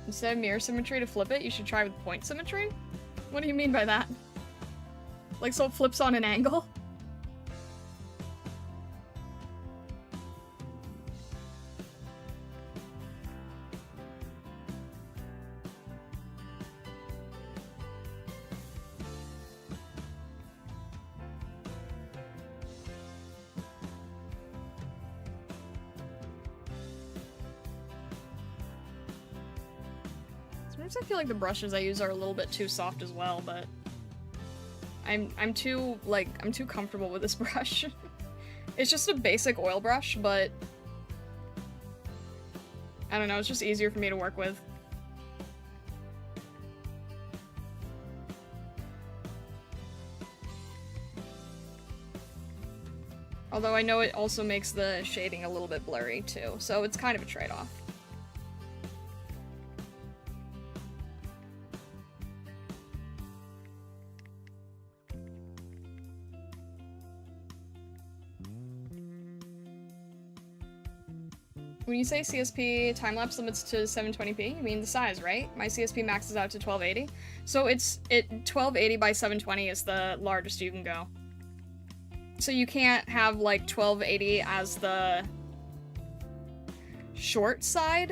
Instead of mirror symmetry to flip it, you should try with point symmetry? What do you mean by that? Like so it flips on an angle? Sometimes I feel like the brushes I use are a little bit too soft as well, but I'm too comfortable with this brush. It's just a basic oil brush, but I don't know, it's just easier for me to work with. Although I know it also makes the shading a little bit blurry too, so it's kind of a trade-off. When you say CSP time-lapse limits to 720p, you mean the size, right? My CSP maxes out to 1280. So 1280 by 720 is the largest you can go. So you can't have like 1280 as the short side.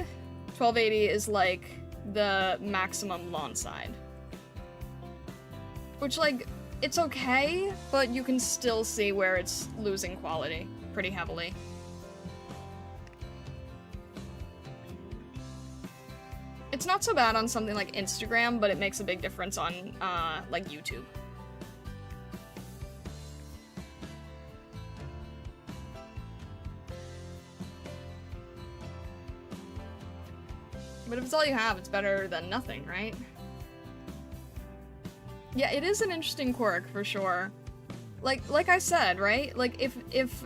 1280 is like the maximum long side. Which, like, it's okay, but you can still see where it's losing quality pretty heavily. It's not so bad on something like Instagram, but it makes a big difference on, like, YouTube. But if it's all you have, it's better than nothing, right? Yeah, it is an interesting quirk, for sure. Like I said, right? Like, if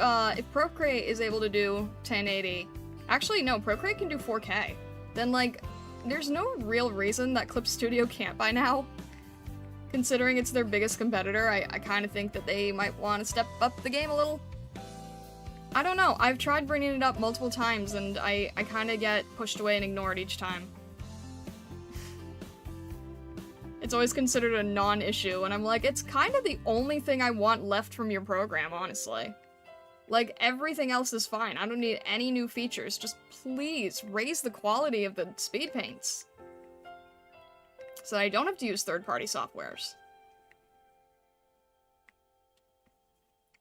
Procreate is able to do 1080... Actually, no, Procreate can do 4K. Then, like... There's no real reason that Clip Studio can't by now. Considering it's their biggest competitor, I kind of think that they might want to step up the game a little. I don't know, I've tried bringing it up multiple times and I kind of get pushed away and ignored each time. It's always considered a non-issue, and I'm like, it's kind of the only thing I want left from your program, honestly. Like, everything else is fine. I don't need any new features. Just please raise the quality of the speed paints. So that I don't have to use third-party softwares.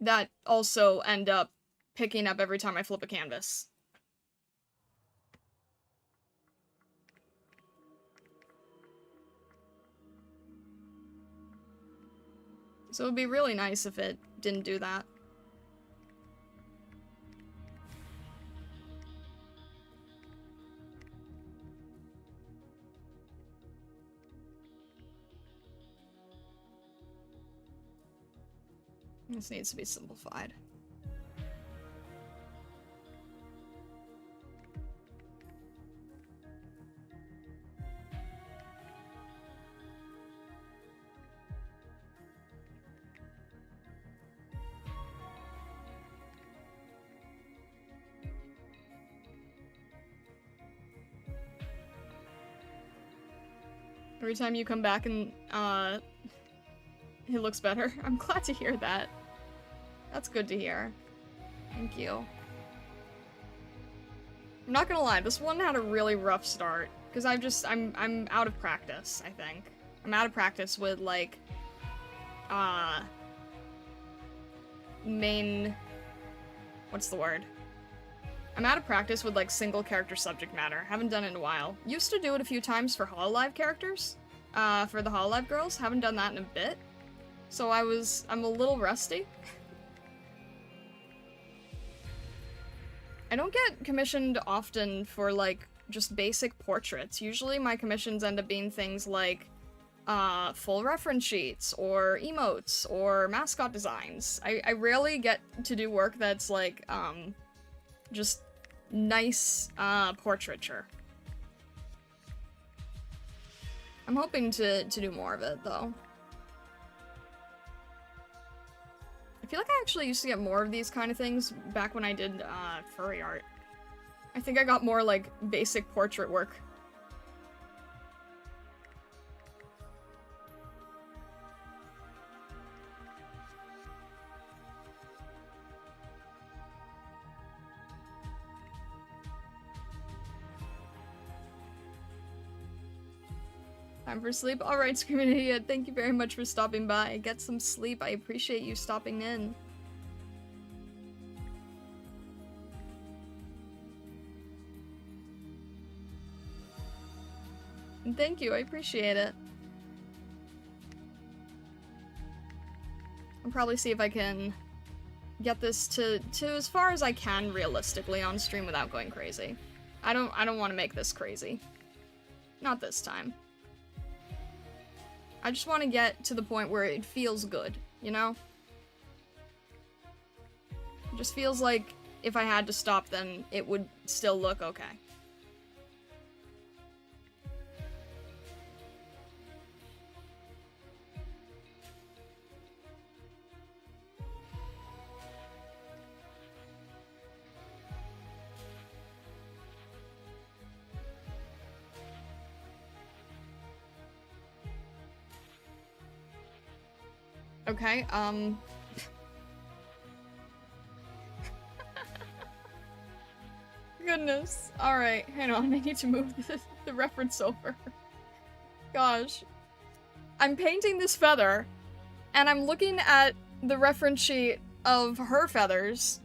That also end up picking up every time I flip a canvas. So it would be really nice if it didn't do that. This needs to be simplified. Every time you come back and, it looks better. I'm glad to hear that. That's good to hear. Thank you. I'm not gonna lie, this one had a really rough start. Because I'm out of practice, I think. I'm out of practice with, like, what's the word? I'm out of practice with, like, single character subject matter. Haven't done it in a while. Used to do it a few times for Hololive characters. For the Hololive girls. Haven't done that in a bit. So I'm a little rusty. I don't get commissioned often for, like, just basic portraits. Usually my commissions end up being things like, full reference sheets, or emotes, or mascot designs. I rarely get to do work that's, like, just nice, portraiture. I'm hoping to do more of it, though. I feel like I actually used to get more of these kind of things back when I did, furry art. I think I got more, like, basic portrait work. Time for sleep? Alright, Screaming Idiot, thank you very much for stopping by. Get some sleep, I appreciate you stopping in. And thank you, I appreciate it. I'll probably see if I can get this to as far as I can realistically on stream without going crazy. I don't want to make this crazy. Not this time. I just want to get to the point where it feels good, you know? It just feels like if I had to stop, then it would still look okay. Okay, Goodness. Alright, hang on, I need to move the reference over. Gosh. I'm painting this feather, and I'm looking at the reference sheet of her feathers,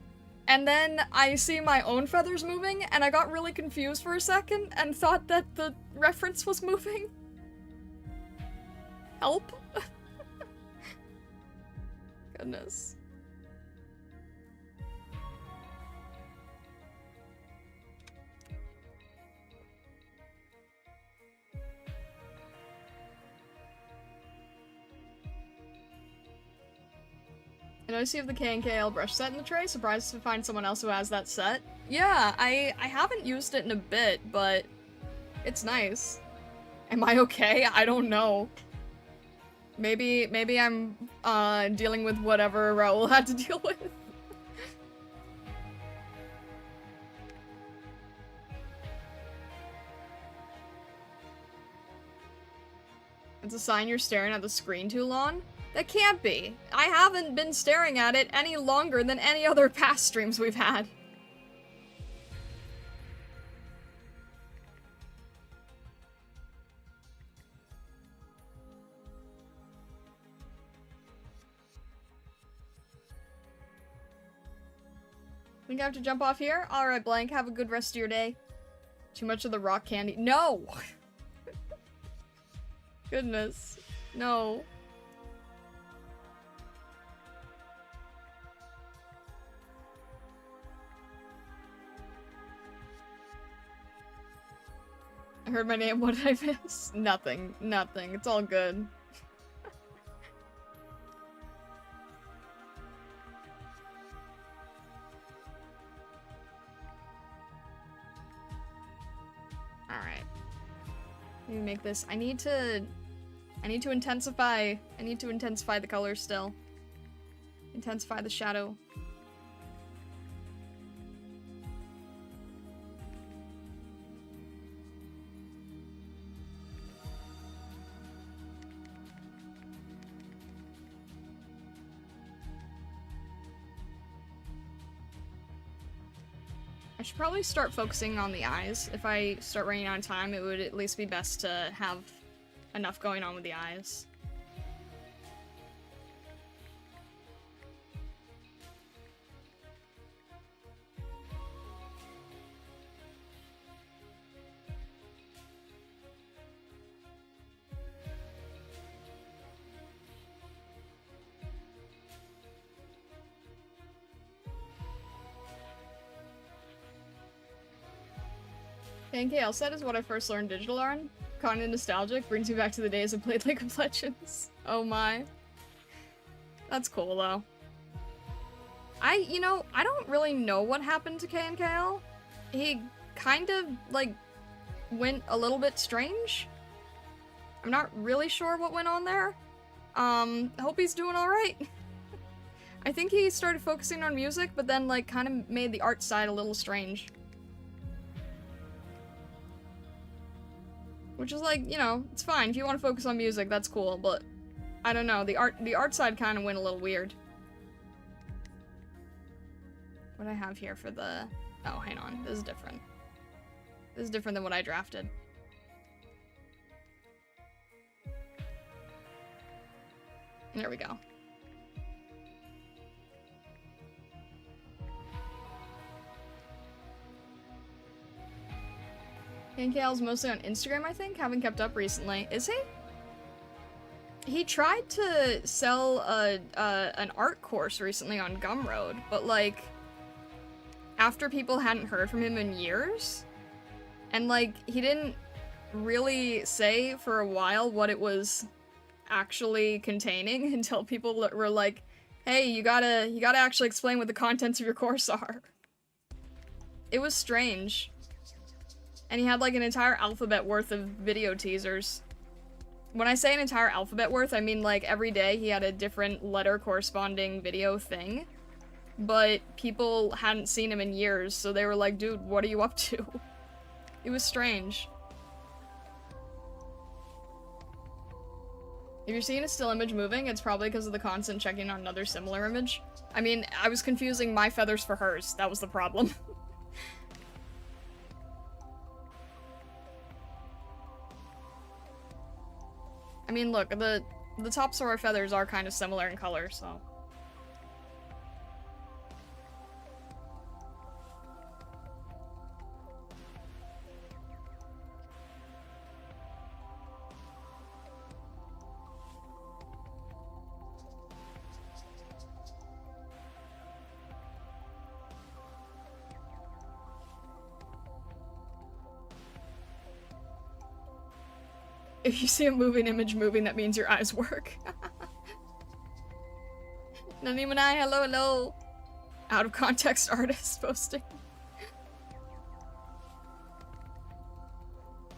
and then I see my own feathers moving, and I got really confused for a second, and thought that the reference was moving. Help? Goodness. I noticed you have the K&KL brush set in the tray. Surprised to find someone else who has that set. Yeah, I haven't used it in a bit, but it's nice. Am I okay? I don't know. Maybe I'm dealing with whatever Raoul had to deal with. It's a sign you're staring at the screen too long? That can't be. I haven't been staring at it any longer than any other past streams we've had. Think I have to jump off here? Alright, Blank, have a good rest of your day. Too much of the rock candy. No! Goodness. No. I heard my name, what did I miss? Nothing. Nothing. It's all good. Alright. Let me make this. I need to intensify the colors still. Intensify the shadow. I should probably start focusing on the eyes. If I start running out of time, it would at least be best to have enough going on with the eyes. NKL set is what I first learned digital on. Kinda nostalgic, brings me back to the days I played League of Legends. Oh my. That's cool though. You know, I don't really know what happened to KNKL. He kind of, like, went a little bit strange. I'm not really sure what went on there. Hope he's doing alright. I think he started focusing on music, but then, like, kind of made the art side a little strange. Which is like, you know, it's fine. If you want to focus on music, that's cool, but I don't know, the art side kind of went a little weird. What do I have here for the... Oh, hang on. This is different. This is different than what I drafted. There we go. KNKL's mostly on Instagram, I think. Haven't kept up recently. Is he? He tried to sell an art course recently on Gumroad, but like, after people hadn't heard from him in years, and like, he didn't really say for a while what it was actually containing until people were like, hey, you gotta actually explain what the contents of your course are. It was strange. And he had like an entire alphabet worth of video teasers. When I say an entire alphabet worth, I mean like every day he had a different letter corresponding video thing. But people hadn't seen him in years, so they were like, dude, what are you up to? It was strange. If you're seeing a still image moving, it's probably because of the constant checking on another similar image. I mean, I was confusing my feathers for hers. That was the problem. I mean, look, the tops of our feathers are kind of similar in color, so... If you see a moving image moving, that means your eyes work. Nanimanai, hello, hello. Out of context artist posting.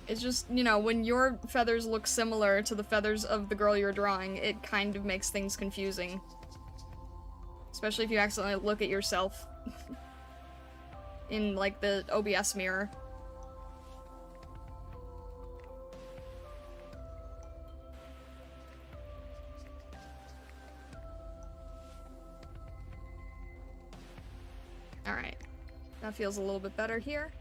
It's just, you know, when your feathers look similar to the feathers of the girl you're drawing, it kind of makes things confusing. Especially if you accidentally look at yourself in, like, the OBS mirror. Alright. That feels a little bit better here.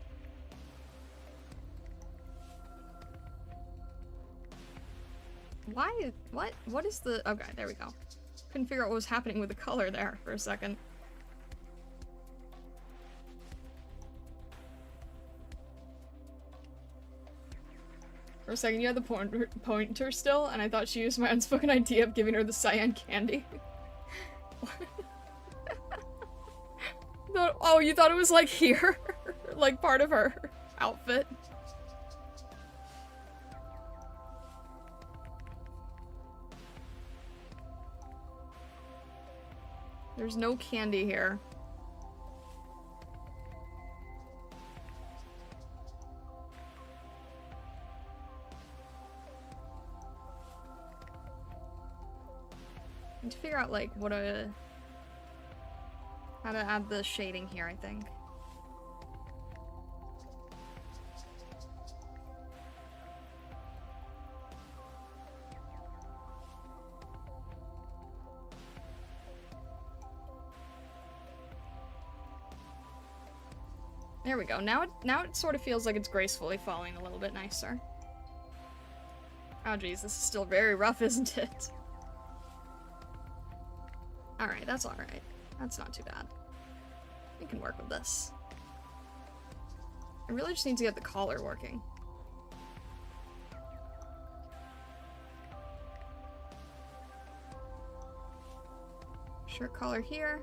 Why? What is the... Okay, there we go. Couldn't figure out what was happening with the color there for a second. For a second, you had the pointer still, and I thought she used my unspoken idea of giving her the cyan candy. Oh, you thought it was like here? Like part of her outfit? There's no candy here. I need to figure out like what how to add the shading here, I think. There we go. Now it sort of feels like it's gracefully falling a little bit nicer. Oh geez, this is still very rough, isn't it? Alright, that's alright. That's not too bad. We can work with this. I really just need to get the collar working. Shirt collar here.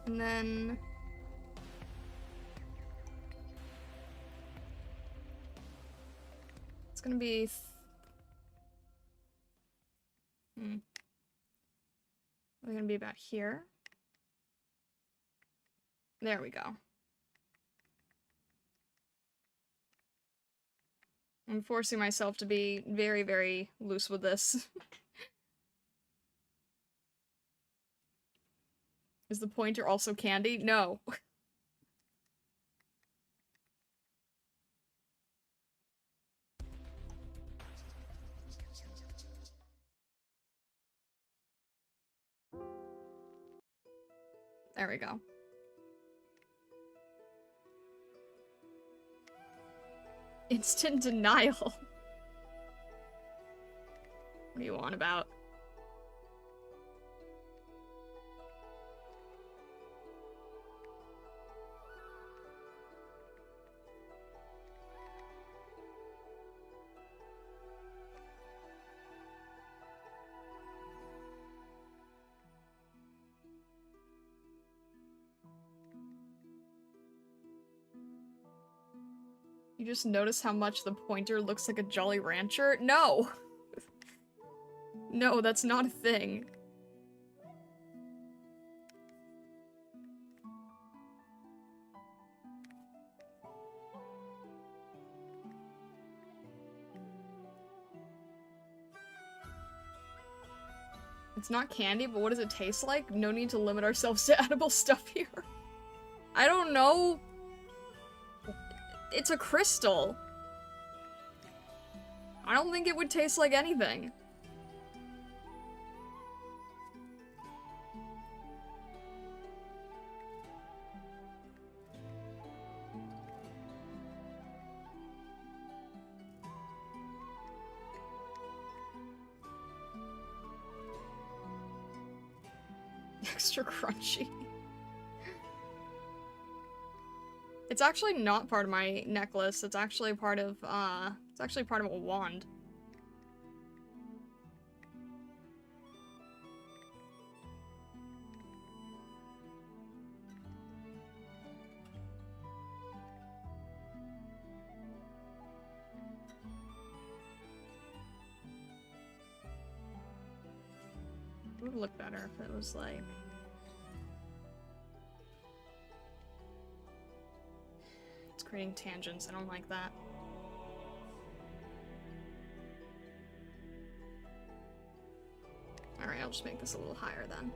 And then... it's gonna be... We're gonna be about here. There we go. I'm forcing myself to be very, very loose with this. Is the pointer also candy? No. There we go. Instant denial. What do you want about? You just notice how much the pointer looks like a Jolly Rancher? No! No, that's not a thing. It's not candy, but what does it taste like? No need to limit ourselves to edible stuff here. I don't know. It's a crystal. I don't think it would taste like anything. Extra crunchy. It's actually not part of my necklace. It's actually part of a wand. It would look better if it was like... it's creating tangents. I don't like that. Alright, I'll just make this a little higher then.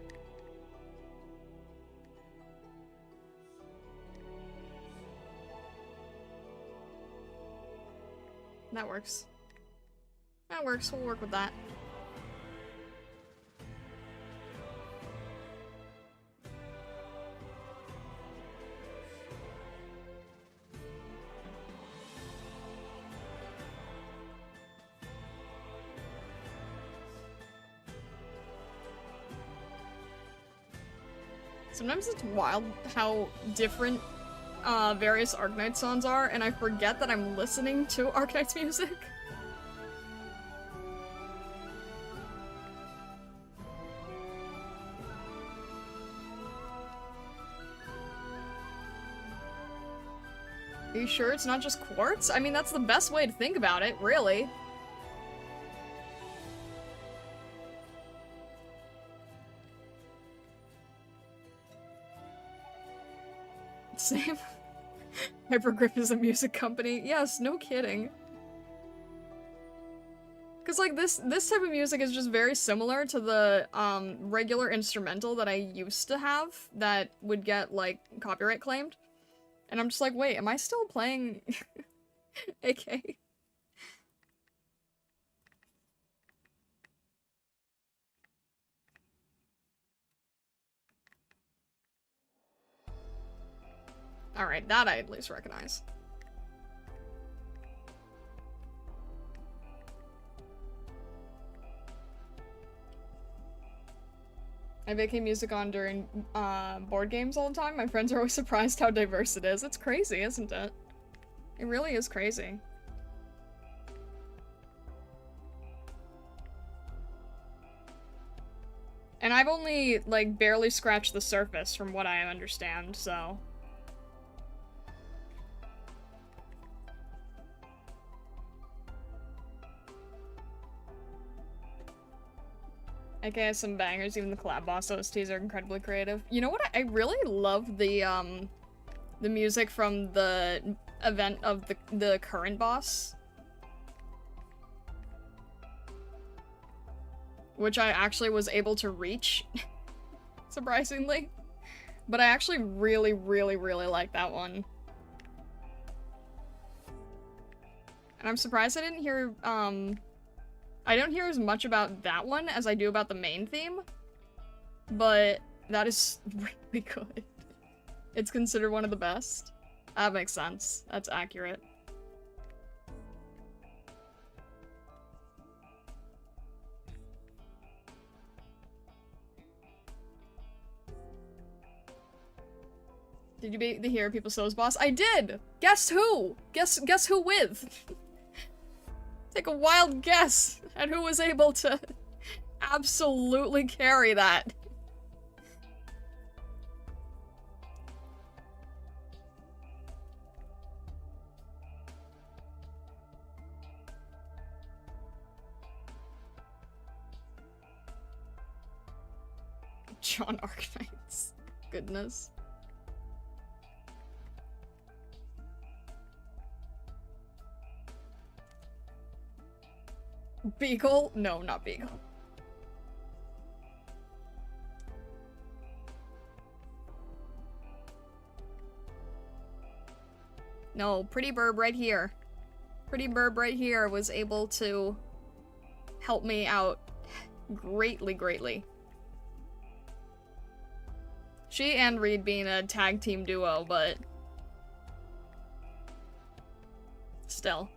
That works. That works. We'll work with that. Sometimes it's wild how different various Arknights songs are, and I forget that I'm listening to Arknights music. Are you sure it's not just quartz? I mean, that's the best way to think about it, really. Same. Hypergrip is a music company. Yes, no kidding. Cause like this type of music is just very similar to the regular instrumental that I used to have that would get like copyright claimed. And I'm just like, wait, am I still playing AK? Alright, that I at least recognize. I making music on during board games all the time. My friends are always surprised how diverse it is. It's crazy, isn't it? It really is crazy. And I've only, like, barely scratched the surface from what I understand, so... AKA some bangers, even the collab boss OSTs are incredibly creative. You know what? I really love the music from the event of the current boss. Which I actually was able to reach, surprisingly. But I actually really, really, really like that one. And I'm surprised I didn't hear, I don't hear as much about that one as I do about the main theme. But that is really good. It's considered one of the best. That makes sense. That's accurate. Did you hear People Souls boss? I did! Guess who? Guess who with? Take a wild guess at who was able to absolutely carry that. John Arknights. Goodness. Beagle? No, not Beagle. No, Pretty Burb right here. Pretty Burb right here was able to help me out greatly, greatly. She and Reed being a tag team duo, but still.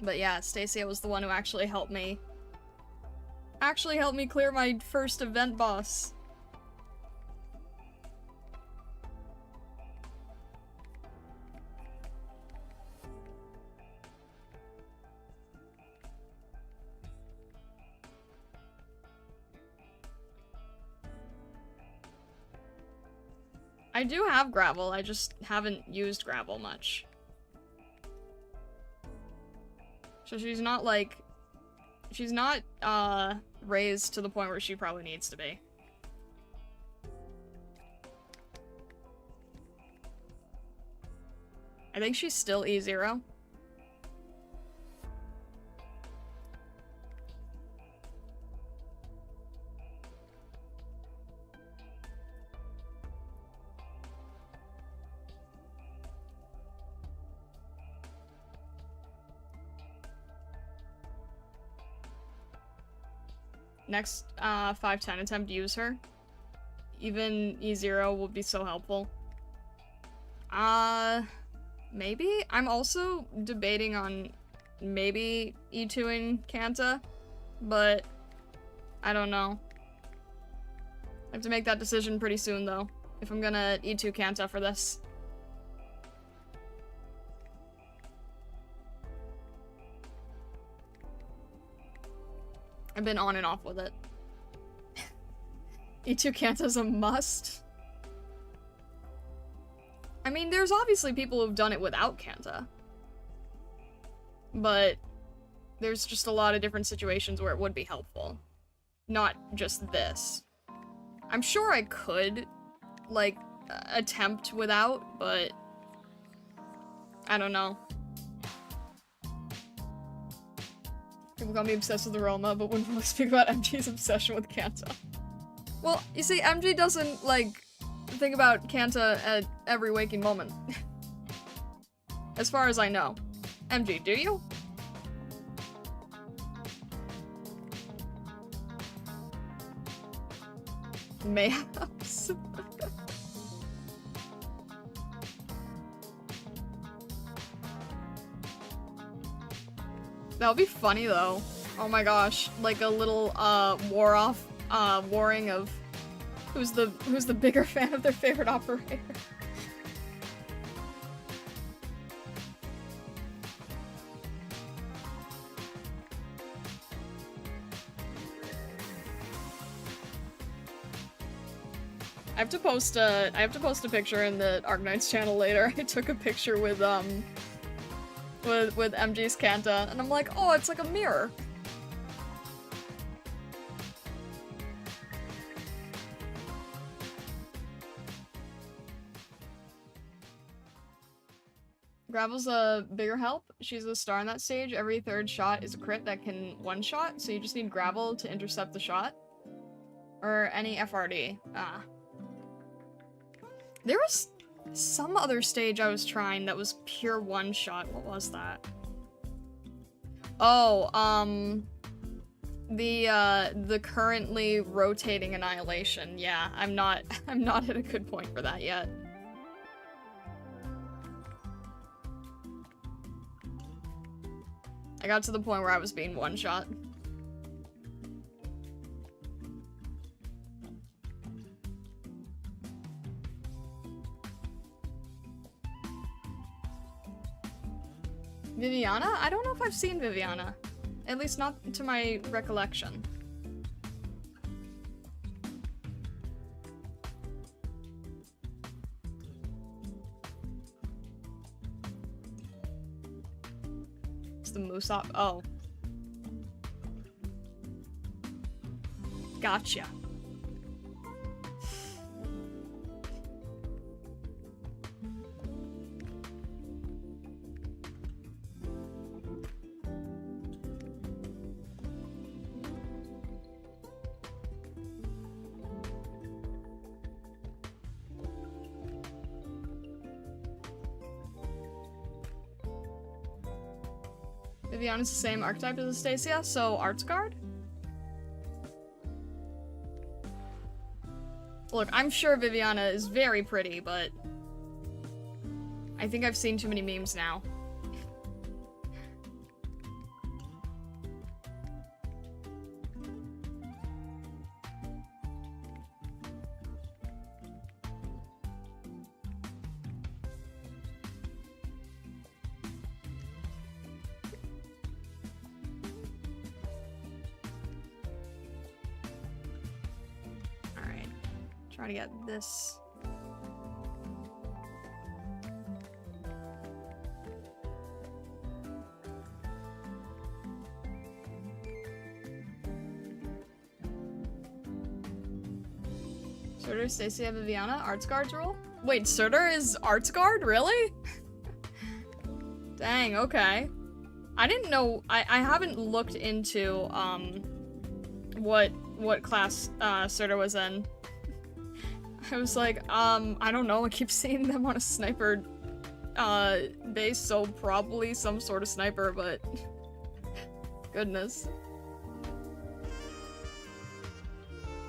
But yeah, Astesia was the one who actually helped me clear my first event boss. I do have gravel, I just haven't used gravel much. So she's not, like, she's not, raised to the point where she probably needs to be. I think she's still E0. Next 510 attempt, use her. Even E0 will be so helpful. Maybe? I'm also debating on maybe E2ing Kanta, but I don't know. I have to make that decision pretty soon, though, if I'm gonna E2 Kanta for this. I've been on and off with it. E2 Kanta's a must. I mean, there's obviously people who've done it without Kanta. But there's just a lot of different situations where it would be helpful. Not just this. I'm sure I could, like, attempt without, but I don't know. people call me obsessed with Aroma, but wouldn't really speak about MG's obsession with Kanta. Well, you see, MG doesn't, like, think about Kanta at every waking moment. As far as I know. MG, do you? Mayhaps. That would be funny though. Oh my gosh, like a little warring of who's the bigger fan of their favorite operator. I have to post a picture in the Arknights channel later. I took a picture with MG's Kanta, and I'm like, oh, it's like a mirror. Gravel's a bigger help. She's a star in that stage. Every third shot is a crit that can one-shot, so you just need Gravel to intercept the shot. Or any FRD. Ah. There was some other stage I was trying that was pure one-shot. What was that? Oh, the currently rotating Annihilation. Yeah, I'm not at a good point for that yet. I got to the point where I was being one-shot. Viviana? I don't know if I've seen Viviana. At least not to my recollection. It's the Musop. Oh. Gotcha. Viviana's the same archetype as Astesia, so Arts Guard? Look, I'm sure Viviana is very pretty, but I think I've seen too many memes now. Try to get this. Surtur, Astesia, Viviana, Arts Guard's role? Wait, Surtur is Arts Guard? Really? Dang, okay. I didn't know, I haven't looked into, what class, Surtur was in. I was like, I don't know, I keep seeing them on a sniper, base, so probably some sort of sniper, but... Goodness.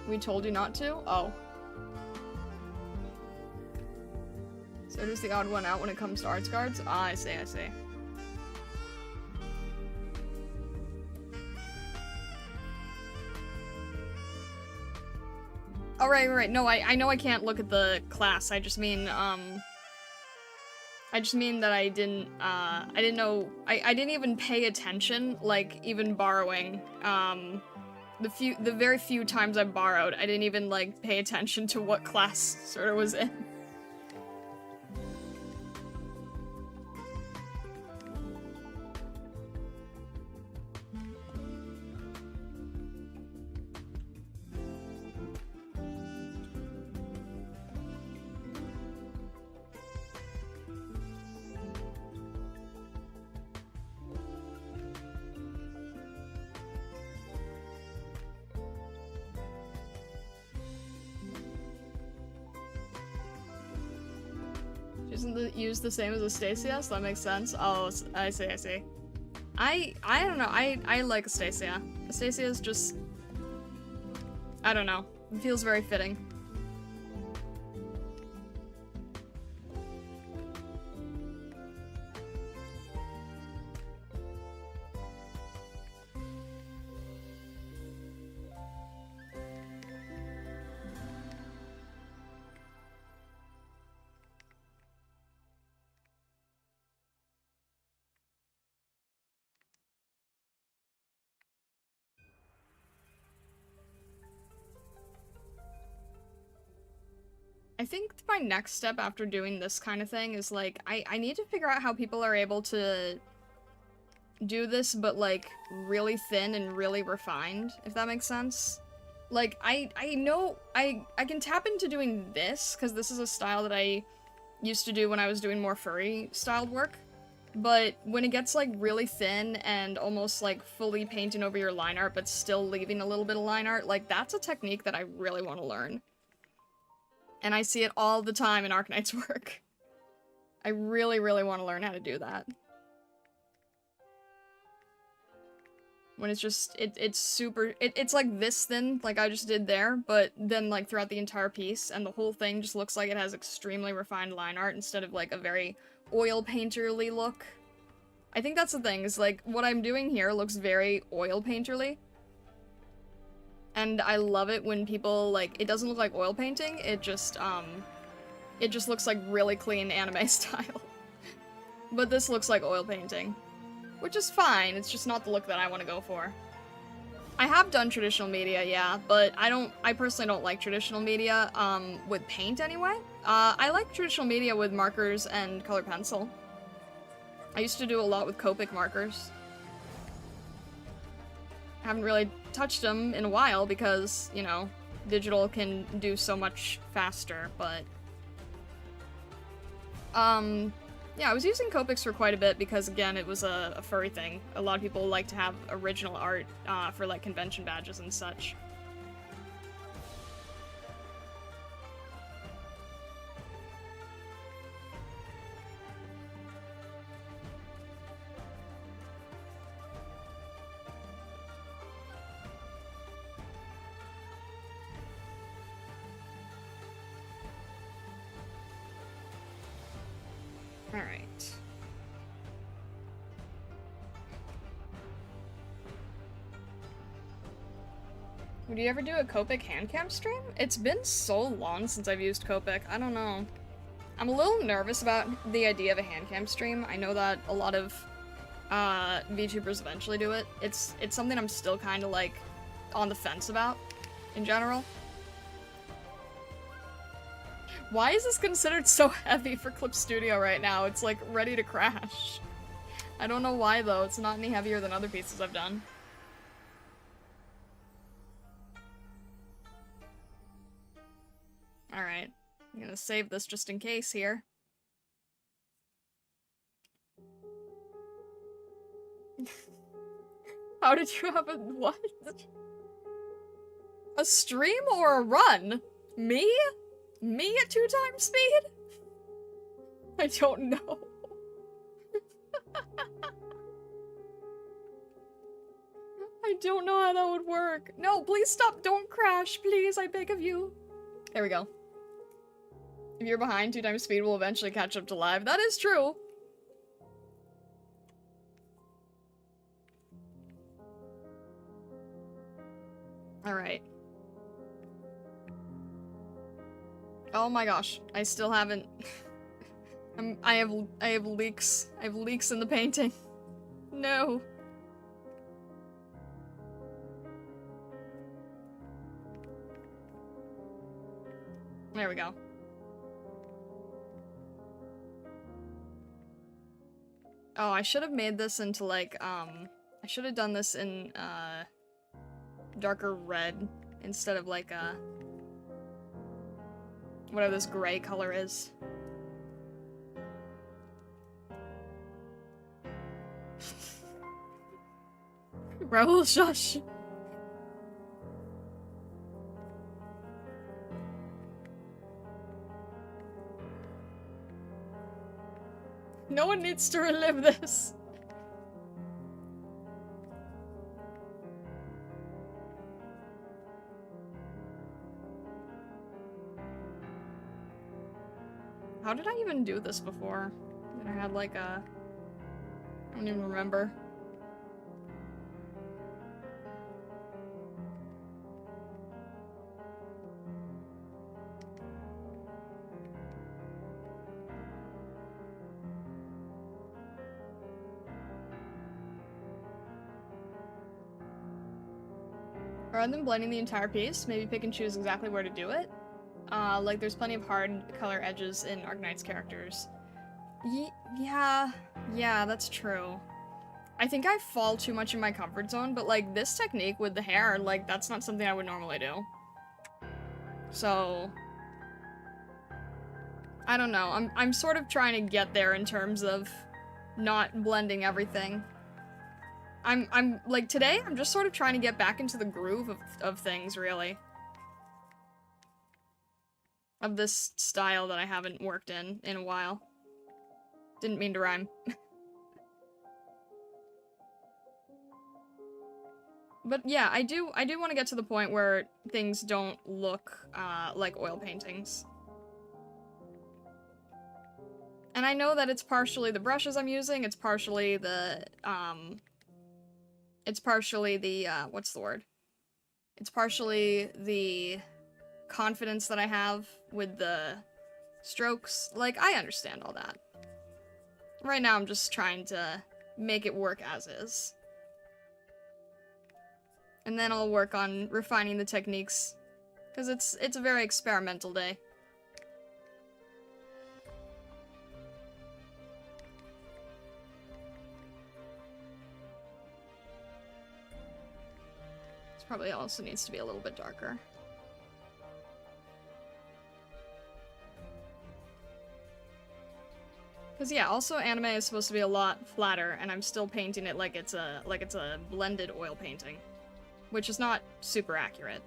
We told you not to? Oh. Surtur's the odd one out when it comes to Arts Guards? Ah, I see, I see. Oh, right. No, I know I can't look at the class. I just mean that I didn't know, I didn't even pay attention, like, even borrowing, the very few times I borrowed, I didn't even, like, pay attention to what class Surtur was in. used the same as Astesia, so that makes sense. Oh, I see, I see. I don't know, I like Astesia. Astesia is just... I don't know. It feels very fitting. I think my next step after doing this kind of thing is, like, I need to figure out how people are able to do this, but, like, really thin and really refined, if that makes sense. Like, I know, I can tap into doing this, because this is a style that I used to do when I was doing more furry-styled work, but when it gets, like, really thin and almost, like, fully painting over your line art, but still leaving a little bit of line art, like, that's a technique that I really want to learn. And I see it all the time in Arknights work. I really, really want to learn how to do that. When it's just, it's super, it's like this thin, like I just did there, but then like throughout the entire piece, and the whole thing just looks like it has extremely refined line art instead of like a very oil painterly look. I think that's the thing, is like, what I'm doing here looks very oil painterly. And I love it when people, like, it doesn't look like oil painting, it just looks like really clean anime style. But this looks like oil painting. Which is fine, it's just not the look that I want to go for. I have done traditional media, yeah, but I personally don't like traditional media, with paint anyway. I like traditional media with markers and colored pencil. I used to do a lot with Copic markers. Haven't really touched them in a while because, you know, digital can do so much faster, but... yeah, I was using Copics for quite a bit because, again, it was a furry thing. A lot of people like to have original art, for, like, convention badges and such. Alright. Would you ever do a Copic handcam stream? It's been so long since I've used Copic, I don't know. I'm a little nervous about the idea of a handcam stream. I know that a lot of VTubers eventually do it. It's something I'm still kind of like on the fence about in general. Why is this considered so heavy for Clip Studio right now? It's like ready to crash. I don't know why though, it's not any heavier than other pieces I've done. Alright, I'm gonna save this just in case here. How did you have a what? A stream or a run? Me? Me at 2 times speed? I don't know. I don't know how that would work. No, please stop. Don't crash, please. I beg of you. There we go. If you're behind, 2 times speed will eventually catch up to live. That is true. Alright. Oh my gosh, I still haven't... I have leaks. I have leaks in the painting. No. There we go. Oh, I should have made this into like, I should have done this in, darker red instead of like, whatever this gray color is. Raoul, shush! No one needs to relive this. How did I even do this before? I had like a... I don't even remember. Rather than blending the entire piece, maybe pick and choose exactly where to do it. Like there's plenty of hard color edges in Arknights characters. Yeah, that's true. I think I fall too much in my comfort zone, but like this technique with the hair, like that's not something I would normally do. So I don't know. I'm sort of trying to get there in terms of not blending everything. I'm like today I'm just sort of trying to get back into the groove of things, really. Of this style that I haven't worked in a while. Didn't mean to rhyme. But yeah, I do want to get to the point where things don't look like oil paintings. And I know that it's partially the brushes I'm using, it's partially the what's the word? It's partially the confidence that I have with the strokes. Like, I understand all that. Right now I'm just trying to make it work as is. And then I'll work on refining the techniques, because it's a very experimental day. This probably also needs to be a little bit darker. Because yeah, also anime is supposed to be a lot flatter, and I'm still painting it like it's a blended oil painting, which is not super accurate.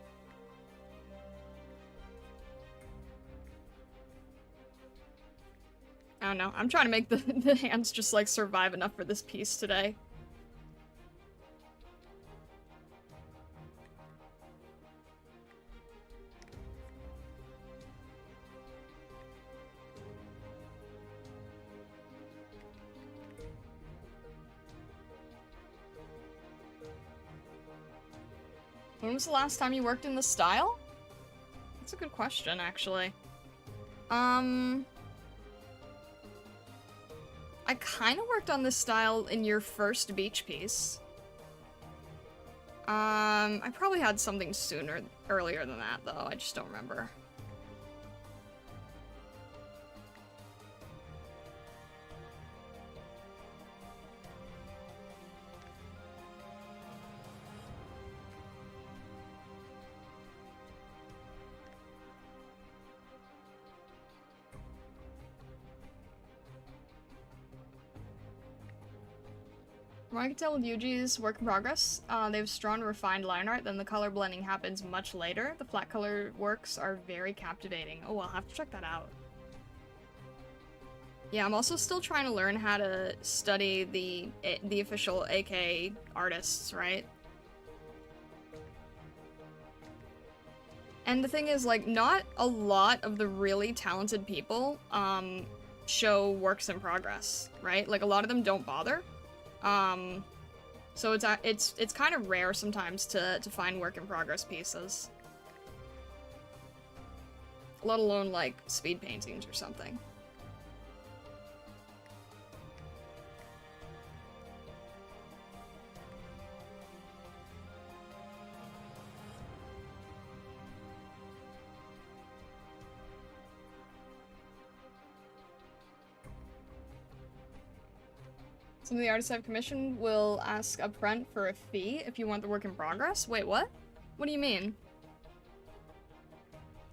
I don't know. I'm trying to make the hands just like survive enough for this piece today. When was the last time you worked in this style? That's a good question, actually. I kind of worked on this style in your first beach piece. I probably had something earlier than that, though. I just don't remember. From what I can tell with Yuji's work in progress, they have strong, refined line art, then the color blending happens much later. The flat color works are very captivating. Oh, I'll have to check that out. Yeah, I'm also still trying to learn how to study the official AK artists, right? And the thing is, like, not a lot of the really talented people, show works in progress, right? Like, a lot of them don't bother. So it's kind of rare sometimes to find work in progress pieces. Let alone, like, speed paintings or something. Some of the artists I've commissioned will ask upfront for a fee if you want the work in progress. Wait, what? What do you mean?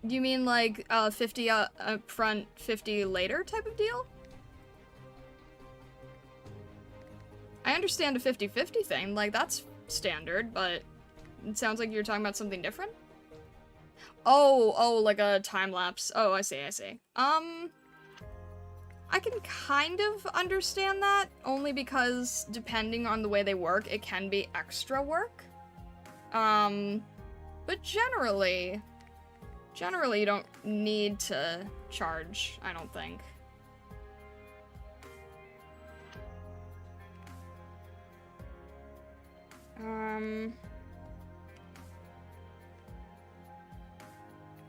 Do you mean like 50 upfront, 50 later type of deal? I understand a 50-50 thing, like that's standard, but it sounds like you're talking about something different? Oh, like a time lapse. Oh, I see. I can kind of understand that, only because depending on the way they work, it can be extra work. But generally you don't need to charge, I don't think.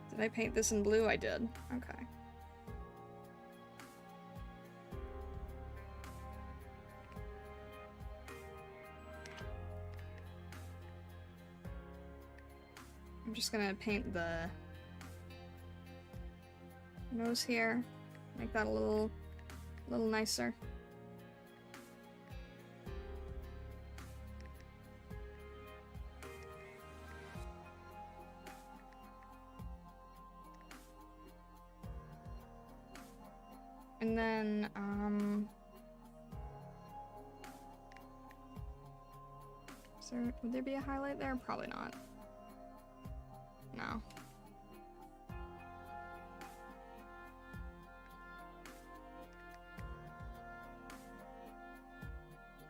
Did I paint this in blue? I did. Okay. I'm just gonna paint the nose here, make that a little nicer. And then, would there be a highlight there? Probably not. No.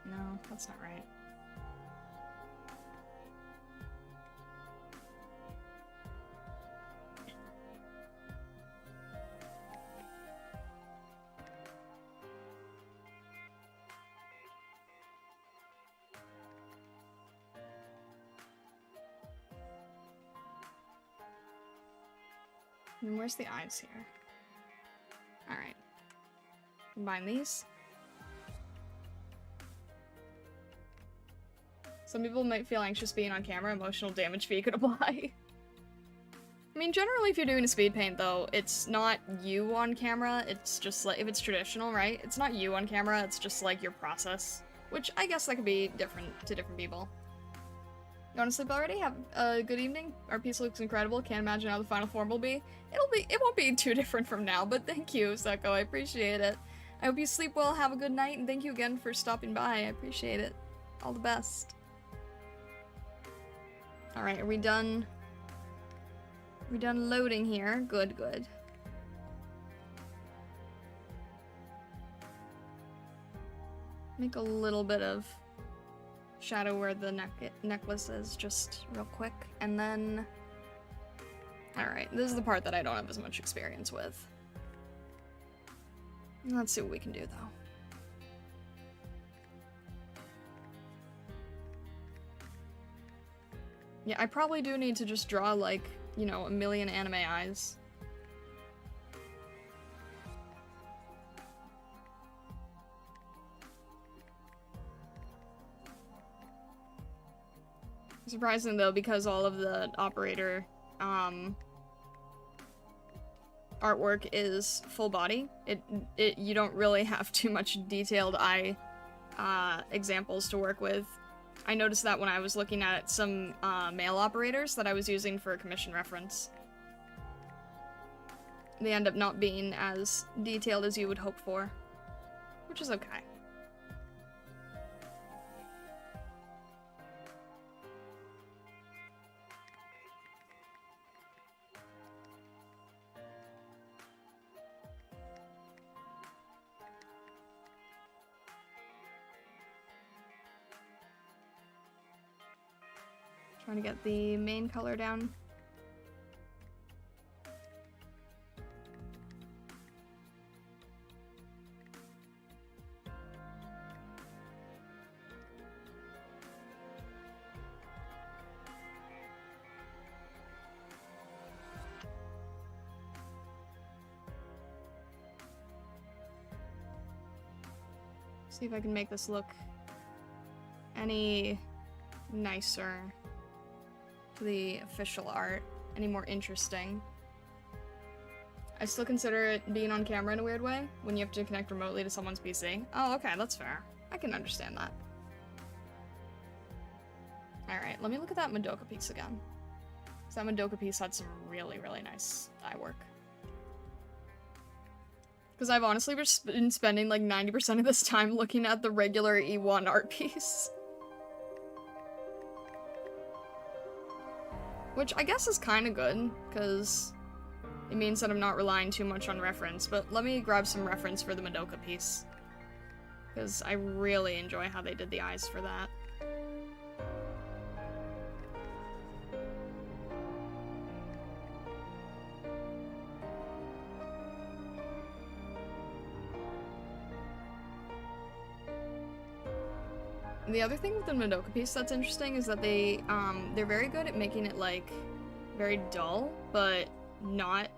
No, that's not right. And where's the eyes here? Alright. Combine these. Some people might feel anxious being on camera. Emotional damage fee could apply. I mean, generally if you're doing a speed paint, though, it's not you on camera. It's just like, if it's traditional, right? It's not you on camera, it's just like your process. Which I guess that could be different to different people. You want to sleep already? Have a good evening. Our piece looks incredible. Can't imagine how the final form will be. It won't be too different from now, but thank you, Seko. I appreciate it. I hope you sleep well, have a good night, and thank you again for stopping by. I appreciate it. All the best. Alright, are we done? Are we done loading here? Good, good. Make a little bit of shadow where the necklace is, just real quick, and then... Alright, this is the part that I don't have as much experience with. Let's see what we can do, though. Yeah, I probably do need to just draw, like, you know, a million anime eyes. Surprising though, because all of the operator artwork is full body. You don't really have too much detailed eye examples to work with. I noticed that when I was looking at some male operators that I was using for a commission reference. They end up not being as detailed as you would hope for, which is okay. Trying to get the main color down. See if I can make this look any nicer. The official art any more interesting. I still consider it being on camera in a weird way when you have to connect remotely to someone's PC. Oh, okay, that's fair. I can understand that. Alright, let me look at that Madoka piece again. Because that Madoka piece had some really, really nice eye work. Because I've honestly been spending like 90% of this time looking at the regular E1 art piece. Which I guess is kind of good, because it means that I'm not relying too much on reference, but let me grab some reference for the Madoka piece. Because I really enjoy how they did the eyes for that. The other thing with the Madoka piece that's interesting is that they're very good at making it, like, very dull, but not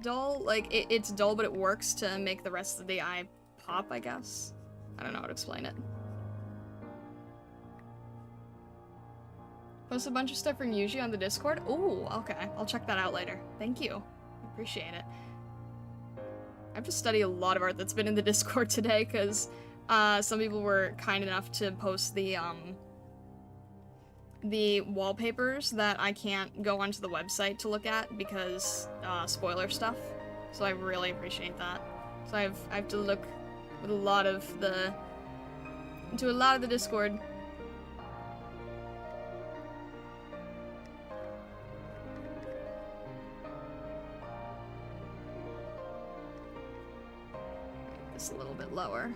dull. Like, it's dull, but it works to make the rest of the eye pop, I guess. I don't know how to explain it. Post a bunch of stuff from Yuji on the Discord? Ooh, okay. I'll check that out later. Thank you. I appreciate it. I have to study a lot of art that's been in the Discord today, because some people were kind enough to post the wallpapers that I can't go onto the website to look at because spoiler stuff. So I really appreciate that. So I have to look with a lot of the Discord. Make this a little bit lower.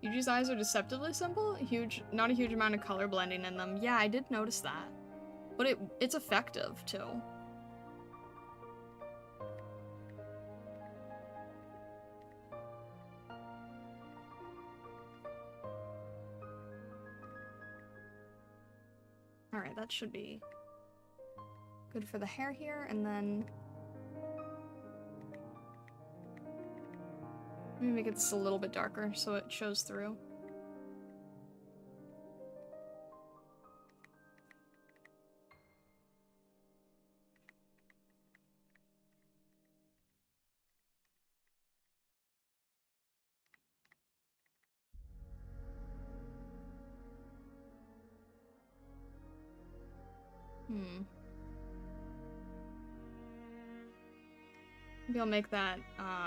Yuji's eyes are deceptively simple. Not a huge amount of color blending in them. Yeah, I did notice that. But it's effective, too. Alright, that should be good for the hair here, and then let me make it just a little bit darker so it shows through. Maybe I'll make that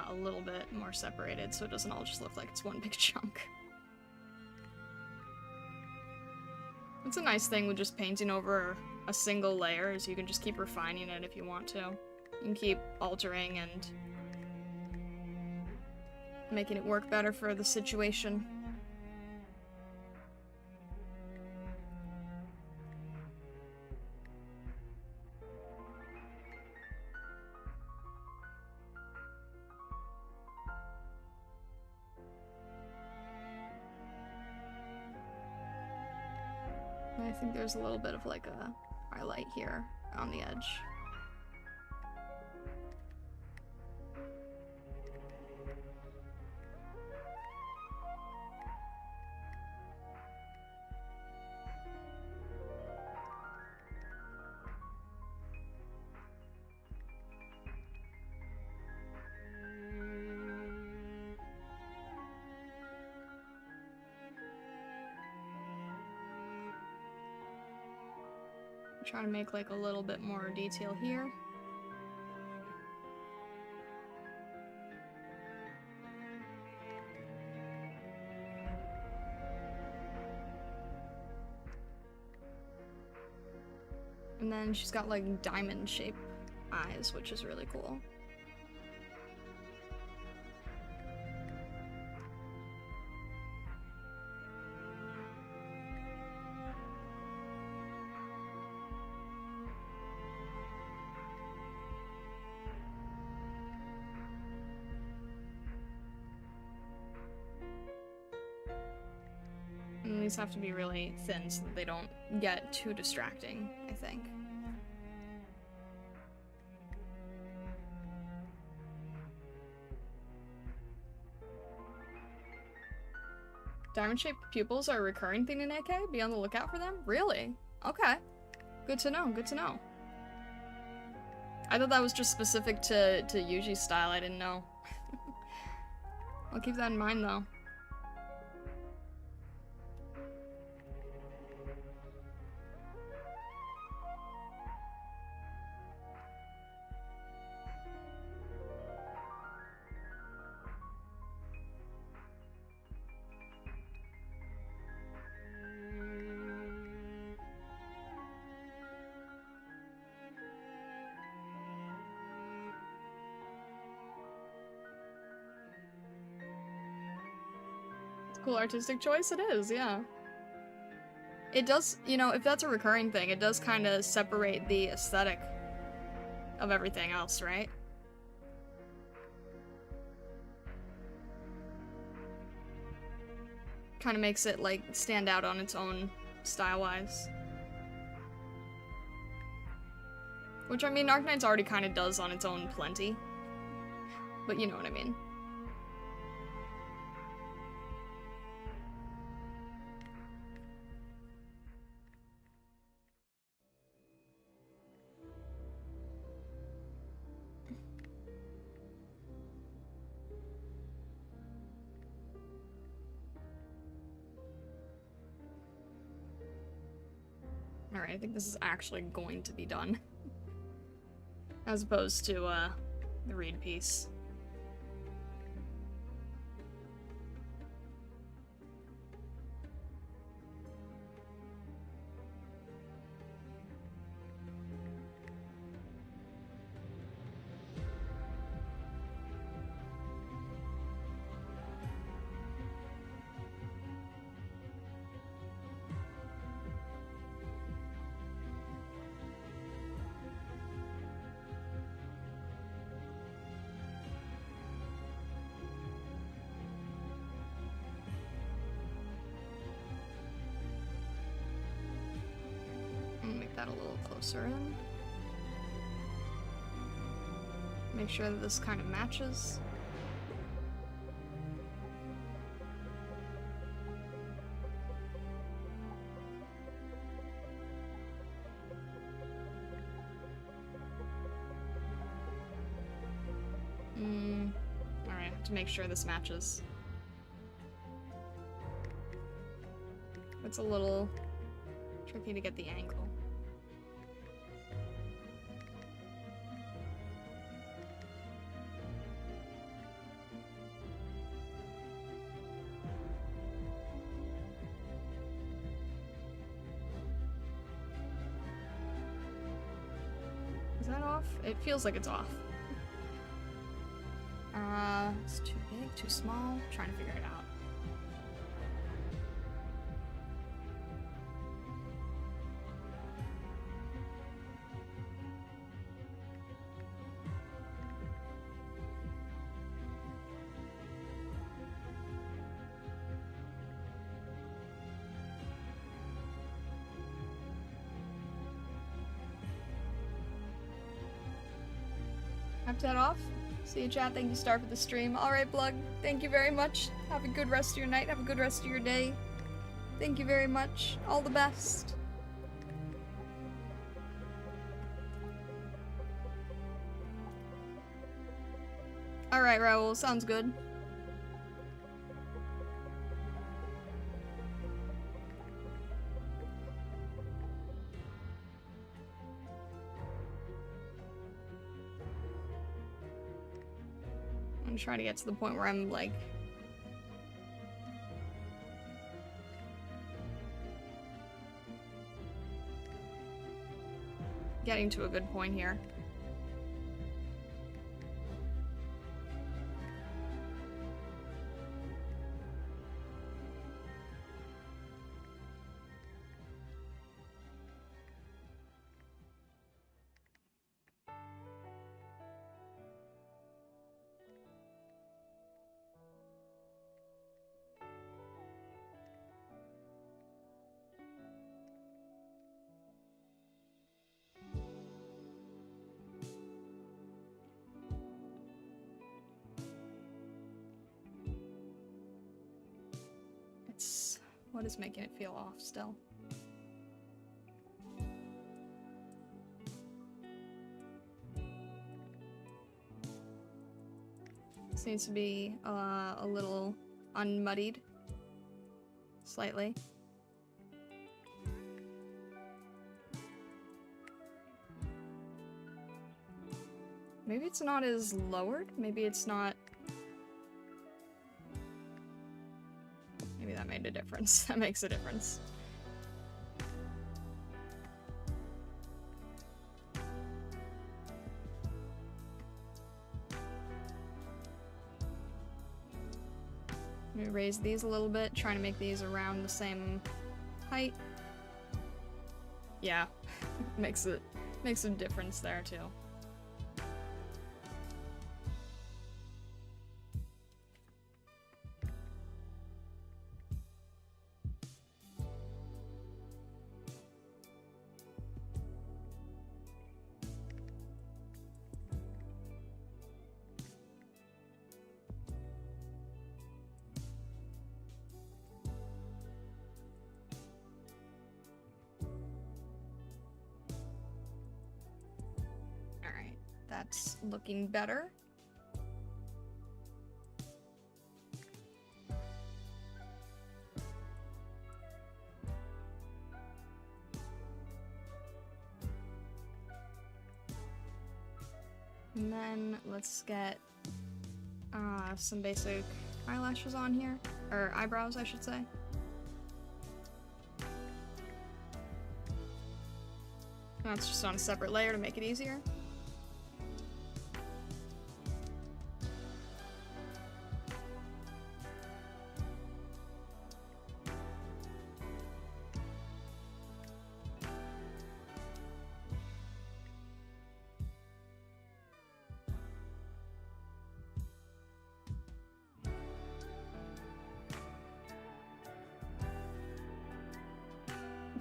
a little bit more separated so it doesn't all just look like it's one big chunk. That's a nice thing with just painting over a single layer, is you can just keep refining it if you want to. You can keep altering and making it work better for the situation. I think there's a little bit of like a highlight here on the edge. Try to make like a little bit more detail here. And then she's got like diamond shaped eyes, which is really cool. These have to be really thin so that they don't get too distracting, I think. Diamond-shaped pupils are a recurring thing in AK? Be on the lookout for them? Really? Okay. Good to know, good to know. I thought that was just specific to Yuji's style, I didn't know. I'll keep that in mind though. Cool artistic choice it is, yeah. It does, you know, if that's a recurring thing, it does kind of separate the aesthetic of everything else, right? Kind of makes it, like, stand out on its own style-wise. Which, I mean, Arknights already kind of does on its own plenty. But you know what I mean. Alright, I think this is actually going to be done. As opposed to, the reed piece. That a little closer in. Make sure that this kind of matches. Alright, I have to make sure this matches. It's a little tricky to get the angle. Is that off? It feels like it's off. It's too big, too small. I'm trying to figure it out. Have that off. See you, chat. Thank you, Star, for the stream. Alright, Blug. Thank you very much. Have a good rest of your night. Have a good rest of your day. Thank you very much. All the best. Alright, Raoul. Sounds good. I'm trying to get to the point where I'm like getting to a good point here. What is making it feel off still? This needs to be a little unmuddied. Slightly. Maybe it's not as lowered? Maybe it's not... Maybe that made a difference. That makes a difference. I'm gonna raise these a little bit, trying to make these around the same height. Yeah, makes a difference there too. That's looking better. And then let's get some basic eyelashes on here, or eyebrows, I should say. That's just on a separate layer to make it easier.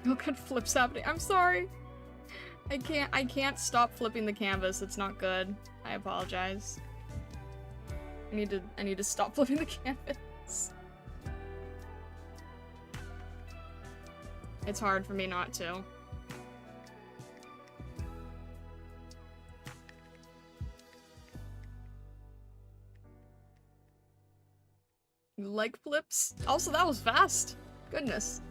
Look at flips happening. I'm sorry. I can't stop flipping the canvas. It's not good. I apologize. I need to stop flipping the canvas. It's hard for me not to. You like flips? Also, that was fast. Goodness.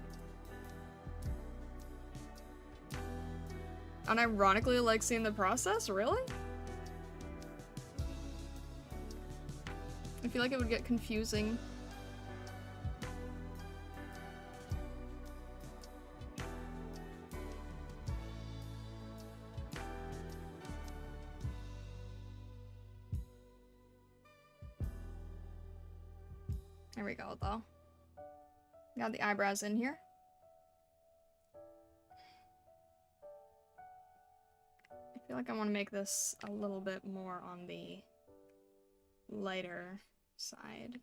Unironically, I like seeing the process? Really? I feel like it would get confusing. There we go, though. Got the eyebrows in here. I feel like I want to make this a little bit more on the lighter side.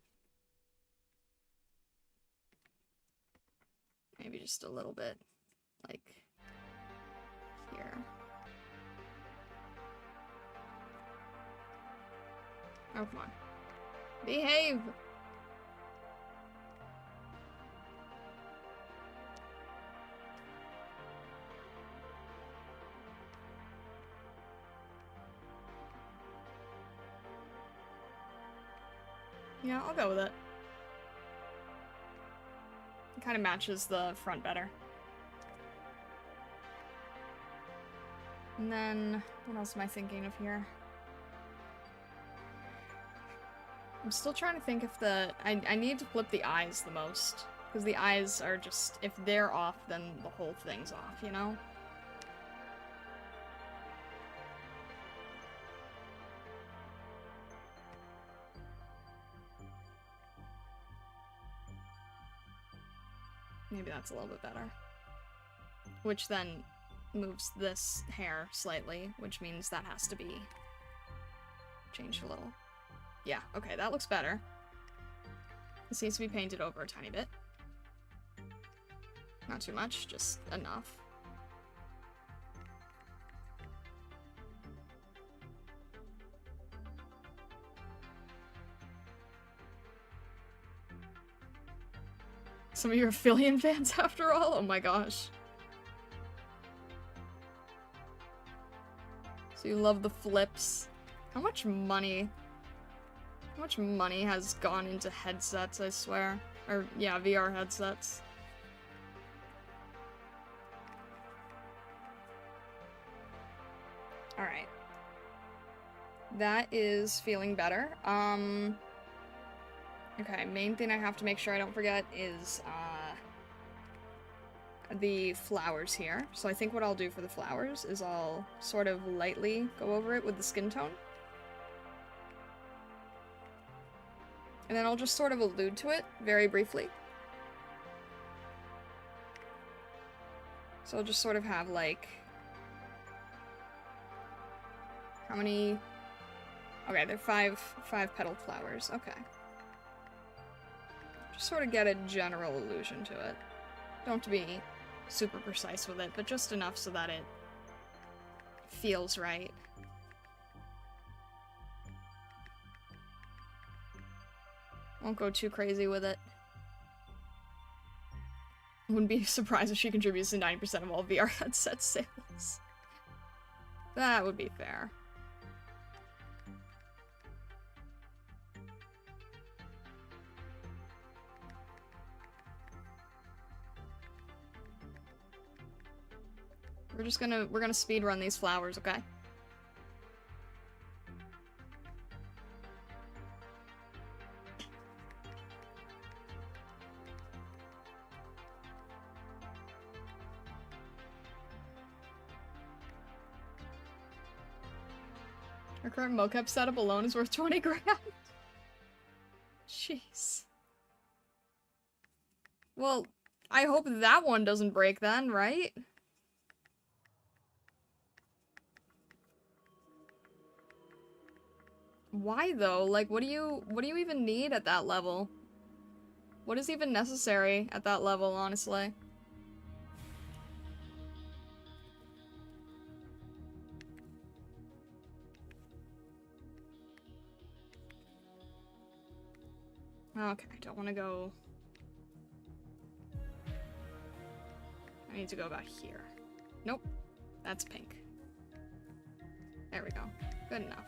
Maybe just a little bit, like, here. Oh, come on. Behave! Yeah, I'll go with it. It kind of matches the front better. And then, what else am I thinking of here? I'm still trying to think if I need to flip the eyes the most. Because the eyes are just, if they're off, then the whole thing's off, you know? Maybe that's a little bit better. Which then moves this hair slightly, which means that has to be changed a little. Yeah, okay, that looks better. This needs to be painted over a tiny bit. Not too much, just enough. Some of your Phillian fans after all? Oh my gosh. So you love the flips. How much money How much money has gone into headsets, I swear. Or, yeah, VR headsets. Alright. That is feeling better. Okay, main thing I have to make sure I don't forget is, the flowers here. So I think what I'll do for the flowers is I'll sort of lightly go over it with the skin tone. And then I'll just sort of allude to it very briefly. So I'll just sort of have, like... How many... Okay, they're five petal flowers. Okay. Just sort of get a general allusion to it. Don't have to be super precise with it, but just enough so that it feels right. Won't go too crazy with it. Wouldn't be surprised if she contributes to 90% of all VR headset sales. That would be fair. We're gonna speed run these flowers, okay? Our current mocap setup alone is worth 20 grand. Jeez. Well, I hope that one doesn't break then, right? Why though? Like, what do you even need at that level? What is even necessary at that level, honestly? Okay, I don't want to go... I need to go about here. Nope. That's pink. There we go. Good enough.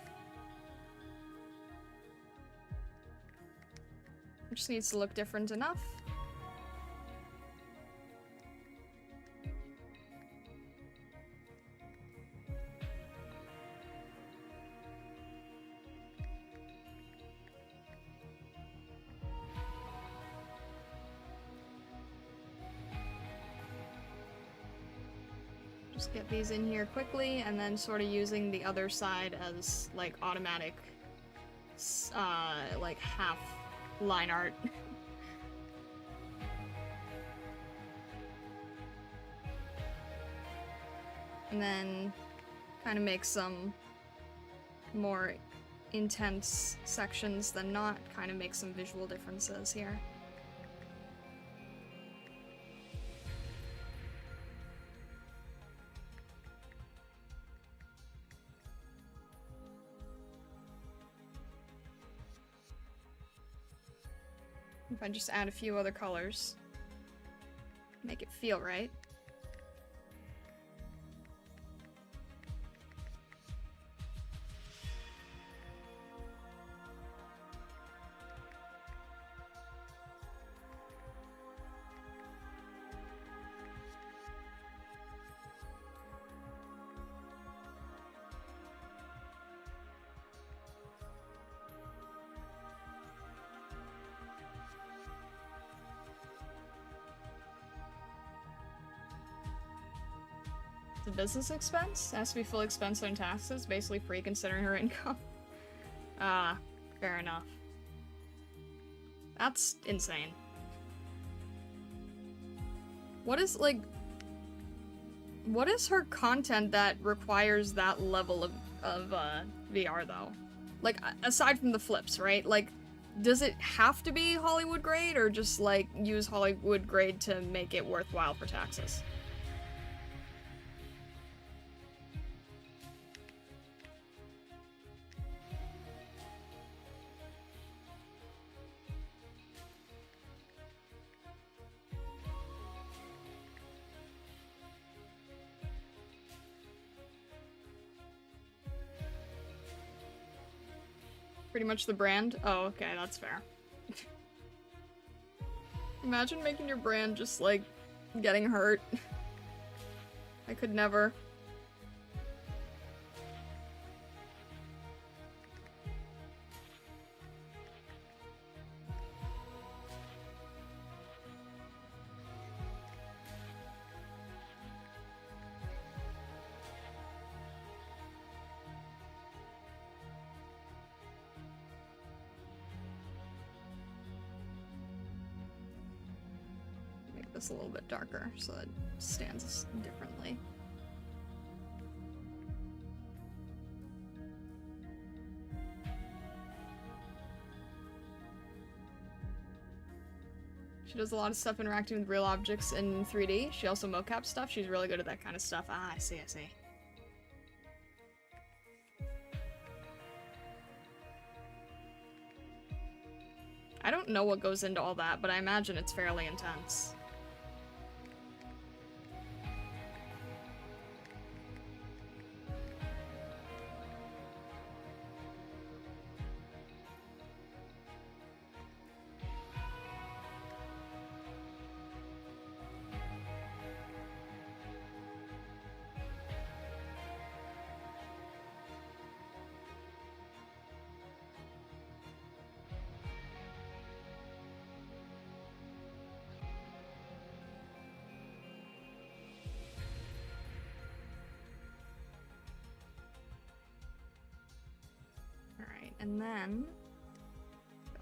It just needs to look different enough. Just get these in here quickly, and then sort of using the other side as, like, automatic, like, half line art. And then kind of make some more intense sections than not, kind of make some visual differences here. If I just add a few other colors, make it feel right. The business expense? It has to be full expense and taxes, basically free considering her income. Ah, fair enough. That's insane. What is, like... What is her content that requires that level of VR, though? Like, aside from the flips, right? Like, does it have to be Hollywood grade, or just, like, use Hollywood grade to make it worthwhile for taxes? Pretty much the brand? Oh, okay, that's fair. Imagine making your brand just, like, getting hurt. I could never. This a little bit darker so it stands differently. She does a lot of stuff interacting with real objects in 3D. She also mocap stuff. She's really good at that kind of stuff. Ah, I see, I see. I don't know what goes into all that, but I imagine it's fairly intense. And then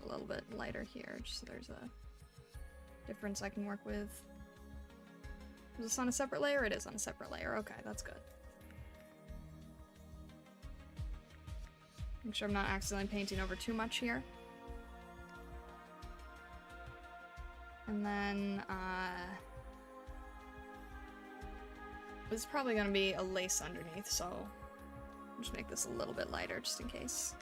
a little bit lighter here, just so there's a difference I can work with. Is this on a separate layer? It is on a separate layer. Okay, that's good. Make sure I'm not accidentally painting over too much here. And then, this is probably gonna be a lace underneath, so I'll just make this a little bit lighter just in case.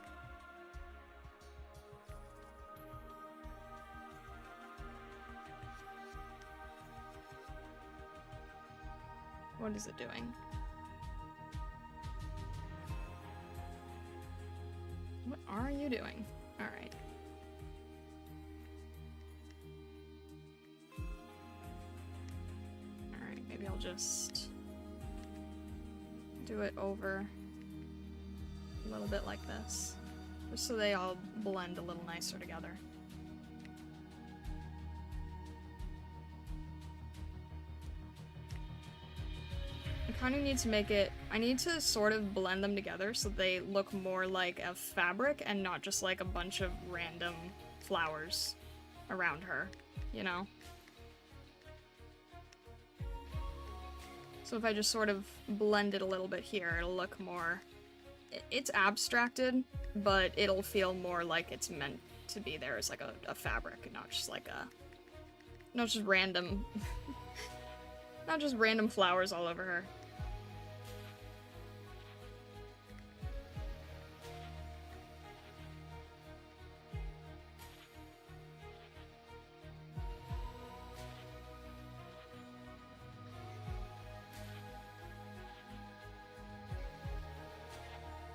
What is it doing? What are you doing? Alright. Alright, maybe I'll just do it over a little bit like this. Just so they all blend a little nicer together. I kind of need to make it, I need to sort of blend them together so they look more like a fabric and not just like a bunch of random flowers around her, you know? So if I just sort of blend it a little bit here, it'll look more, it's abstracted, but it'll feel more like it's meant to be there as like a fabric, not just like a, not just random, not just random flowers all over her.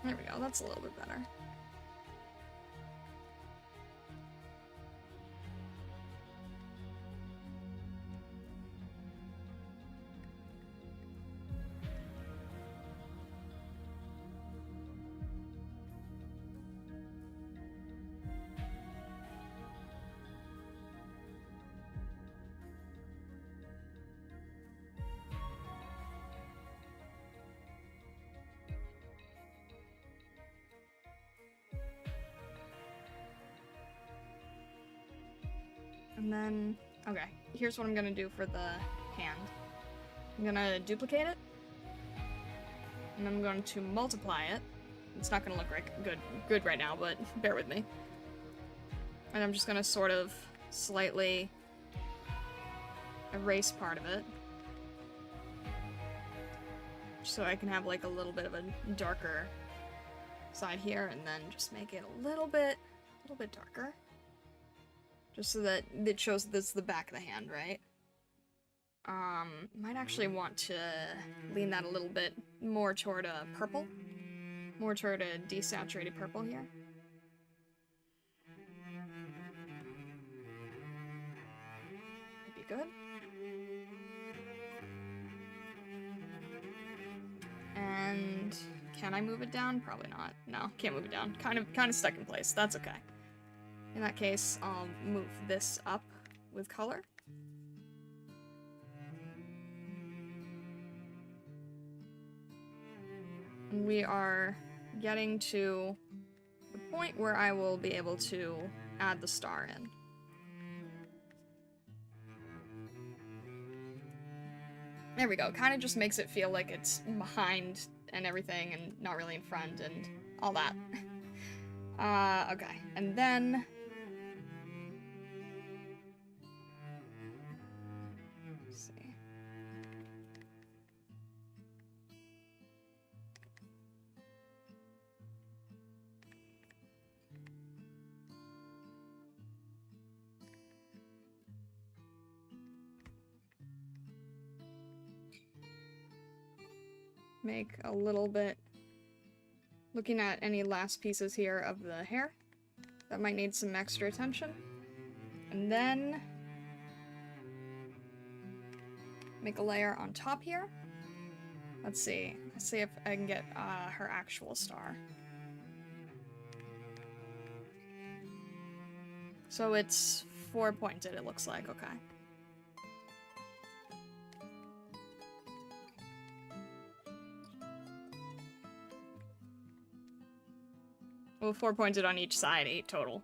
There we go, that's a little bit better. And then, okay, here's what I'm gonna do for the hand. I'm gonna duplicate it, and I'm going to multiply it. It's not gonna look good right now, but bear with me. And I'm just gonna sort of slightly erase part of it, so I can have like a little bit of a darker side here, and then just make it a little bit darker. Just so that it shows this is the back of the hand, right? Might actually want to lean that a little bit more toward a purple. More toward a desaturated purple here. be good. And can I move it down? Probably not. No, can't move it down. Kind of stuck in place. That's okay. In that case, I'll move this up with color. And we are getting to the point where I will be able to add the star in. There we go. Kind of just makes it feel like it's behind and everything and not really in front and all that. Okay. And then... let's see. Make a little bit, looking at any last pieces here of the hair that might need some extra attention, and then make a layer on top here. Let's see if I can get her actual star. So it's 4-pointed, it looks like. Okay. Well, 4-pointed on each side, 8 total.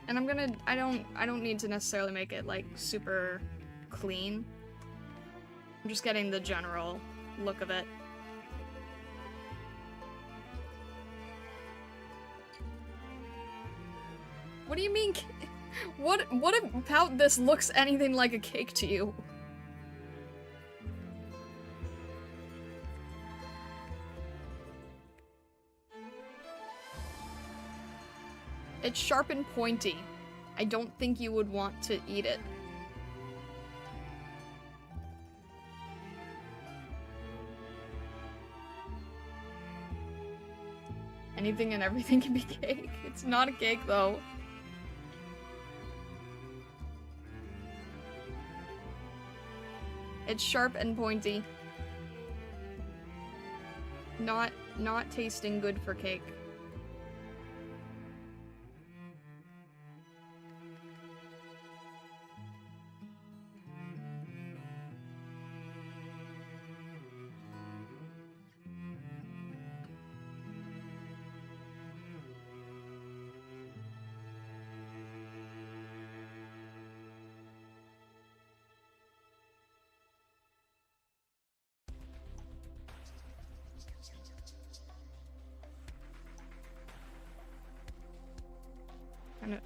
And I'm gonna, I don't need to necessarily make it like super clean. I'm just getting the general look of it. What do you mean? What about this looks anything like a cake to you? It's sharp and pointy. I don't think you would want to eat it. Anything and everything can be cake. It's not a cake, though. It's sharp and pointy. Not tasting good for cake.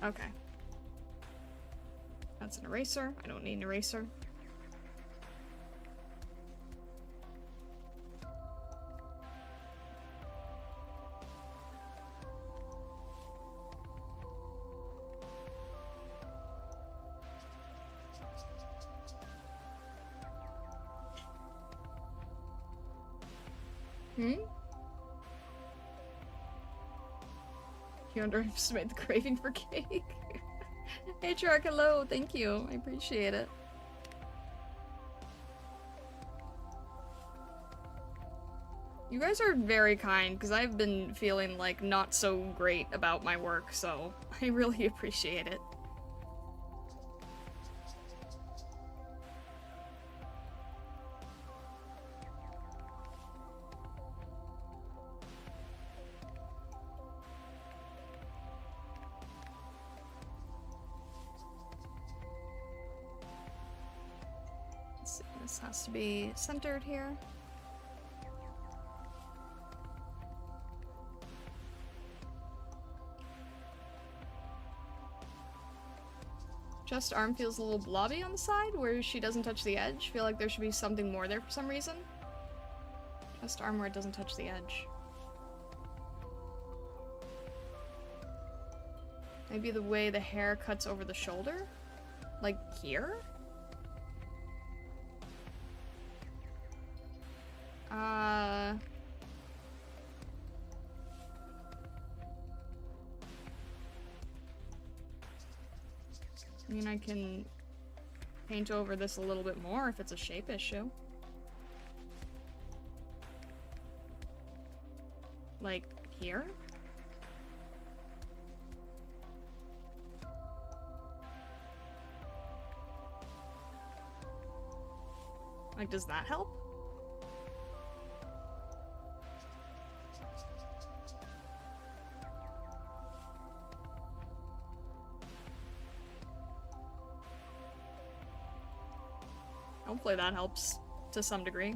Okay. That's an eraser. I don't need an eraser. You underestimate the craving for cake. Hey Truck, hello, thank you. I appreciate it. You guys are very kind, because I've been feeling like not so great about my work, so I really appreciate it. This has to be centered here. Just arm feels a little blobby on the side where she doesn't touch the edge. Feel like there should be something more there for some reason. Just arm where it doesn't touch the edge. Maybe the way the hair cuts over the shoulder? Like here? I mean, I can paint over this a little bit more if it's a shape issue. Like here? Like, does that help? Hopefully that helps to some degree.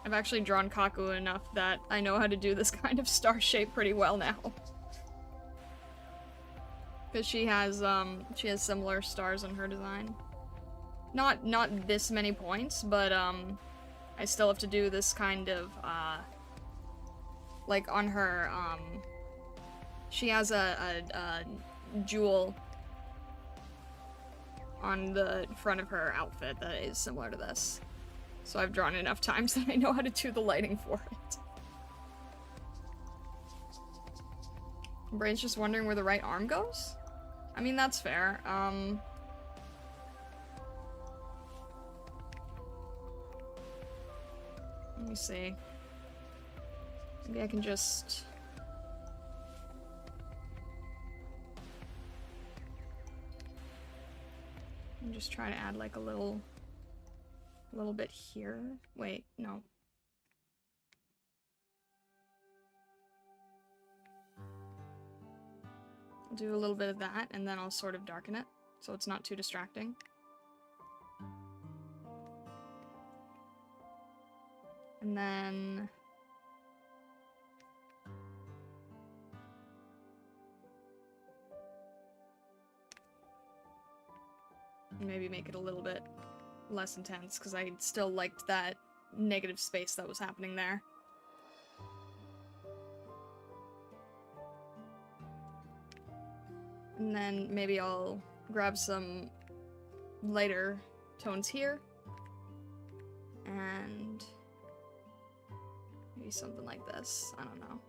I've actually drawn Kaku enough that I know how to do this kind of star shape pretty well now. Because she has similar stars in her design. Not this many points, but I still have to do this kind of like on her she has a jewel on the front of her outfit that is similar to this. So I've drawn enough times that I know how to do the lighting for it. Brain's just wondering where the right arm goes? I mean, that's fair. Let me see. Maybe I can just... I'm just trying to add like a little bit here. Wait, no. I'll do a little bit of that, and then I'll sort of darken it, so it's not too distracting. And then... maybe make it a little bit less intense, because I still liked that negative space that was happening there. And then maybe I'll grab some lighter tones here. And maybe something like this. I don't know.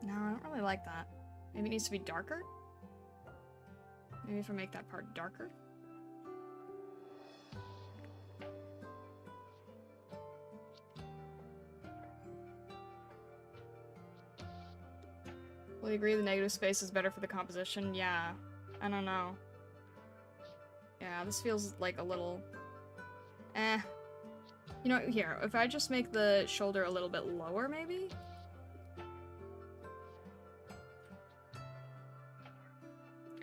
No, I don't really like that. Maybe it needs to be darker? Maybe if I make that part darker? Will you agree the negative space is better for the composition? Yeah. I don't know. Yeah, this feels like a little... eh. You know, here, if I just make the shoulder a little bit lower, maybe?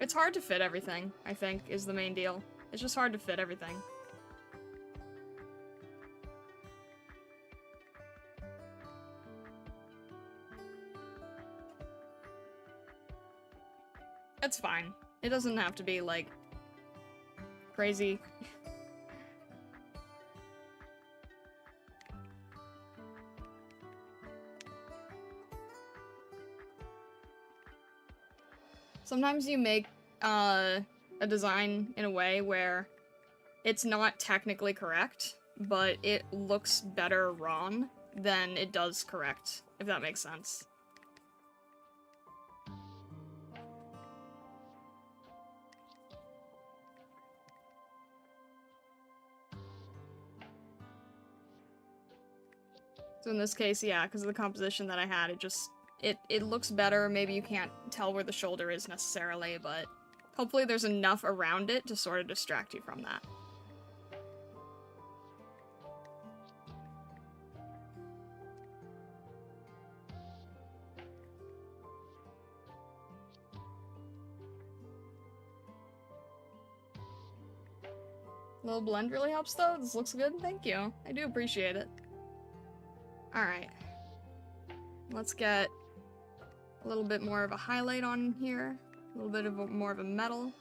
It's hard to fit everything, I think, is the main deal. It's just hard to fit everything. It's fine. It doesn't have to be, like, crazy. Sometimes you make a design in a way where it's not technically correct, but it looks better wrong than it does correct, if that makes sense. So in this case, yeah, because of the composition that I had, it looks better. Maybe you can't tell where the shoulder is necessarily, but hopefully there's enough around it to sort of distract you from that. A little blend really helps though. This looks good. Thank you. I do appreciate it. Alright. Let's get a little bit more of a highlight on here, a little bit of more of a metal.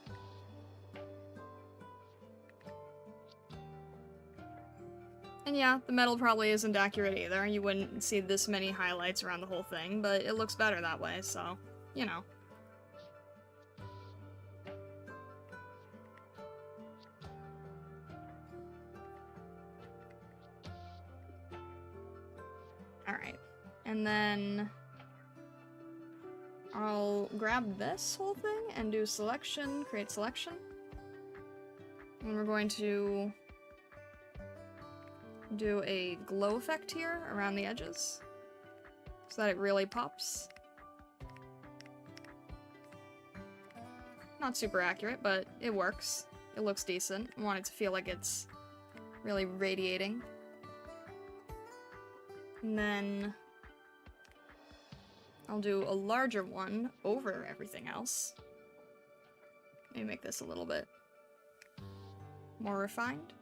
And yeah, the metal probably isn't accurate either. You wouldn't see this many highlights around the whole thing, but it looks better that way, so, you know. Alright, and then I'll grab this whole thing and do selection, create selection. And we're going to do a glow effect here around the edges so that it really pops. Not super accurate, but it works. It looks decent. I want it to feel like it's really radiating. And then I'll do a larger one over everything else. Maybe make this a little bit more refined.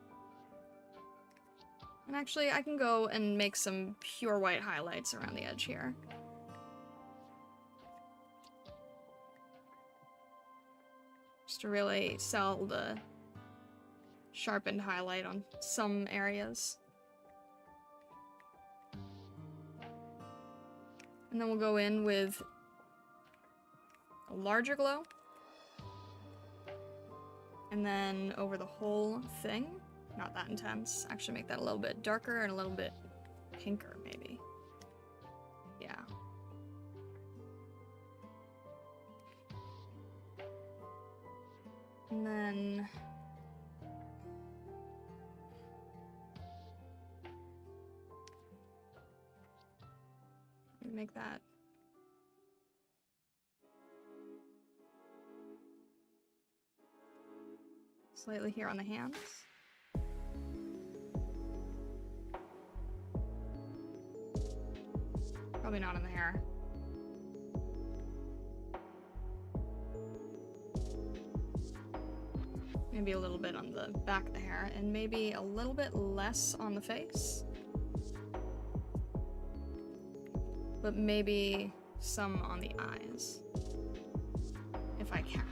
And actually, I can go and make some pure white highlights around the edge here. Just to really sell the sharpened highlight on some areas. And then we'll go in with a larger glow. And then over the whole thing. Not that intense. Actually make that a little bit darker and a little bit pinker, maybe. Yeah. And then make that slightly here on the hands. Probably not in the hair. Maybe a little bit on the back of the hair, and maybe a little bit less on the face. But maybe some on the eyes, if I can.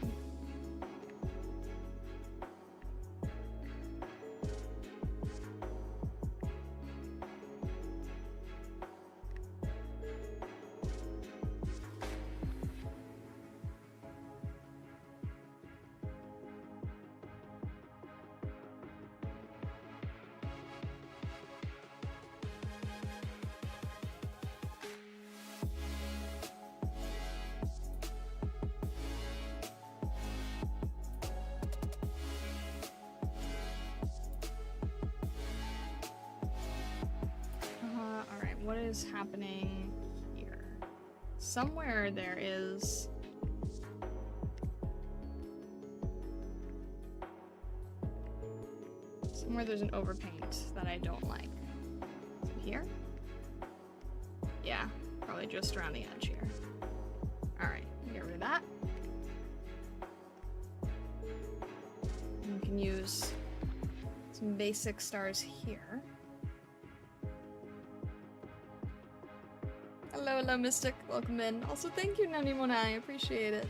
What is happening here? Somewhere there is there's an overpaint that I don't like. Is it here? Yeah, probably just around the edge here. Alright, get rid of that. And you can use some basic stars here. Hello, Mystic. Welcome in. Also, thank you, Nanimona. I appreciate it.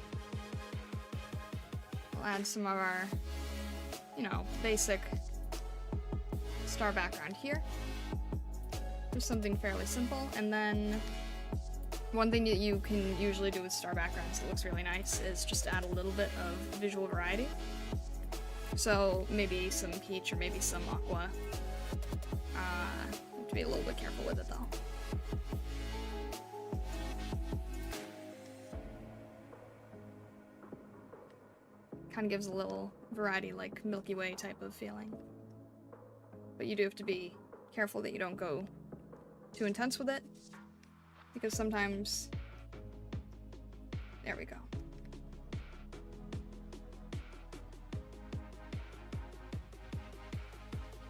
I'll add some of our, you know, basic star background here. Just something fairly simple. And then one thing that you can usually do with star backgrounds that looks really nice is just add a little bit of visual variety. So maybe some peach or maybe some aqua. Have to be a little bit careful with it, though. Kind of gives a little variety, like Milky Way type of feeling. But you do have to be careful that you don't go too intense with it, because sometimes... There we go.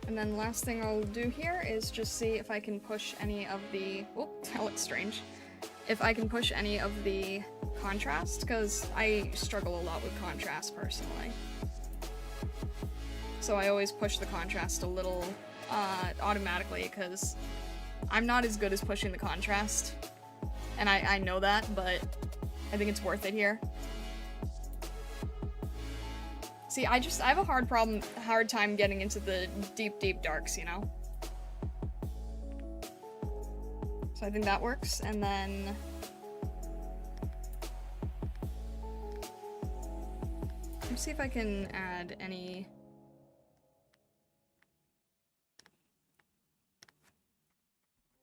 And then last thing I'll do here is just see if I can push any of the... Oh, that looks strange. If I can push any of the contrast, because I struggle a lot with contrast personally. So I always push the contrast a little automatically, because I'm not as good as pushing the contrast. And I know that, but I think it's worth it here. See, I have a hard time getting into the deep, deep darks, you know? So I think that works, and then... Let's see if I can add any...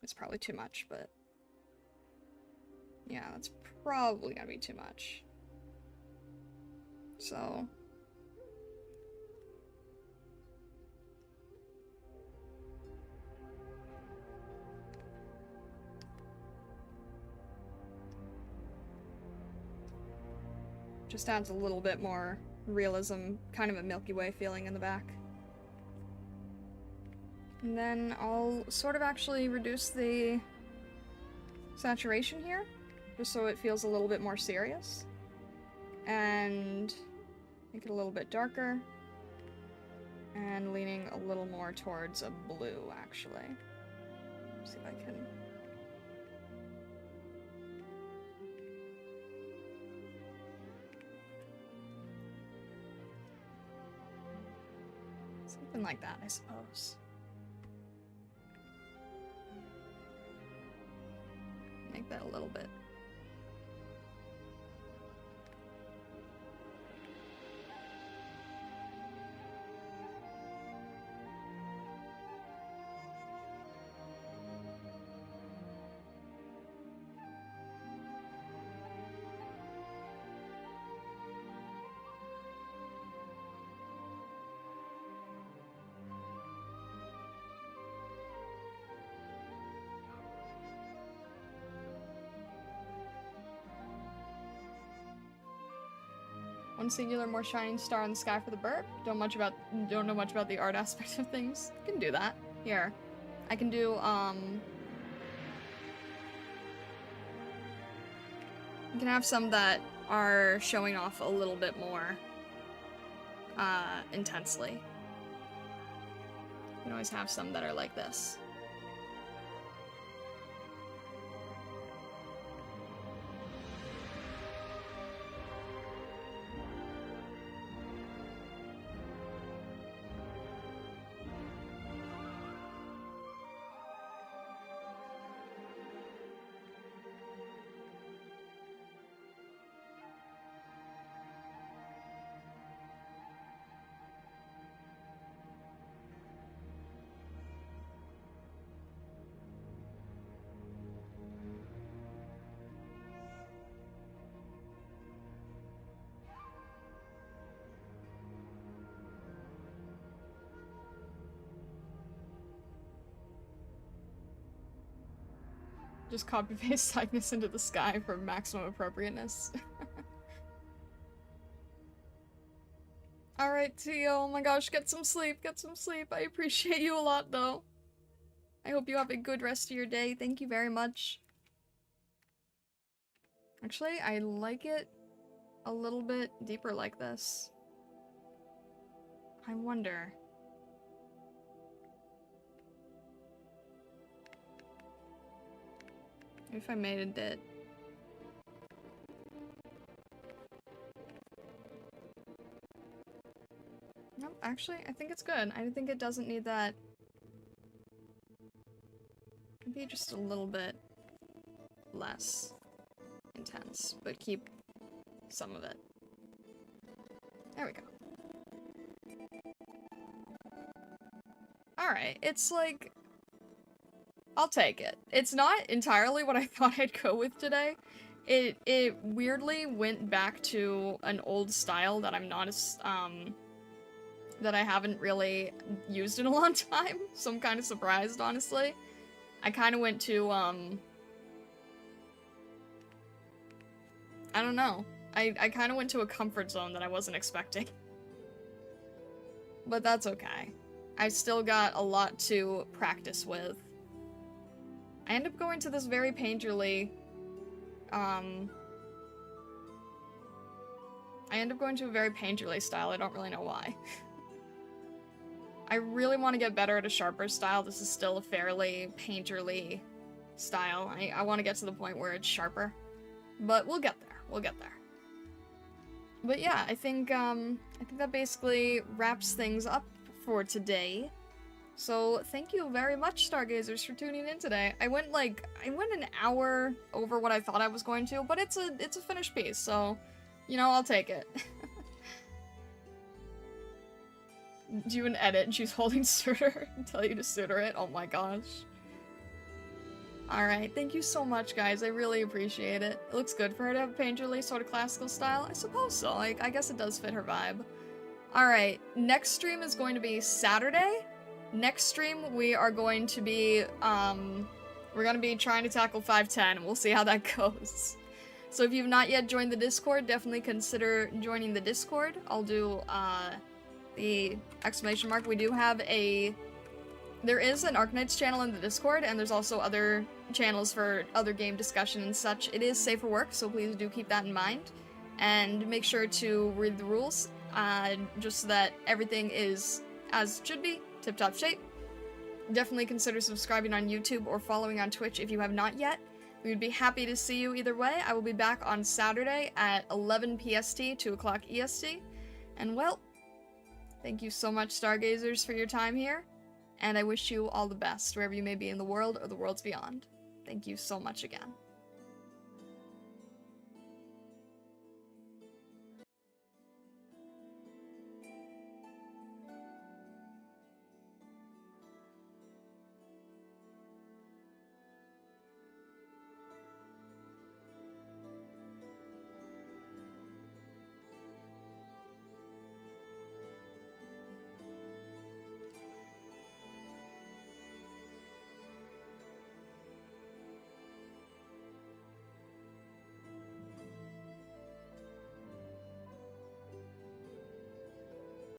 It's probably too much, but... Yeah, that's probably gonna be too much. So... Just adds a little bit more realism, kind of a Milky Way feeling in the back. And then I'll sort of actually reduce the saturation here, just so it feels a little bit more serious. And make it a little bit darker. And leaning a little more towards a blue, actually. See if I can... Something like that, I suppose. Make that a little bit. One singular, more shining star in the sky for the burp. Don't know much about the art aspect of things. I can do that. Here. I can do, you can have some that are showing off a little bit more, intensely. You can always have some that are like this. Just copy-paste Cygnus into the sky for maximum appropriateness. Alright, Tio, oh my gosh, get some sleep, get some sleep. I appreciate you a lot, though. I hope you have a good rest of your day. Thank you very much. Actually, I like it a little bit deeper like this. I wonder... if I made it... No, actually, I think it's good. I think it doesn't need that... Maybe just a little bit less intense, but keep some of it. There we go. Alright, it's like... I'll take it. It's not entirely what I thought I'd go with today. It weirdly went back to an old style that I'm not as, that I haven't really used in a long time, so I'm kind of surprised, honestly. I kind of went to, I don't know. I kind of went to a comfort zone that I wasn't expecting. But that's okay. I still got a lot to practice with. I end up going to this very painterly, I end up going to a very painterly style. I don't really know why. I really want to get better at a sharper style. This is still a fairly painterly style. I want to get to the point where it's sharper. But we'll get there. We'll get there. But yeah, I think that basically wraps things up for today. So thank you very much, Stargazers, for tuning in today. I went an hour over what I thought I was going to, but it's a finished piece, so you know, I'll take it. Do an edit and she's holding suitor and tell you to suitor it. Oh my gosh. Alright, thank you so much, guys. I really appreciate it. It looks good for her to have a painterly sort of classical style. I suppose so. Like, I guess it does fit her vibe. Alright, next stream is going to be Saturday. Next stream, we are going to be, we're going to be trying to tackle 510. We'll see how that goes. So if you've not yet joined the Discord, definitely consider joining the Discord. I'll do, the exclamation mark. We do have there is an Arknights channel in the Discord, and there's also other channels for other game discussion and such. It is safe for work, so please do keep that in mind. And make sure to read the rules, just so that everything is as it should be, tip-top shape. Definitely consider subscribing on YouTube or following on Twitch if you have not yet. We would be happy to see you either way. I will be back on Saturday at 11 PST, 2 o'clock EST. And well, thank you so much, Stargazers, for your time here. And I wish you all the best, wherever you may be in the world or the worlds beyond. Thank you so much again.